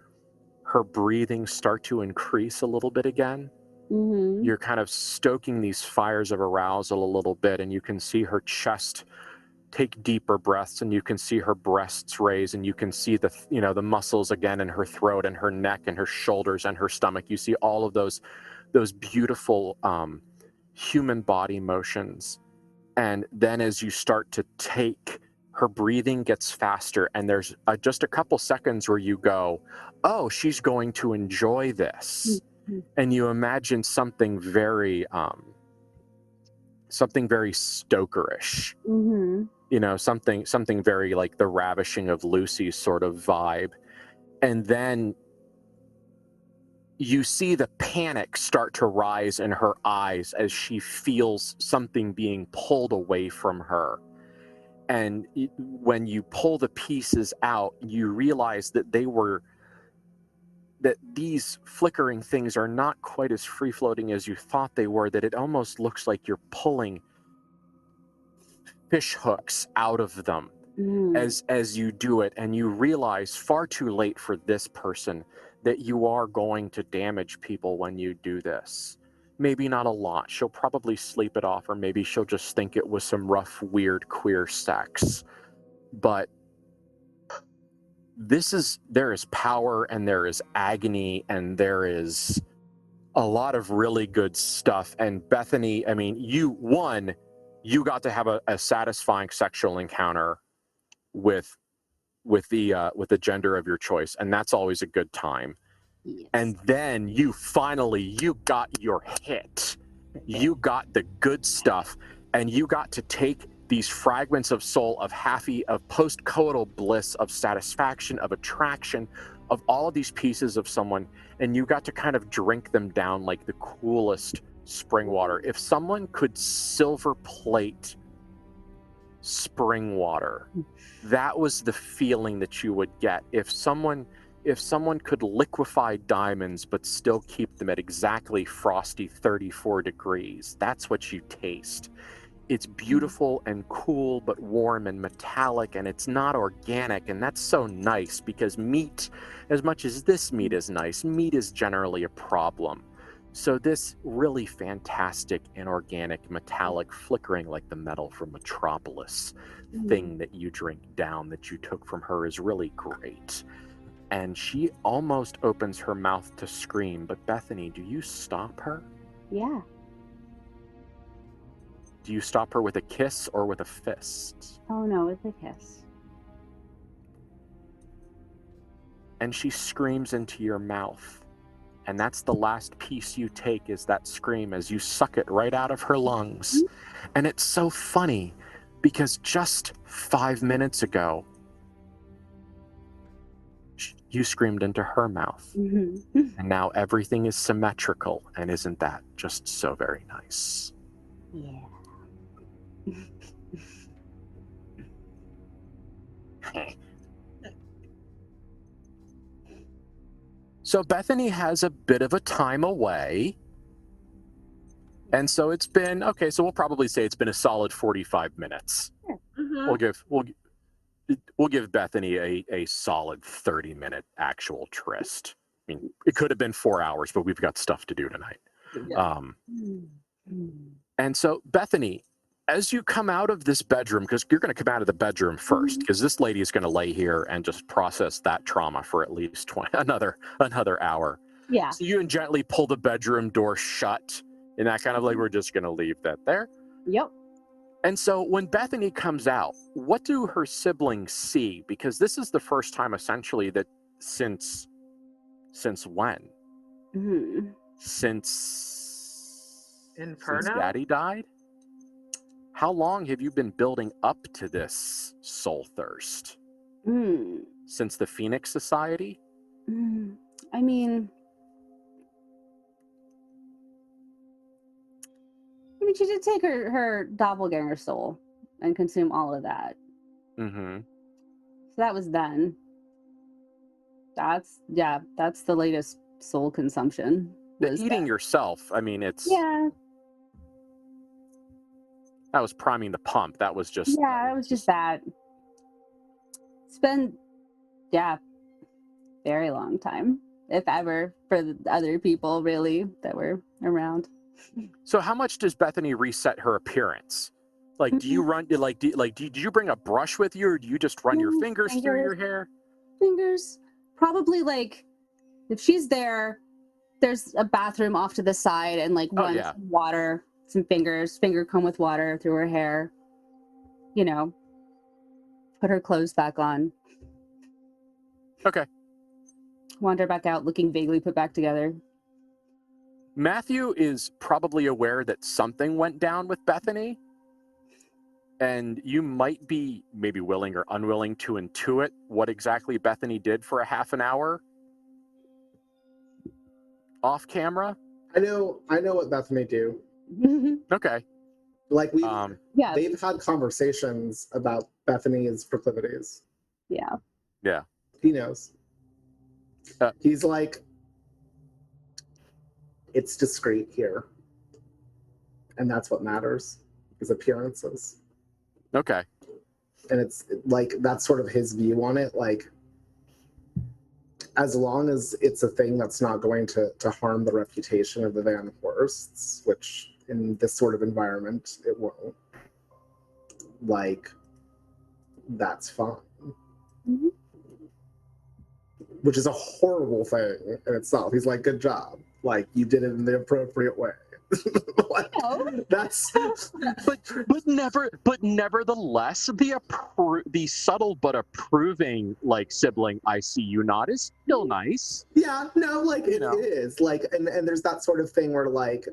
her breathing start to increase a little bit again. Mm-hmm. You're kind of stoking these fires of arousal a little bit, and you can see her chest take deeper breaths, and you can see her breasts raise, and you can see the muscles again in her throat and her neck and her shoulders and her stomach. You see all of those beautiful human body motions. And then as you start to take, her breathing gets faster, and there's just a couple seconds where you go, oh, she's going to enjoy this. And you imagine something very Stokerish. Mm-hmm. Something very like the Ravishing of Lucy sort of vibe. And then you see the panic start to rise in her eyes as she feels something being pulled away from her. And when you pull the pieces out, you realize that these flickering things are not quite as free-floating as you thought they were, that it almost looks like you're pulling fish hooks out of them as you do it. And you realize far too late for this person that you are going to damage people when you do this. Maybe not a lot. She'll probably sleep it off, or maybe she'll just think it was some rough, weird, queer sex. But there is power, and there is agony, and there is a lot of really good stuff. And Bethany, I mean, you got to have a satisfying sexual encounter with the gender of your choice, and that's always a good time. Yes. And then you got your hit. You got the good stuff, and you got to take these fragments of soul, of post-coital bliss, of satisfaction, of attraction, of all of these pieces of someone, and you got to kind of drink them down like the coolest spring water. If someone could silver plate spring water, that was the feeling that you would get. If someone could liquefy diamonds but still keep them at exactly frosty 34 degrees, that's what you taste. It's beautiful and cool, but warm and metallic, and it's not organic, and that's so nice, because meat, as much as this meat is nice, meat is generally a problem. So this really fantastic, inorganic, metallic, flickering like the metal from Metropolis thing that you drink down, that you took from her, is really great. And she almost opens her mouth to scream, but Bethany, do you stop her? Yeah. Do you stop her with a kiss or with a fist? Oh no, it's a kiss. And she screams into your mouth. And that's the last piece you take, is that scream as you suck it right out of her lungs. And it's so funny because just 5 minutes ago, you screamed into her mouth. Mm-hmm. And now everything is symmetrical. And isn't that just so very nice? Yeah. So Bethany has a bit of a time away. And so it's been, okay, so we'll probably say it's been a solid 45 minutes. Mhm. We'll give Bethany a solid 30-minute actual tryst. I mean, it could have been 4 hours, but we've got stuff to do tonight. Yeah. And so Bethany, as you come out of this bedroom, because you're going to come out of the bedroom first, because this lady is going to lay here and just process that trauma for at least another hour. Yeah. So you gently pull the bedroom door shut, and that kind of like, we're just going to leave that there. Yep. And so when Bethany comes out, what do her siblings see? Because this is the first time essentially that since when? Since Inferno? Daddy died? How long have you been building up to this soul thirst? Since the Phoenix Society? I mean, she did take her doppelganger soul and consume all of that. Mm-hmm. So that was then. That's the latest soul consumption. Eating yourself, I mean, it's... Yeah. That was priming the pump. That was just... Yeah, it was just that. It's been, very long time, if ever, for the other people, really, that were around. So how much does Bethany reset her appearance? Like, do you run, do you bring a brush with you, or do you just run your fingers through your hair? Fingers. Probably, like, if she's there, there's a bathroom off to the side, and, like, some water, some finger comb with water through her hair. You know, put her clothes back on. Okay. Wander back out, looking vaguely put back together. Matthew is probably aware that something went down with Bethany, and you might be maybe willing or unwilling to intuit what exactly Bethany did for a half an hour off camera. I know what Bethany do. Okay. Like Yeah. they've had conversations about Bethany's proclivities. Yeah. Yeah. He knows. He's like, it's discreet here. And that's what matters, is appearances. Okay. And it's like, that's sort of his view on it. Like, as long as it's a thing that's not going to harm the reputation of the Van Horsts, which in this sort of environment, it won't. Like, that's fine. Mm-hmm. Which is a horrible thing in itself. He's like, good job. Like, you did it in the appropriate way. Like, that's but nevertheless, the subtle but approving like sibling I see you not is still nice. Yeah, no, like it is like, and there's that sort of thing where like,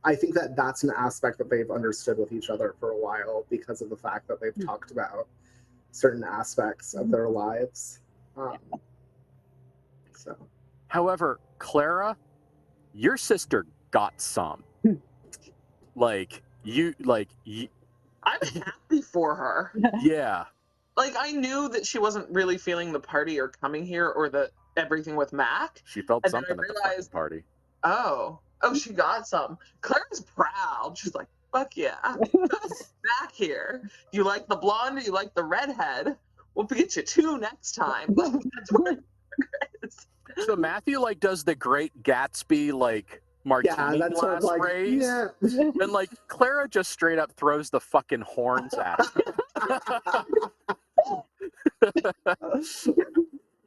I think that's an aspect that they've understood with each other for a while because of the fact that they've talked about certain aspects of their lives. So, however, Clara, your sister got some. I'm happy for her. Yeah. Like, I knew that she wasn't really feeling the party or coming here or everything with Mac. She felt And something then I at the realized, fucking party. Oh, she got some. Clara's proud. She's like, fuck yeah. Mac here. You like the blonde or you like the redhead? We'll get you two next time. Like, that's where it is. So Matthew like does the Great Gatsby like martini glass raise, and like Clara just straight up throws the fucking horns at him.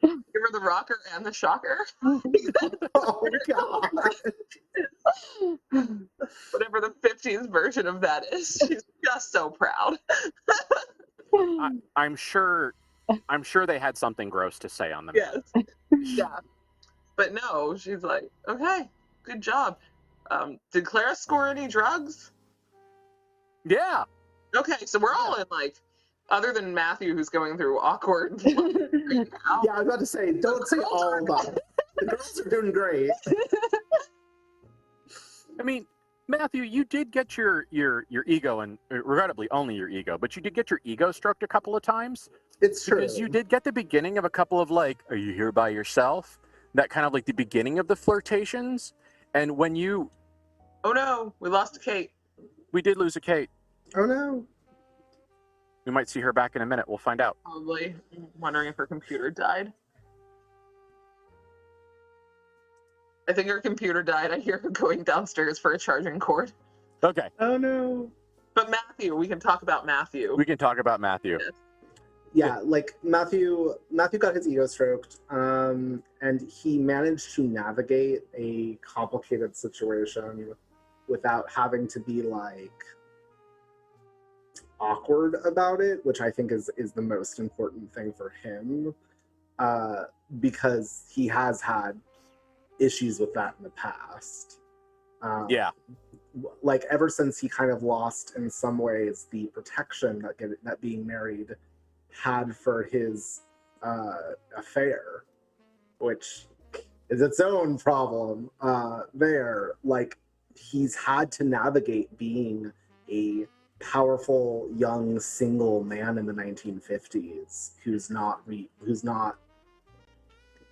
Give her the rocker and the shocker. Oh god. Archie's version of that is. She's just so proud. I'm sure they had something gross to say on them. Yes. Yeah. But no, she's like, okay, good job. Did Clara score any drugs? Yeah. Okay, so we're all in like, other than Matthew, who's going through awkward. Right now. Yeah, I was about to say, don't say all of them. The girls are doing great. I mean, Matthew, you did get your ego, and regrettably only your ego, but you did get your ego stroked a couple of times. It's true. Because you did get the beginning of a couple of like, are you here by yourself? That kind of like the beginning of the flirtations. And when you... Oh no, we lost a Kate. We did lose a Kate. Oh no. We might see her back in a minute. We'll find out. Probably. I'm wondering if her computer died. I think her computer died. I hear her going downstairs for a charging cord. Okay. Oh no. But Matthew, we can talk about Matthew. We can talk about Matthew. Yes. Yeah, like Matthew got his ego stroked, and he managed to navigate a complicated situation without having to be like awkward about it, which I think is the most important thing for him, because he has had issues with that in the past. Yeah. Like ever since he kind of lost in some ways the protection that being married had for his affair, which is its own problem there. Like he's had to navigate being a powerful young single man in the 1950s who's not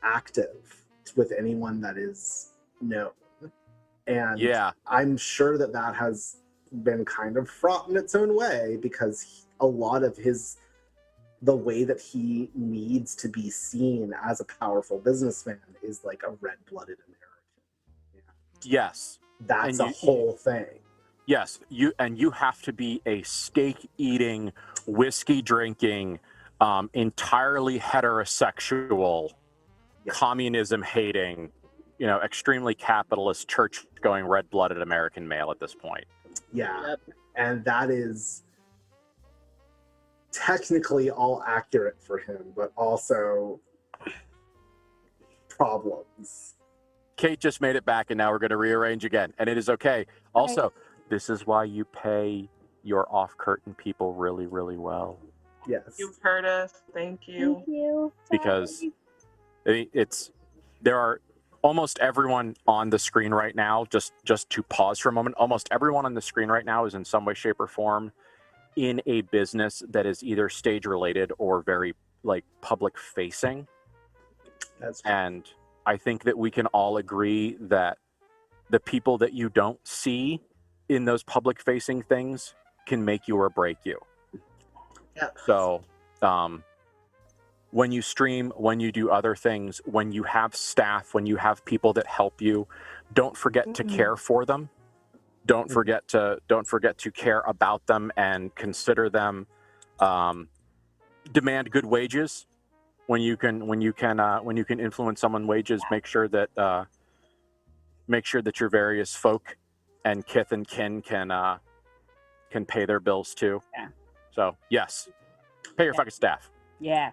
active with anyone that is known. And Yeah. I'm sure that has been kind of fraught in its own way, because a lot of the way that he needs to be seen as a powerful businessman is like a red-blooded American. Yes. That's And a whole thing. Yes. You have to be a steak-eating, whiskey-drinking, entirely heterosexual, communism-hating, extremely capitalist, church-going, red-blooded American male at this point. Yeah. Yep. And that is technically all accurate for him, but also problems. Kate just made it back, and now we're going to rearrange again, and it is okay. Also, this is why you pay your off-curtain people really, really well. Yes. You've heard us. Thank you. Thank you. Because there are almost everyone on the screen right now, just to pause for a moment, almost everyone on the screen right now is in some way, shape, or form in a business that is either stage related or very like public facing. That's true. And I think that we can all agree that the people that you don't see in those public facing things can make you or break you. Yep. So when you stream, when you do other things, when you have staff, when you have people that help you, don't forget to care for them. Don't forget to care about them and consider them. Demand good wages when you can influence someone's wages. Make sure that your various folk and kith and kin can pay their bills too. Yeah. So yes, pay your fucking staff. Yeah.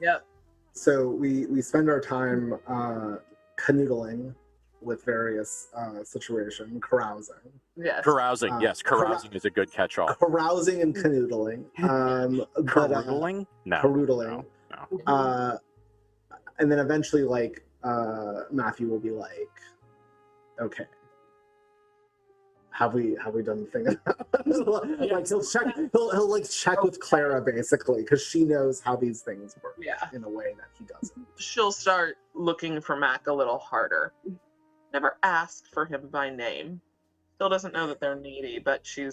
Yep. So we spend our time canoodling with various situations, carousing. Yes. Carousing, yes, carousing is a good catch-all. Carousing and canoodling. Caroodling? No. Caroodling. No. And then eventually, like, Matthew will be like, okay, have we done the thing? Like he'll like check with Clara basically, because she knows how these things work. Yeah. In a way that he doesn't. She'll start looking for Mac a little harder. Never asked for him by name. Still doesn't know that they're needy, but she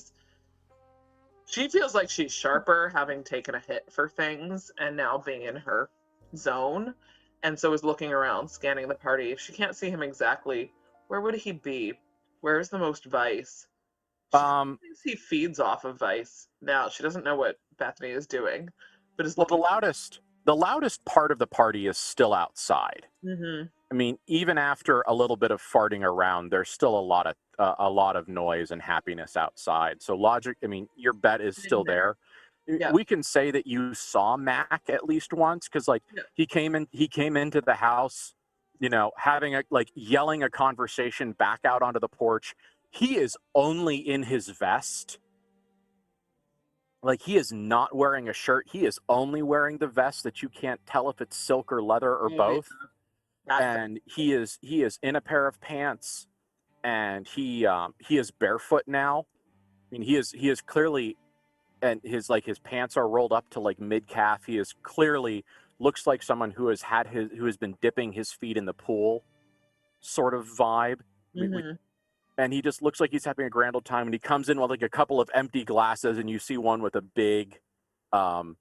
feels like she's sharper, having taken a hit for things and now being in her zone, and so is looking around, scanning the party. If she can't see him exactly, where would he be? Where's the most vice? She thinks he feeds off of vice. Now she doesn't know what Bethany is doing, but is Well, the loudest part of the party is still outside. Mm-hmm. I mean, even after a little bit of farting around, there's still a lot of noise and happiness outside. So logic, I mean, your bet is still there. Yeah. We can say that you saw Mac at least once, because like he came into the house, you know, having yelling a conversation back out onto the porch. He is only in his vest. Like, he is not wearing a shirt. He is only wearing the vest that you can't tell if it's silk or leather or both. And he is in a pair of pants, and he is barefoot now. I mean, he is clearly, and his pants are rolled up to like mid calf. He is clearly looks like someone who has been dipping his feet in the pool, sort of vibe. And he just looks like he's having a grand old time. And he comes in with like a couple of empty glasses, and you see one with a big bottom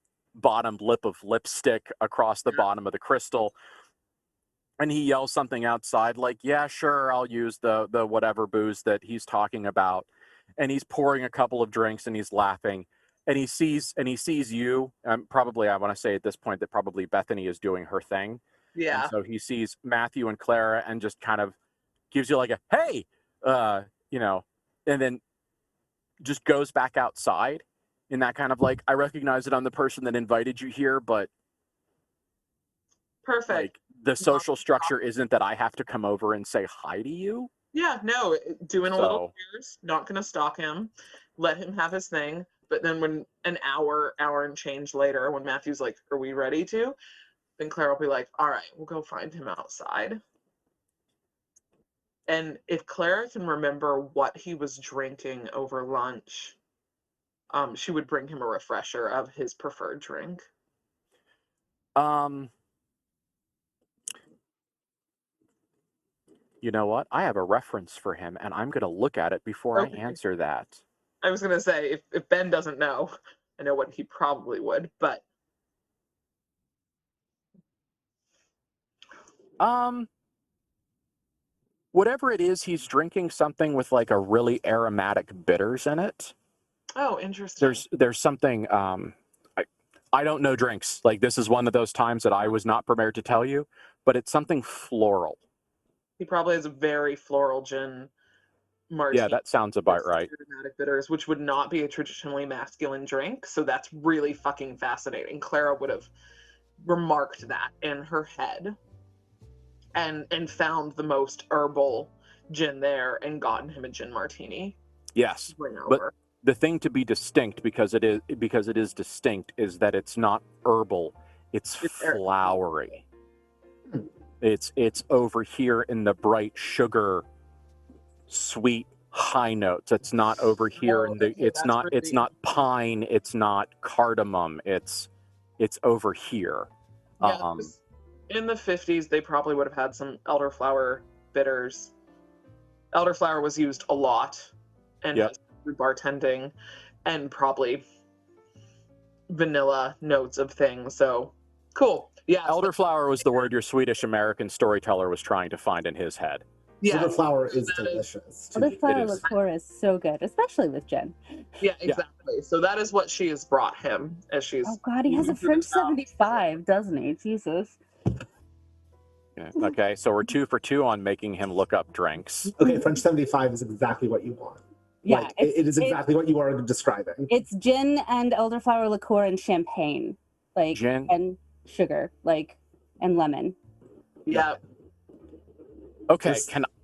lip of lipstick across the bottom of the crystal. And he yells something outside like, yeah, sure, I'll use the whatever booze that he's talking about. And he's pouring a couple of drinks, and he's laughing. And he sees you. Probably, I want to say at this point that probably Bethany is doing her thing. Yeah. And so he sees Matthew and Clara and just kind of gives you like a, hey, you know, and then just goes back outside in that kind of like, I recognize that I'm the person that invited you here, but perfect. Like, the social structure isn't that I have to come over and say hi to you. Yeah, no, doing a little cheers, not gonna stalk him, let him have his thing. But then when an hour and change later, when Matthew's like, are we ready to? Then Clara will be like, all right, we'll go find him outside. And if Clara can remember what he was drinking over lunch, she would bring him a refresher of his preferred drink. You know what? I have a reference for him, and I'm going to look at it before I answer that. I was going to say, if Ben doesn't know, I know what he probably would, but... Whatever it is, he's drinking something with like a really aromatic bitters in it. Oh, interesting. There's something, I don't know drinks. Like, this is one of those times that I was not prepared to tell you, but it's something floral. He probably has a very floral gin martini. Yeah, that sounds about right. Aromatic bitters, which would not be a traditionally masculine drink, so that's really fucking fascinating. Clara would have remarked that in her head and found the most herbal gin there and gotten him a gin martini. Yes, but the thing to be distinct, because it is distinct, is that it's not herbal, it's flowery. It's over here in the bright sugar, sweet high notes. It's not over here in the. It's not pine. It's not cardamom. It's over here. Yeah, in the 50s, they probably would have had some elderflower bitters. Elderflower was used a lot, and through bartending, and probably vanilla notes of things. So cool. Yeah, elderflower was the word your Swedish American storyteller was trying to find in his head. Yeah, elderflower is delicious. Elderflower liqueur is so good, especially with gin. Yeah, exactly. Yeah. So that is what she has brought him as she's. Oh God, he has a French 75, doesn't he? Jesus. Okay, so we're 2 for 2 on making him look up drinks. Okay, French 75 is exactly what you want. Yeah, like, it is exactly what you are describing. It's gin and elderflower liqueur and champagne, like gin and sugar, like, and lemon. Yeah. Okay,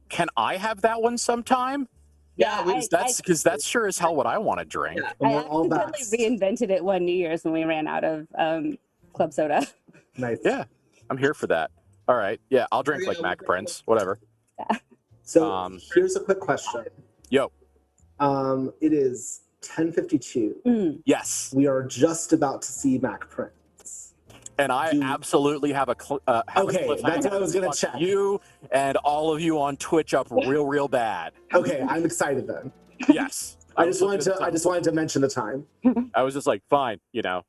can I have that one sometime? Yeah, because that's sure as hell what I want to drink. Yeah, I accidentally reinvented it one New Year's when we ran out of club soda. Nice. Yeah, I'm here for that. All right. Yeah, I'll drink like Mac Prince, whatever. Yeah. So here's a quick question. Yo. It is 10:52. Yes. We are just about to see Mac Prince. And I absolutely have a okay, that's what I was going to check. You and all of you on Twitch up real bad. Okay, I'm excited then. Yes. I just wanted to mention the time. I was just like, fine, you know,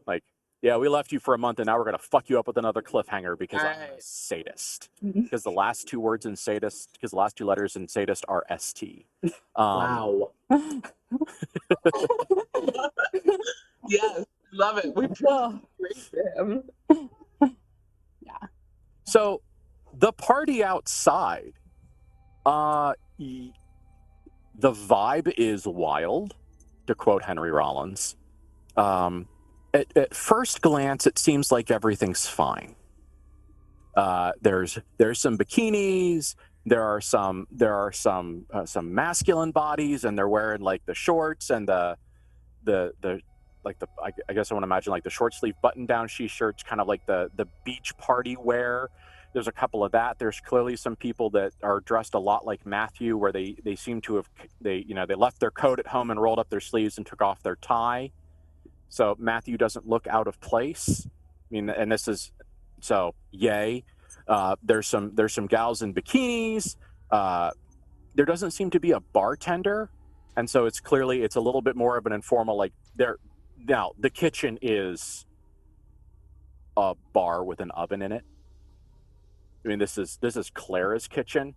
like, yeah, we left you for a month and now we're going to fuck you up with another cliffhanger because I'm a sadist. Because the last 2 words in sadist, because the last 2 letters in sadist are ST. Wow. Yes, love it. We him. Yeah. So The party outside, the vibe is wild, to quote Henry Rollins. At first glance, it seems like everything's fine. There's some bikinis. There are some masculine bodies, and they're wearing like the shorts and the I guess I want to imagine like the short sleeve button down shirts, kind of like the beach party wear. There's a couple of that. There's clearly some people that are dressed a lot like Matthew, where they seem to have they left their coat at home and rolled up their sleeves and took off their tie. So Matthew doesn't look out of place. I mean, and this is so yay. There's some gals in bikinis. There doesn't seem to be a bartender, and so it's a little bit more of an informal like there. Now the kitchen is a bar with an oven in it. I mean, this is Clara's kitchen,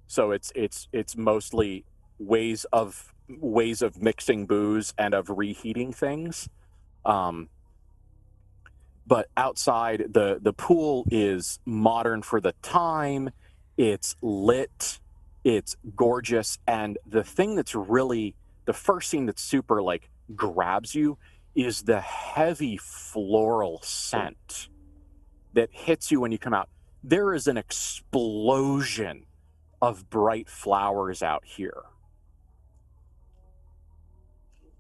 so it's mostly ways of mixing booze and of reheating things. But outside, the pool is modern for the time. It's lit. It's gorgeous. And the thing that's really, the first thing that super like grabs you is the heavy floral scent that hits you when you come out. There is an explosion of bright flowers out here.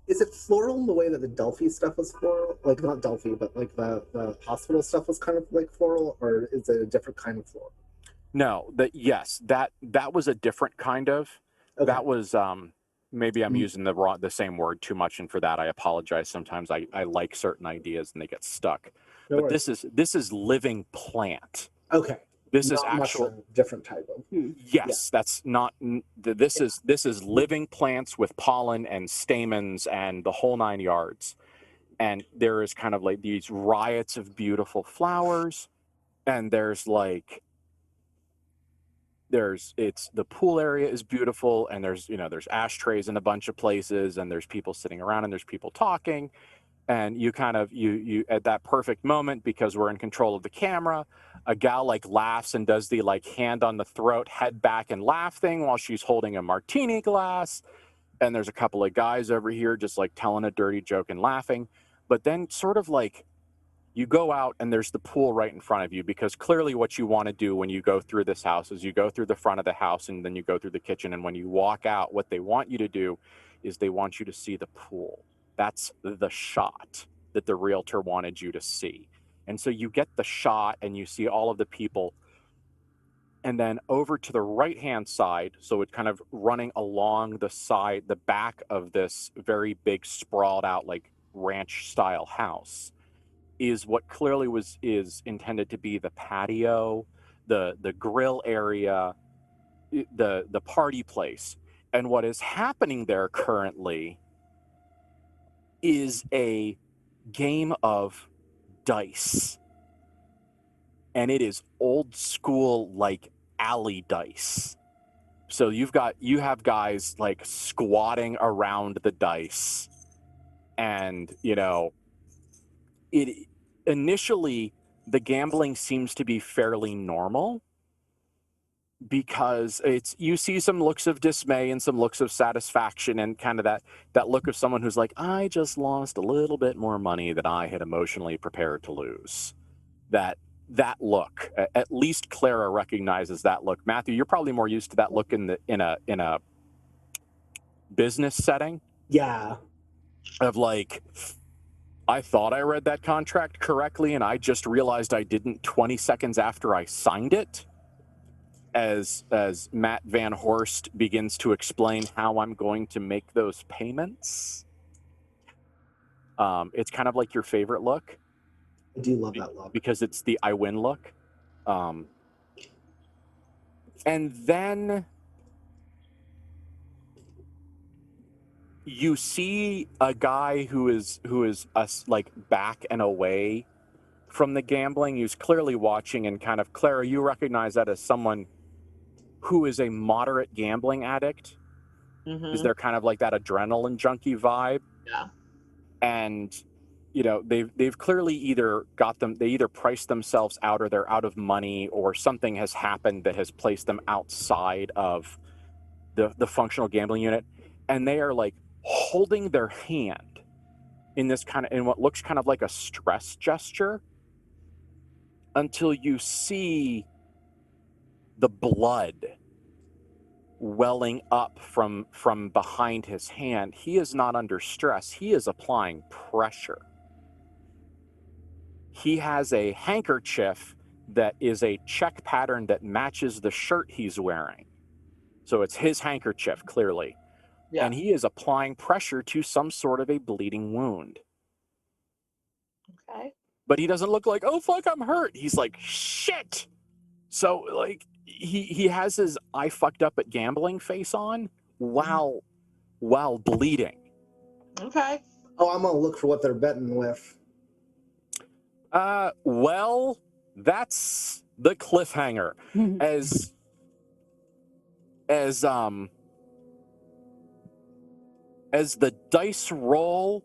Is it floral in the way that the Delphi stuff was floral? Like, not Delphi, but like the hospital stuff was kind of like floral, or is it a different kind of floral? No, that was a different kind of. Okay. That was maybe I'm using the same word too much, and for that I apologize. Sometimes I like certain ideas and they get stuck. No but worries. This is living plant. Okay. This not is actual mushroom, different type of. Yes, yeah. That's not. This is living plants with pollen and stamens and the whole 9 yards. And there is kind of like these riots of beautiful flowers, and the pool area is beautiful, and there's ashtrays in a bunch of places, and there's people sitting around, and there's people talking. And you kind of you at that perfect moment, because we're in control of the camera, a gal like laughs and does the like hand on the throat, head back and laugh thing while she's holding a martini glass. And there's a couple of guys over here just like telling a dirty joke and laughing. But then sort of like you go out and there's the pool right in front of you, because clearly what you want to do when you go through this house is you go through the front of the house and then you go through the kitchen. And when you walk out, what they want you to do is they want you to see the pool. That's the shot that the realtor wanted you to see. And so you get the shot and you see all of the people. And then over to the right-hand side, so it's kind of running along the side, the back of this very big sprawled out like ranch style house, is what clearly is intended to be the patio, the grill area, the party place. And what is happening there currently is a game of dice, and it is old school like alley dice. So you have guys like squatting around the dice, and it initially the gambling seems to be fairly normal, because you see some looks of dismay and some looks of satisfaction, and kind of that look of someone who's like, I just lost a little bit more money than I had emotionally prepared to lose. That look, at least Clara recognizes that look. Matthew, you're probably more used to that look in a business setting. Yeah. Of like, I thought I read that contract correctly, and I just realized I didn't 20 seconds after I signed it. As Matt Van Horst begins to explain how I'm going to make those payments. It's kind of like your favorite look. I do love that look. Because it's the I win look. And then you see a guy who is like back and away from the gambling. He's clearly watching, and kind of, Clara, you recognize that as someone who is a moderate gambling addict. Mm-hmm. Is there kind of like that adrenaline junkie vibe? Yeah. And you know, they've clearly either they either priced themselves out or they're out of money or something has happened that has placed them outside of the functional gambling unit, and they are like holding their hand in what looks kind of like a stress gesture until you see the blood welling up from behind his hand. He is not under stress. He is applying pressure. He has a handkerchief that is a check pattern that matches the shirt he's wearing. So it's his handkerchief, clearly. Yeah. And he is applying pressure to some sort of a bleeding wound. Okay. But he doesn't look like, oh, fuck, I'm hurt. He's like, shit. So, like, he has his I fucked up at gambling face on while bleeding. Okay. Oh, I'm gonna look for what they're betting with. Well, that's the cliffhanger. As the dice roll,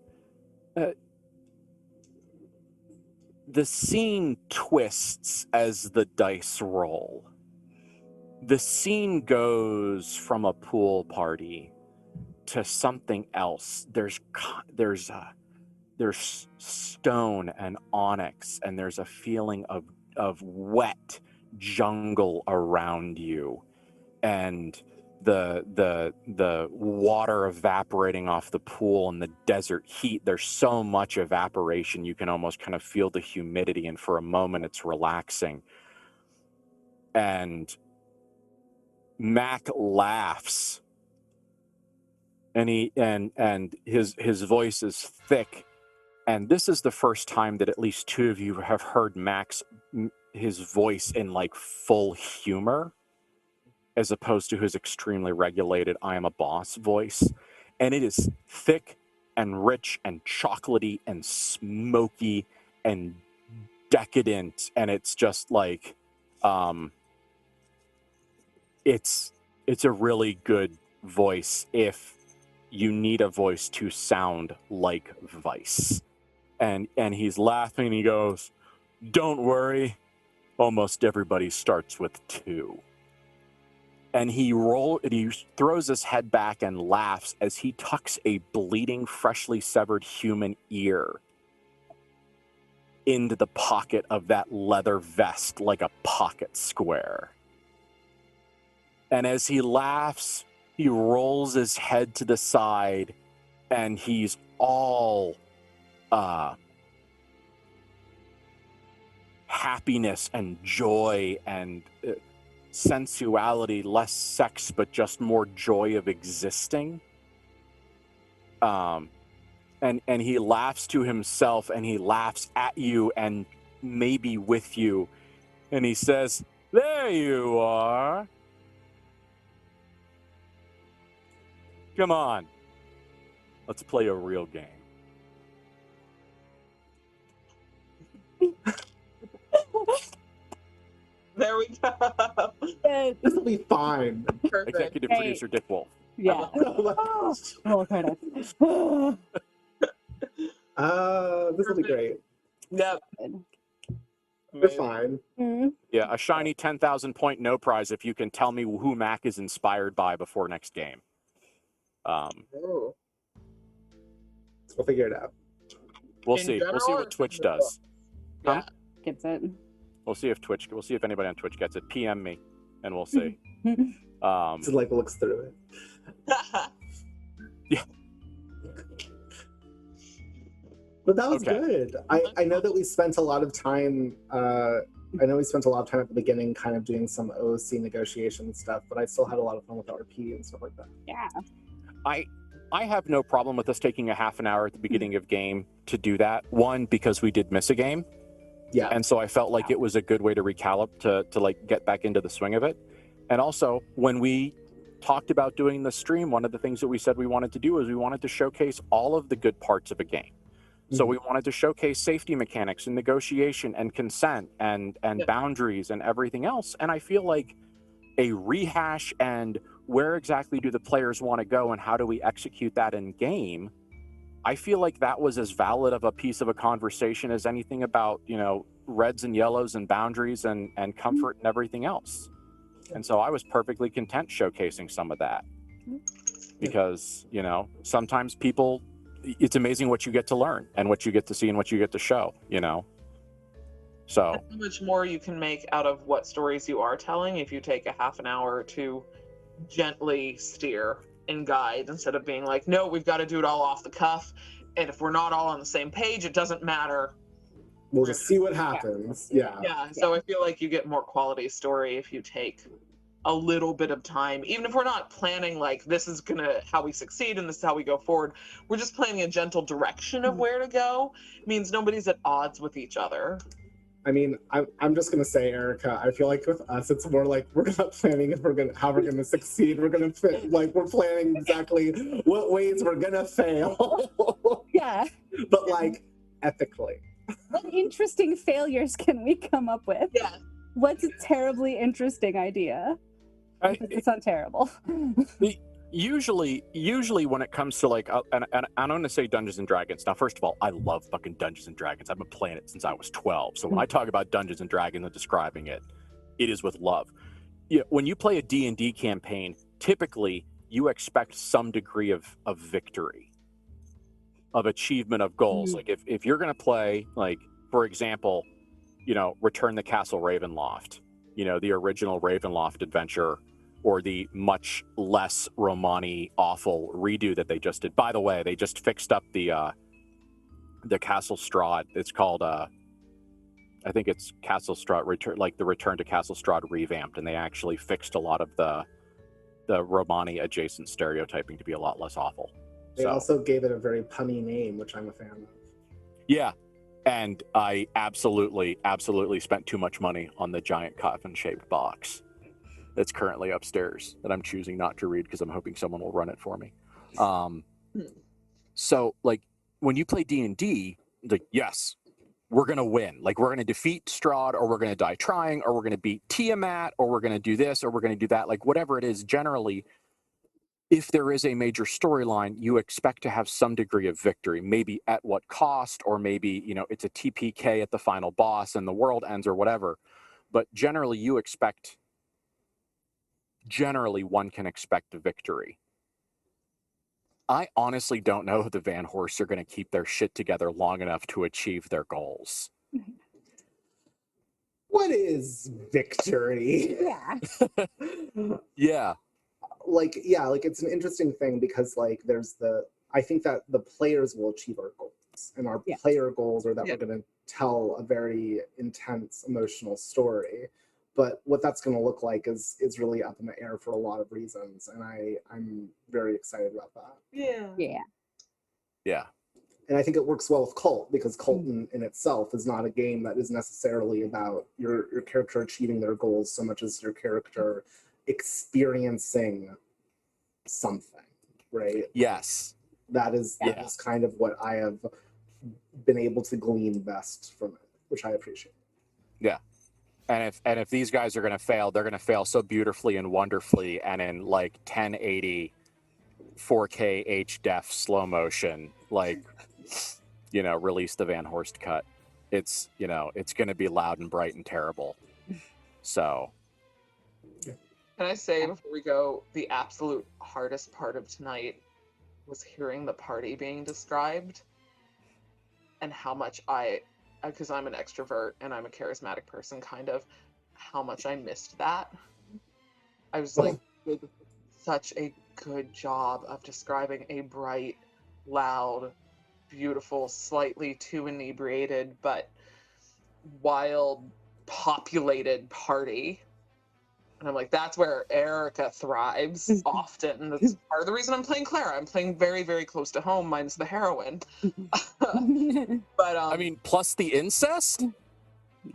the scene twists as the dice roll. The scene goes from a pool party to something else. There's stone and onyx, and there's a feeling of wet jungle around you, and the water evaporating off the pool and the desert heat. There's so much evaporation you can almost kind of feel the humidity, and for a moment it's relaxing. And Mac laughs, and his voice is thick. And this is the first time that at least two of you have heard his voice in like full humor, as opposed to his extremely regulated I am a boss voice. And it is thick and rich and chocolatey and smoky and decadent. And it's just like, it's a really good voice if you need a voice to sound like Vice. And he's laughing and he goes, don't worry, almost everybody starts with 2. And he throws his head back and laughs as he tucks a bleeding, freshly severed human ear into the pocket of that leather vest like a pocket square. And as he laughs, he rolls his head to the side, and he's all happiness and joy and sensuality, less sex, but just more joy of existing. And he laughs to himself, and he laughs at you and maybe with you. And he says, there you are. Come on. Let's play a real game. There we go. This will be fine. Perfect. Executive producer Dick Wolf. Yeah. Roll credits. This will be great. Yep. We're fine. Yeah, a shiny 10,000 point no prize if you can tell me who Mac is inspired by before next game. Oh. We'll figure it out. We'll In see. We'll see general what or Twitch in the does. Yeah. Gets it. We'll see if anybody on Twitch gets it. PM me, and we'll see. So like looks through it. Yeah. But that was Okay. good. I know that we spent a lot of time at the beginning kind of doing some OC negotiation stuff, but I still had a lot of fun with RP and stuff like that. Yeah. I have no problem with us taking a half an hour at the beginning of game to do that. One, because we did miss a game. Yeah. And so I felt like it was a good way to recalibrate, to like get back into the swing of it. And also, when we talked about doing the stream, one of the things that we said we wanted to do is we wanted to showcase all of the good parts of a game. So we wanted to showcase safety mechanics and negotiation and consent and boundaries and everything else. And I feel like a rehash and where exactly do the players want to go and how do we execute that in game I feel like that was as valid of a piece of a conversation as anything about, reds and yellows and boundaries and comfort and everything else. And so I was perfectly content showcasing some of that, because, sometimes people, it's amazing what you get to learn and what you get to see and what you get to show, So How much more you can make out of what stories you are telling if you take a half an hour to gently steer and guide, instead of being like, no, we've got to do it all off the cuff, and if we're not all on the same page, it doesn't matter. We'll just see what happens. Yeah. So I feel like you get more quality story if you take a little bit of time, even if we're not planning like this is gonna how we succeed and this is how we go forward. We're just planning a gentle direction of where to go. It means nobody's at odds with each other. I mean, I'm just gonna say, Erica, I feel like with us, it's more like we're not planning how we're gonna succeed. We're planning exactly what ways we're gonna fail. Yeah. But like ethically. What interesting failures can we come up with? Yeah. What's a terribly interesting idea? It's not terrible. Usually when it comes to like, and I'm going to say Dungeons and Dragons. Now, first of all, I love fucking Dungeons and Dragons. I've been playing it since I was 12. So when I talk about Dungeons and Dragons and describing it, it is with love. When you play a D&D campaign, typically you expect some degree of victory, of achievement of goals. Like if you're going to play, like, for example, Return the Castle Ravenloft, the original Ravenloft adventure, or the much less Romani awful redo that they just did. By the way, they just fixed up the Castle Strahd. It's called I think it's Castle Strahd the Return to Castle Strahd revamped, and they actually fixed a lot of the Romani adjacent stereotyping to be a lot less awful. They also gave it a very punny name, which I'm a fan of. Yeah. And I absolutely spent too much money on the giant coffin-shaped box that's currently upstairs that I'm choosing not to read because I'm hoping someone will run it for me. So, like, when you play D&D, like, yes, we're going to win. Like, we're going to defeat Strahd, or we're going to die trying, or we're going to beat Tiamat, or we're going to do this, or we're going to do that. Like, whatever it is, generally, if there is a major storyline, you expect to have some degree of victory, maybe at what cost, or maybe, it's a TPK at the final boss and the world ends or whatever. But generally one can expect a victory. I honestly don't know if the Van Horsts are going to keep their shit together long enough to achieve their goals. What is victory? Yeah. Yeah. Like it's an interesting thing because I think that the players will achieve our goals, and our player goals are that we're going to tell a very intense emotional story. But what that's going to look like is really up in the air for a lot of reasons, and I'm very excited about that. Yeah. And I think it works well with KULT, because KULT in itself is not a game that is necessarily about your character achieving their goals so much as your character experiencing something, right? Yes. That is kind of what I have been able to glean best from it, which I appreciate. Yeah. And if these guys are going to fail, they're going to fail so beautifully and wonderfully and in like 1080 4K HDef slow motion, like, release the Van Horst cut. It's, it's going to be loud and bright and terrible. So. Can I say before we go, the absolute hardest part of tonight was hearing the party being described, and how much because I'm an extrovert and I'm a charismatic person, kind of, how much I missed that. I was like, such a good job of describing a bright, loud, beautiful, slightly too inebriated, but wild, populated party. And I'm like, that's where Erica thrives often. That's part of the reason I'm playing Clara. I'm playing very, very close to home, minus the heroin. But I mean, plus the incest?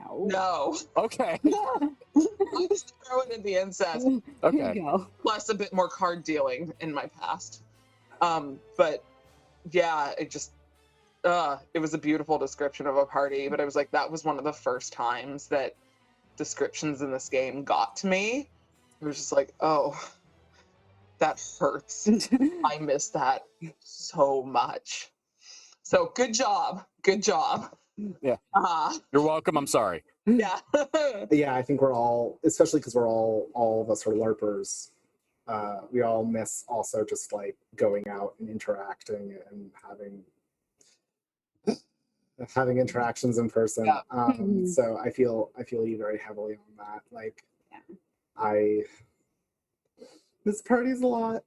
No. Okay. I just throw it in the incest. Okay. Plus a bit more card dealing in my past. But yeah, it just it was a beautiful description of a party. But I was like, that was one of the first times that descriptions in this game got to me. It was just like, oh, that hurts. I miss that so much. So good job. Good job. Yeah. You're welcome. I'm sorry. Yeah. Yeah, I think we're all, especially because we're all of us are LARPers. We all miss also just like going out and interacting and having interactions in person. Yeah. So I feel you very heavily on that. Like, I miss parties a lot.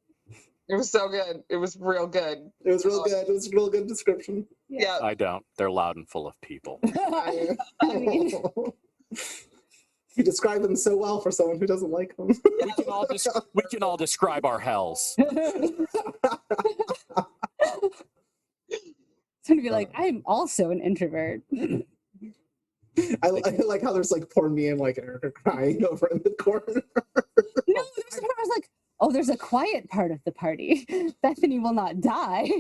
It was so good. It was real good. It was real good. It was a real good description. Yeah. I don't. They're loud and full of people. I mean, You describe them so well for someone who doesn't like them. We can all describe our hells. it's gonna be like, I'm also an introvert. I like how there's like poor me and like Erica crying over in the corner. No, there's a part I was like, oh, there's a quiet part of the party. Bethany will not die.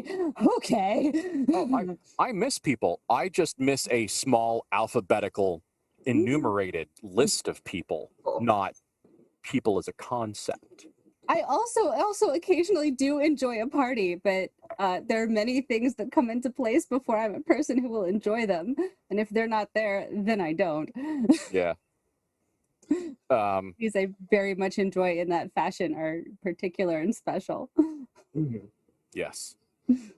Okay. Oh, I miss people. I just miss a small alphabetical enumerated list of people, not people as a concept. I also occasionally do enjoy a party, but there are many things that come into place before I'm a person who will enjoy them. And if they're not there, then I don't. Yeah. Because I very much enjoy in that fashion are particular and special. Yes.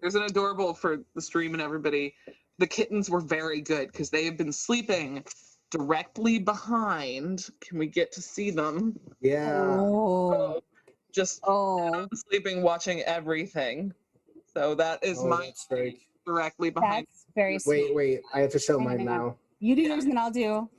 There's an adorable for the stream and everybody. The kittens were very good because they have been sleeping directly behind. Can we get to see them? Yeah. Oh. Just sleeping, watching everything. So that is my That's very... directly behind. That's very sweet. Wait. I have to show mine now. You do yours and then I'll do.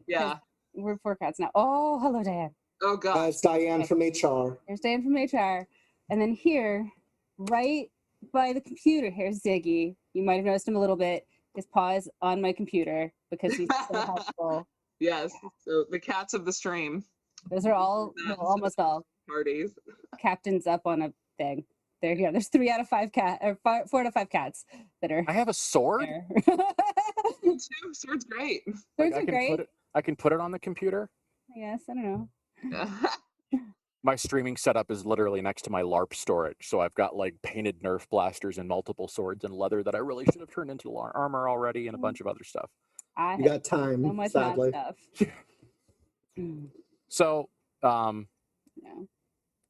Yeah. We're 4 cats now. Oh, hello, Diane. Oh God. It's Diane from HR. There's Diane from HR. And then here, right by the computer, here's Ziggy. You might have noticed him a little bit. His paw is on my computer because he's so helpful. Yes. So the cats of the stream. Those are all, almost all Parties. captains up on a thing. There you go. There's 3 out of 5 cat or 4 out of 5 cats that are. I have a sword. Too. Sword's great. Swords are great. I can put it on the computer. Yes, I don't know. My streaming setup is literally next to my LARP storage, so I've got like painted Nerf blasters and multiple swords and leather that I really should have turned into armor already, and a bunch of other stuff. You got time, so much sadly. stuff. So, Yeah.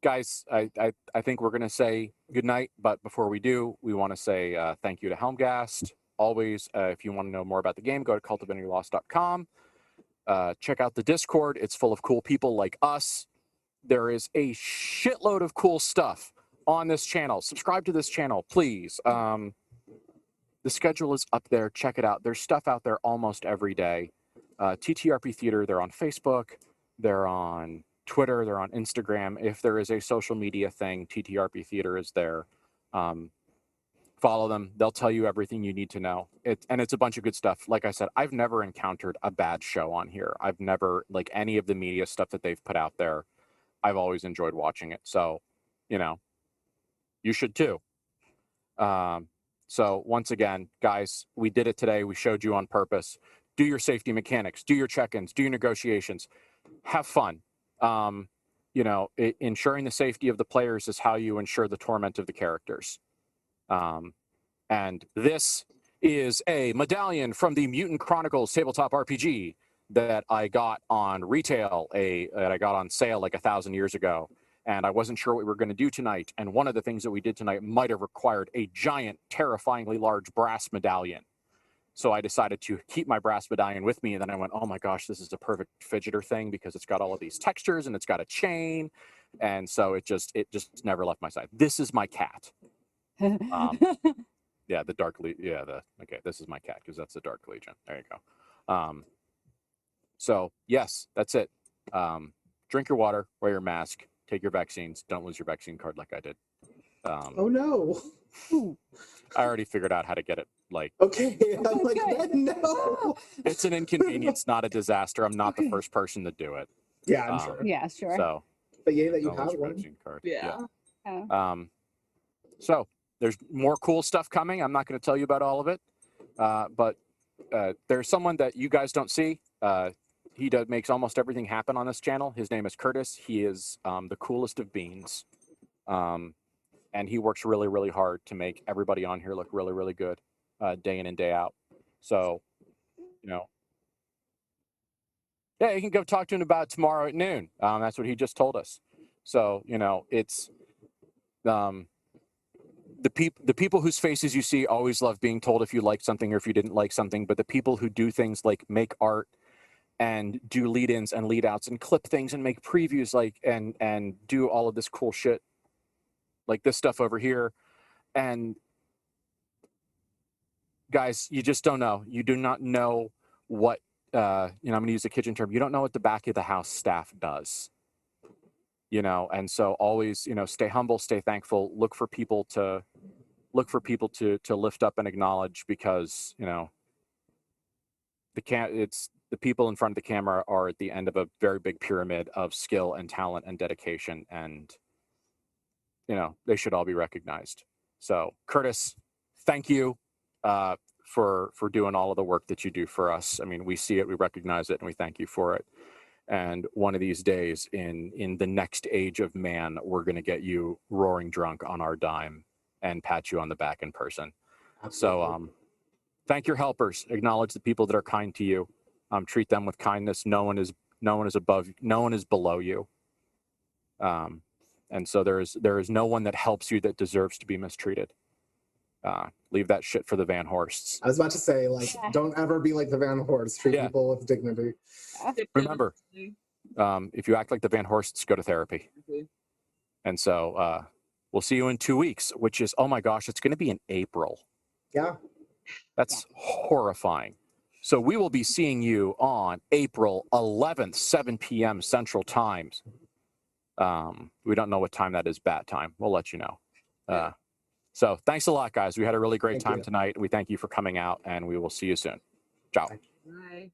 guys, I think we're gonna say goodnight, but before we do, we want to say thank you to Helmgast. Always, if you want to know more about the game, go to cultdivinitylost.com. Check out the Discord. It's full of cool people like us. There is a shitload of cool stuff on this channel. Subscribe to this channel, please. The schedule is up there. Check it out. There's stuff out there almost every day. TTRP Theater, they're on Facebook. They're on Twitter. They're on Instagram. If there is a social media thing, TTRP Theater is there. Follow them. They'll tell you everything you need to know. And it's a bunch of good stuff. Like I said, I've never encountered a bad show on here. I've never, like, any of the media stuff that they've put out there, I've always enjoyed watching it. So, you know, you should too. So once again, guys, we did it today. We showed you on purpose. Do your safety mechanics, do your check-ins, do your negotiations, have fun. You know, ensuring the safety of the players is how you ensure the torment of the characters. And this is a medallion from the Mutant Chronicles tabletop RPG that I got on retail, that I got on sale like 1,000 years ago. And I wasn't sure what we were going to do tonight. And one of the things that we did tonight might have required a giant, terrifyingly large brass medallion. So I decided to keep my brass medallion with me. And then I went, oh my gosh, this is a perfect fidgeter thing because it's got all of these textures and it's got a chain. And so it just never left my side. This is my cat. Yeah, the Dark Legion. Yeah, okay, this is my cat because that's the Dark Legion. There you go. So yes, that's it. Drink your water, wear your mask, take your vaccines. Don't lose your vaccine card like I did. Oh no. I already figured out how to get it. Like, okay, I'm like, no. It's an inconvenience, not a disaster. I'm not the first person to do it. Yeah, I'm sure. Yeah, sure. So, but yeah, that you don't have lose your one. vaccine card. Yeah. So there's more cool stuff coming. I'm not going to tell you about all of it, but there's someone that you guys don't see. He makes almost everything happen on this channel. His name is Curtis. He is the coolest of beans. And he works really, really hard to make everybody on here look really, really good. day in and day out. So, you know, yeah, you can go talk to him about it tomorrow at noon. That's what he just told us. So, you know, it's the people whose faces you see always love being told if you liked something or if you didn't like something. But the people who do things like make art and do lead-ins and lead-outs and clip things and make previews, like and do all of this cool shit, like this stuff over here, and guys, you just don't know. You do not know what, you know, I'm going to use a kitchen term. You don't know what the back of the house staff does, you know? And so always, you know, stay humble, stay thankful, look for people to lift up and acknowledge, because, you know, it's the people in front of the camera are at the end of a very big pyramid of skill and talent and dedication. And, you know, they should all be recognized. So Curtis, thank you for doing all of the work that you do for us. I mean, we see it, we recognize it, and we thank you for it. And one of these days in the next age of man, we're going to get you roaring drunk on our dime and pat you on the back in person. Absolutely. So thank your helpers, acknowledge the people that are kind to you, treat them with kindness. No one is below you. And so there is no one that helps you that deserves to be mistreated. Leave that shit for the Van Horsts. I was about to say, like, don't ever be like the Van Horsts. Treat people with dignity. Remember, if you act like the Van Horsts, go to therapy. And so we'll see you in 2 weeks, which is, oh my gosh, it's going to be in April. Yeah. That's horrifying. So we will be seeing you on April 11th, 7 p.m. Central Time. We don't know what time that is, bat time. We'll let you know. So thanks a lot, guys. We had a really great time tonight. We thank you for coming out, and we will see you soon. Ciao. Bye.